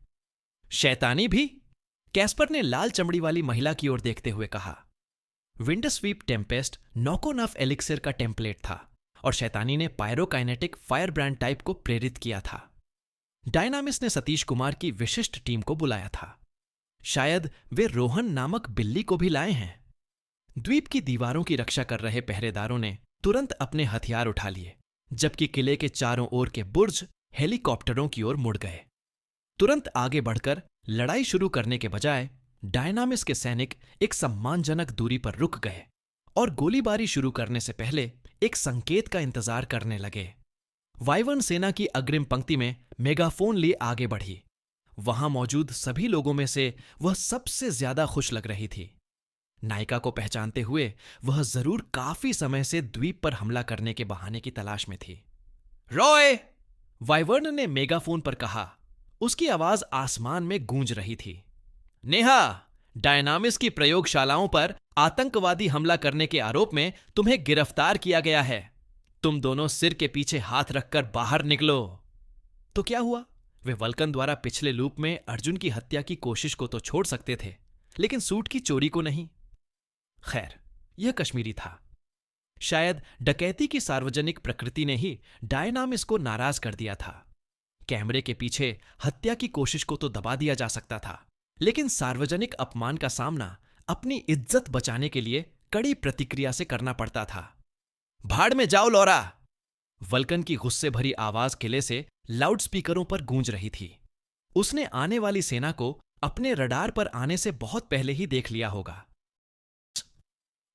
शैतानी भी? कैस्पर ने लाल चमड़ी वाली महिला की ओर देखते हुए कहा। विंडस्वीप टेम्पेस्ट नॉकोनफ एलिक्सिर का टेम्पलेट था और शैतानी ने पायरोकाइनेटिक फायर ब्रांड टाइप को प्रेरित किया था। डायनामिक्स ने सतीश कुमार की विशिष्ट टीम को बुलाया था। शायद वे रोहन नामक बिल्ली को भी लाए हैं। द्वीप की दीवारों की रक्षा कर रहे पहरेदारों ने तुरंत अपने हथियार उठा लिए, जबकि किले के चारों ओर के बुर्ज हेलीकॉप्टरों की ओर मुड़ गए। तुरंत आगे बढ़कर लड़ाई शुरू करने के बजाय डायनामिक्स के सैनिक एक सम्मानजनक दूरी पर रुक गए और गोलीबारी शुरू करने से पहले एक संकेत का इंतजार करने लगे। वाइवर्न सेना की अग्रिम पंक्ति में मेगाफोन लिए आगे बढ़ी। वहां मौजूद सभी लोगों में से वह सबसे ज्यादा खुश लग रही थी। नायिका को पहचानते हुए वह जरूर काफी समय से द्वीप पर हमला करने के बहाने की तलाश में थी। रॉय! वाइवर्न ने मेगाफोन पर कहा। उसकी आवाज आसमान में गूंज रही थी। नेहा, डायनामिक्स की प्रयोगशालाओं पर आतंकवादी हमला करने के आरोप में तुम्हें गिरफ्तार किया गया है। तुम दोनों सिर के पीछे हाथ रखकर बाहर निकलो। तो क्या हुआ? वे वल्कन द्वारा पिछले लूप में अर्जुन की हत्या की कोशिश को तो छोड़ सकते थे, लेकिन सूट की चोरी को नहीं। खैर, यह कश्मीरी था। शायद डकैती की सार्वजनिक प्रकृति ने ही डायनामिक्स को नाराज कर दिया था। कैमरे के पीछे हत्या की कोशिश को तो दबा दिया जा सकता था, लेकिन सार्वजनिक अपमान का सामना अपनी इज्जत बचाने के लिए कड़ी प्रतिक्रिया से करना पड़ता था। भाड़ में जाओ लौरा! वल्कन की गुस्से भरी आवाज किले से लाउडस्पीकरों पर गूंज रही थी। उसने आने वाली सेना को अपने रडार पर आने से बहुत पहले ही देख लिया होगा।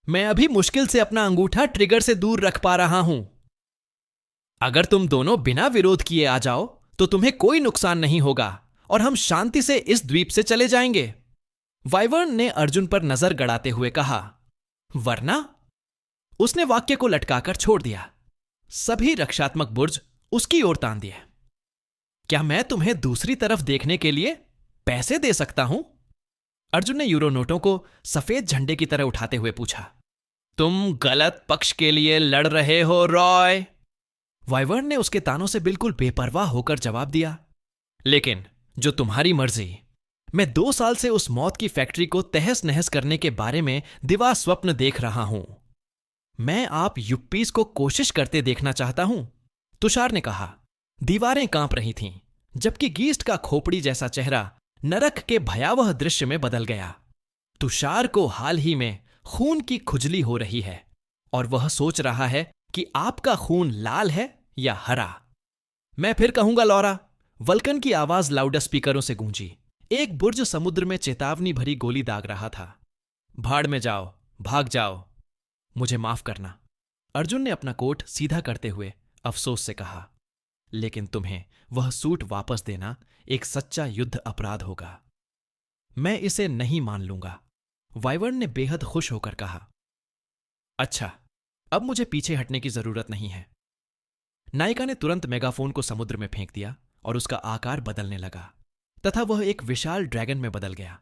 मैं अभी मुश्किल से अपना अंगूठा ट्रिगर से दूर रख पा रहा हूं। अगर तुम दोनों बिना विरोध किए आ जाओ तो तुम्हें कोई नुकसान नहीं होगा और हम शांति से इस द्वीप से चले जाएंगे। वाइवर्न ने अर्जुन पर नजर गड़ाते हुए कहा। वरना? उसने वाक्य को लटकाकर छोड़ दिया। सभी रक्षात्मक बुर्ज उसकी ओर तान दिए। क्या मैं तुम्हें दूसरी तरफ देखने के लिए पैसे दे सकता हूं? अर्जुन ने यूरो नोटों को सफेद झंडे की तरह उठाते हुए पूछा। तुम गलत पक्ष के लिए लड़ रहे हो रॉय। वाइवर्न ने उसके तानों से बिल्कुल बेपरवाह होकर जवाब दिया। लेकिन जो तुम्हारी मर्जी। मैं 2 साल से उस मौत की फैक्ट्री को तहस नहस करने के बारे में दिवा स्वप्न देख रहा हूं। मैं आप युप्पीस को कोशिश करते देखना चाहता हूं, तुषार ने कहा। दीवारें कांप रही थीं, जबकि गीस्ट का खोपड़ी जैसा चेहरा नरक के भयावह दृश्य में बदल गया। तुषार को हाल ही में खून की खुजली हो रही है और वह सोच रहा है कि आपका खून लाल है या हरा। मैं फिर कहूंगा लौरा। वल्कन की आवाज लाउड स्पीकरों से गूंजी। एक बुर्ज समुद्र में चेतावनी भरी गोली दाग रहा था। भाड़ में जाओ, भाग जाओ, मुझे माफ करना। अर्जुन ने अपना कोट सीधा करते हुए अफसोस से कहा। लेकिन तुम्हें वह सूट वापस देना एक सच्चा युद्ध अपराध होगा। मैं इसे नहीं मान लूंगा, वाइवर्न ने बेहद खुश होकर कहा। अच्छा, अब मुझे पीछे हटने की जरूरत नहीं है। नायिका ने तुरंत मेगाफोन को समुद्र में फेंक दिया और उसका आकार बदलने लगा तथा वह एक विशाल ड्रैगन में बदल गया।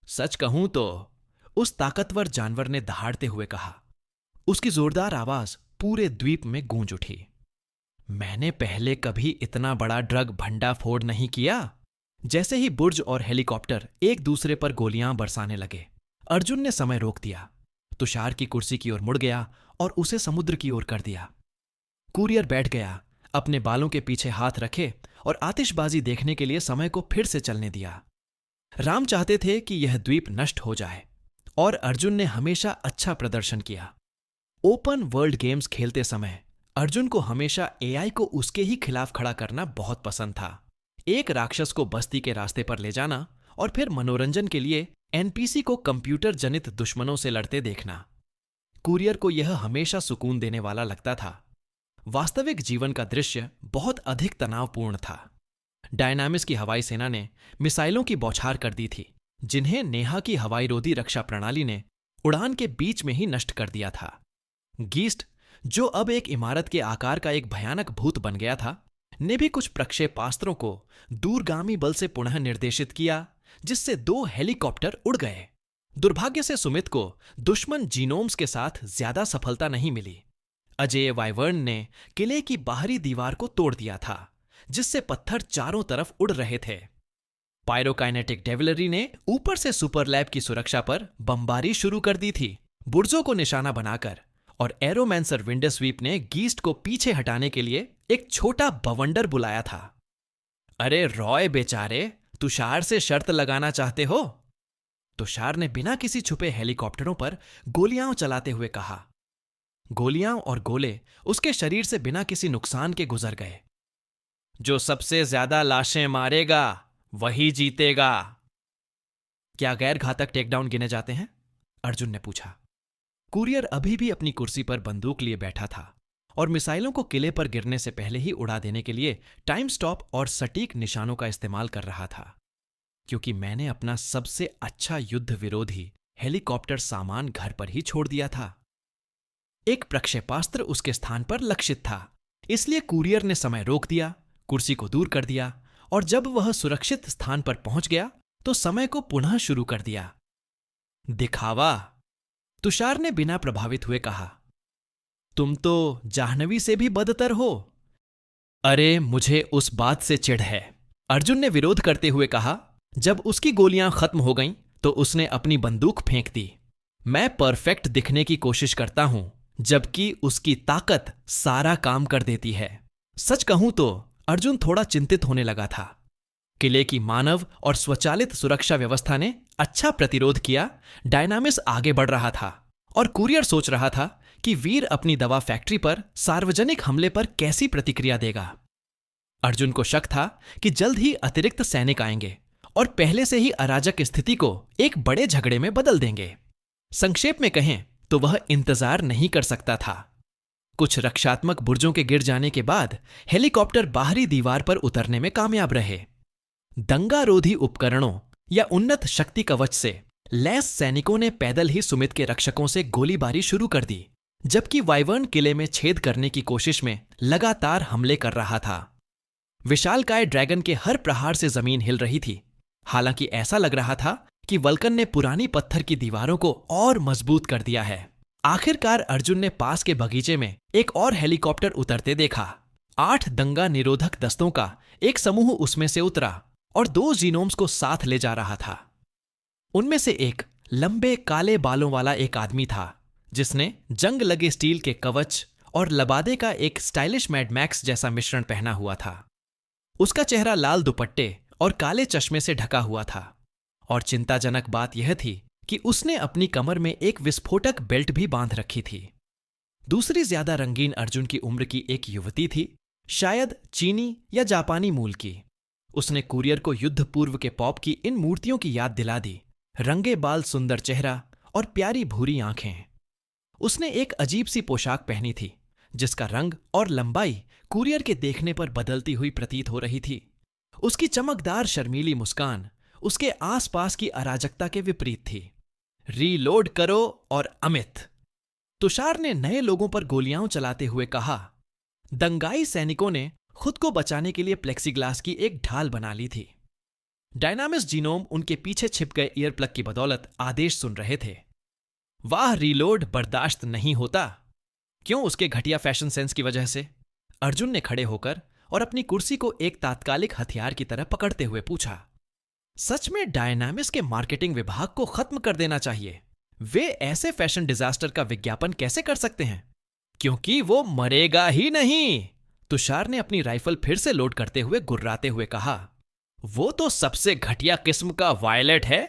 सच कहूं तो, उस ताकतवर जानवर ने दहाड़ते हुए कहा। उसकी जोरदार आवाज पूरे द्वीप में गूंज उठी। मैंने पहले कभी इतना बड़ा ड्रग भंडाफोड़ नहीं किया। जैसे ही बुर्ज और हेलीकॉप्टर एक दूसरे पर गोलियां बरसाने लगे, अर्जुन ने समय रोक दिया, तुषार की कुर्सी की ओर मुड़ गया और उसे समुद्र की ओर कर दिया। कूरियर बैठ गया, अपने बालों के पीछे हाथ रखे और आतिशबाजी देखने के लिए समय को फिर से चलने दिया। राम चाहते थे कि यह द्वीप नष्ट हो जाए और अर्जुन ने हमेशा अच्छा प्रदर्शन किया। ओपन वर्ल्ड गेम्स खेलते समय अर्जुन को हमेशा एआई को उसके ही खिलाफ खड़ा करना बहुत पसंद था। एक राक्षस को बस्ती के रास्ते पर ले जाना और फिर मनोरंजन के लिए एनपीसी को कंप्यूटर जनित दुश्मनों से लड़ते देखना। कूरियर को यह हमेशा सुकून देने वाला लगता था। वास्तविक जीवन का दृश्य बहुत अधिक तनावपूर्ण था। डायनामिस की हवाई सेना ने मिसाइलों की बौछार कर दी थी, जिन्हें नेहा की हवाई रोधी रक्षा प्रणाली ने उड़ान के बीच में ही नष्ट कर दिया था। गीस्ट, जो अब एक इमारत के आकार का एक भयानक भूत बन गया था, ने भी कुछ प्रक्षेपास्त्रों को दूरगामी बल से पुनः निर्देशित किया, जिससे 2 हेलीकॉप्टर उड़ गए। दुर्भाग्य से सुमित को दुश्मन जीनोम्स के साथ ज्यादा सफलता नहीं मिली। अजेय वाइवर्न ने किले की बाहरी दीवार को तोड़ दिया था, जिससे पत्थर चारों तरफ उड़ रहे थे। पायरोकाइनेटिक डेविलरी ने ऊपर से सुपरलैब की सुरक्षा पर बमबारी शुरू कर दी थी, बुर्जों को निशाना बनाकर, और एरोमैंसर विंडस्वीप ने गीस्ट को पीछे हटाने के लिए एक छोटा बवंडर बुलाया था। अरे रॉय बेचारे, तुषार से शर्त लगाना चाहते हो? तुषार ने बिना किसी छुपे हेलीकॉप्टरों पर गोलियां चलाते हुए कहा। गोलियां और गोले उसके शरीर से बिना किसी नुकसान के गुजर गए। जो सबसे ज्यादा लाशें मारेगा वही जीतेगा। क्या गैर घातक टेकडाउन गिने जाते हैं? अर्जुन ने पूछा। कूरियर अभी भी अपनी कुर्सी पर बंदूक लिए बैठा था और मिसाइलों को किले पर गिरने से पहले ही उड़ा देने के लिए टाइम स्टॉप और सटीक निशानों का इस्तेमाल कर रहा था। क्योंकि मैंने अपना सबसे अच्छा युद्ध विरोधी हेलीकॉप्टर सामान घर पर ही छोड़ दिया था। एक प्रक्षेपास्त्र उसके स्थान पर लक्षित था, इसलिए कूरियर ने समय रोक दिया, कुर्सी को दूर कर दिया और जब वह सुरक्षित स्थान पर पहुंच गया तो समय को पुनः शुरू कर दिया। दिखावा, तुषार ने बिना प्रभावित हुए कहा। तुम तो जाह्नवी से भी बदतर हो। अरे मुझे उस बात से चिढ़ है, अर्जुन ने विरोध करते हुए कहा। जब उसकी गोलियां खत्म हो गईं तो उसने अपनी बंदूक फेंक दी। मैं परफेक्ट दिखने की कोशिश करता हूं, जबकि उसकी ताकत सारा काम कर देती है। सच कहूं तो अर्जुन थोड़ा चिंतित होने लगा था। किले की मानव और स्वचालित सुरक्षा व्यवस्था ने अच्छा प्रतिरोध किया। डायनामिस आगे बढ़ रहा था और कूरियर सोच रहा था कि वीर अपनी दवा फैक्ट्री पर सार्वजनिक हमले पर कैसी प्रतिक्रिया देगा। अर्जुन को शक था कि जल्द ही अतिरिक्त सैनिक आएंगे और पहले से ही अराजक स्थिति को एक बड़े झगड़े में बदल देंगे। संक्षेप में कहें तो वह इंतजार नहीं कर सकता था। कुछ रक्षात्मक बुर्जों के गिर जाने के बाद हेलीकॉप्टर बाहरी दीवार पर उतरने में कामयाब रहे। दंगारोधी उपकरणों या उन्नत शक्ति कवच से लैस सैनिकों ने पैदल ही सुमित के रक्षकों से गोलीबारी शुरू कर दी, जबकि वाइवर्न किले में छेद करने की कोशिश में लगातार हमले कर रहा था। विशालकाय ड्रैगन के हर प्रहार से जमीन हिल रही थी। हालांकि ऐसा लग रहा था कि वल्कन ने पुरानी पत्थर की दीवारों को और मजबूत कर दिया है। आखिरकार अर्जुन ने पास के बगीचे में एक और हेलीकॉप्टर उतरते देखा। 8 दंगा निरोधक दस्तों का एक समूह उसमें से उतरा और 2 जीनोम्स को साथ ले जा रहा था। उनमें से एक लंबे काले बालों वाला एक आदमी था, जिसने जंग लगे स्टील के कवच और लबादे का एक स्टाइलिश मैड मैक्स जैसा मिश्रण पहना हुआ था। उसका चेहरा लाल दुपट्टे और काले चश्मे से ढका हुआ था, और चिंताजनक बात यह थी कि उसने अपनी कमर में एक विस्फोटक बेल्ट भी बांध रखी थी। दूसरी ज्यादा रंगीन अर्जुन की उम्र की एक युवती थी, शायद चीनी या जापानी मूल की। उसने कुरियर को युद्ध पूर्व के पॉप की इन मूर्तियों की याद दिला दी, रंगे बाल, सुंदर चेहरा और प्यारी भूरी आंखें। उसने एक अजीब सी पोशाक पहनी थी, जिसका रंग और लंबाई कुरियर के देखने पर बदलती हुई प्रतीत हो रही थी। उसकी चमकदार शर्मीली मुस्कान उसके आसपास की अराजकता के विपरीत थी। रीलोड करो और अमित, तुषार ने नए लोगों पर गोलियां चलाते हुए कहा। दंगाई सैनिकों ने खुद को बचाने के लिए प्लेक्सीग्लास की एक ढाल बना ली थी। डायनामिस जीनोम उनके पीछे छिप गए ईयरप्लग की बदौलत आदेश सुन रहे थे। वाह, रीलोड बर्दाश्त नहीं होता। क्यों? उसके घटिया फैशन सेंस की वजह से? अर्जुन ने खड़े होकर और अपनी कुर्सी को एक तात्कालिक हथियार की तरह पकड़ते हुए पूछा। सच में डायनामिस के मार्केटिंग विभाग को खत्म कर देना चाहिए। वे ऐसे फैशन डिजास्टर का विज्ञापन कैसे कर सकते हैं? क्योंकि वो मरेगा ही नहीं, तुषार ने अपनी राइफल फिर से लोड करते हुए गुर्राते हुए कहा। वो तो सबसे घटिया किस्म का वायलेट है।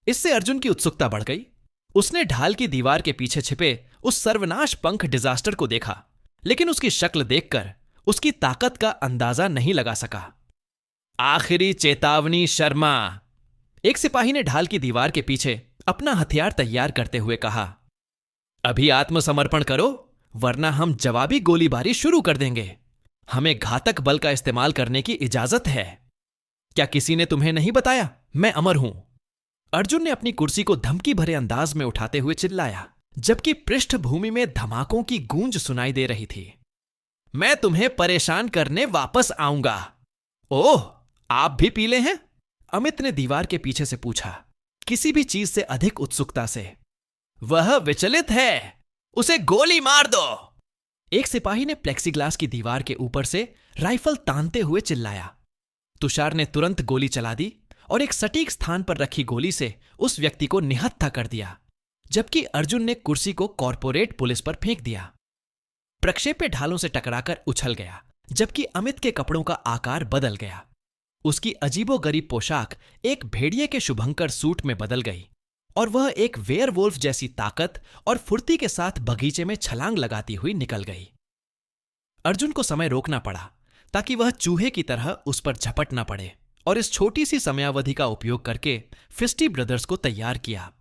इससे अर्जुन की उत्सुकता बढ़ गई। उसने ढाल की दीवार के पीछे छिपे उस सर्वनाश पंख डिजास्टर को देखा, लेकिन उसकी शक्ल देखकर उसकी ताकत का अंदाजा नहीं लगा सका। आखिरी चेतावनी शर्मा, एक सिपाही ने ढाल की दीवार के पीछे अपना हथियार तैयार करते हुए कहा। अभी आत्मसमर्पण करो, वरना हम जवाबी गोलीबारी शुरू कर देंगे। हमें घातक बल का इस्तेमाल करने की इजाजत है। क्या किसी ने तुम्हें नहीं बताया मैं अमर हूं? अर्जुन ने अपनी कुर्सी को धमकी भरे अंदाज में उठाते हुए चिल्लाया, जबकि पृष्ठभूमि में धमाकों की गूंज सुनाई दे रही थी। मैं तुम्हें परेशान करने वापस आऊंगा। ओह, आप भी पीले हैं? अमित ने दीवार के पीछे से पूछा, किसी भी चीज से अधिक उत्सुकता से। वह विचलित है, उसे गोली मार दो। एक सिपाही ने प्लेक्सीग्लास की दीवार के ऊपर से राइफल तानते हुए चिल्लाया। तुषार ने तुरंत गोली चला दी और एक सटीक स्थान पर रखी गोली से उस व्यक्ति को निहत्था कर दिया, जबकि अर्जुन ने कुर्सी को कॉर्पोरेट पुलिस पर फेंक दिया। प्रक्षेप्य ढालों से टकराकर उछल गया, जबकि अमित के कपड़ों का आकार बदल गया। उसकी अजीबोगरीब पोशाक एक भेड़िए के शुभंकर सूट में बदल गई और वह एक वेयरवुल्फ जैसी ताकत और फुर्ती के साथ बगीचे में छलांग लगाती हुई निकल गई। अर्जुन को समय रोकना पड़ा ताकि वह चूहे की तरह उस पर झपट न पड़े, और इस छोटी सी समयावधि का उपयोग करके फिस्टी ब्रदर्स को तैयार किया।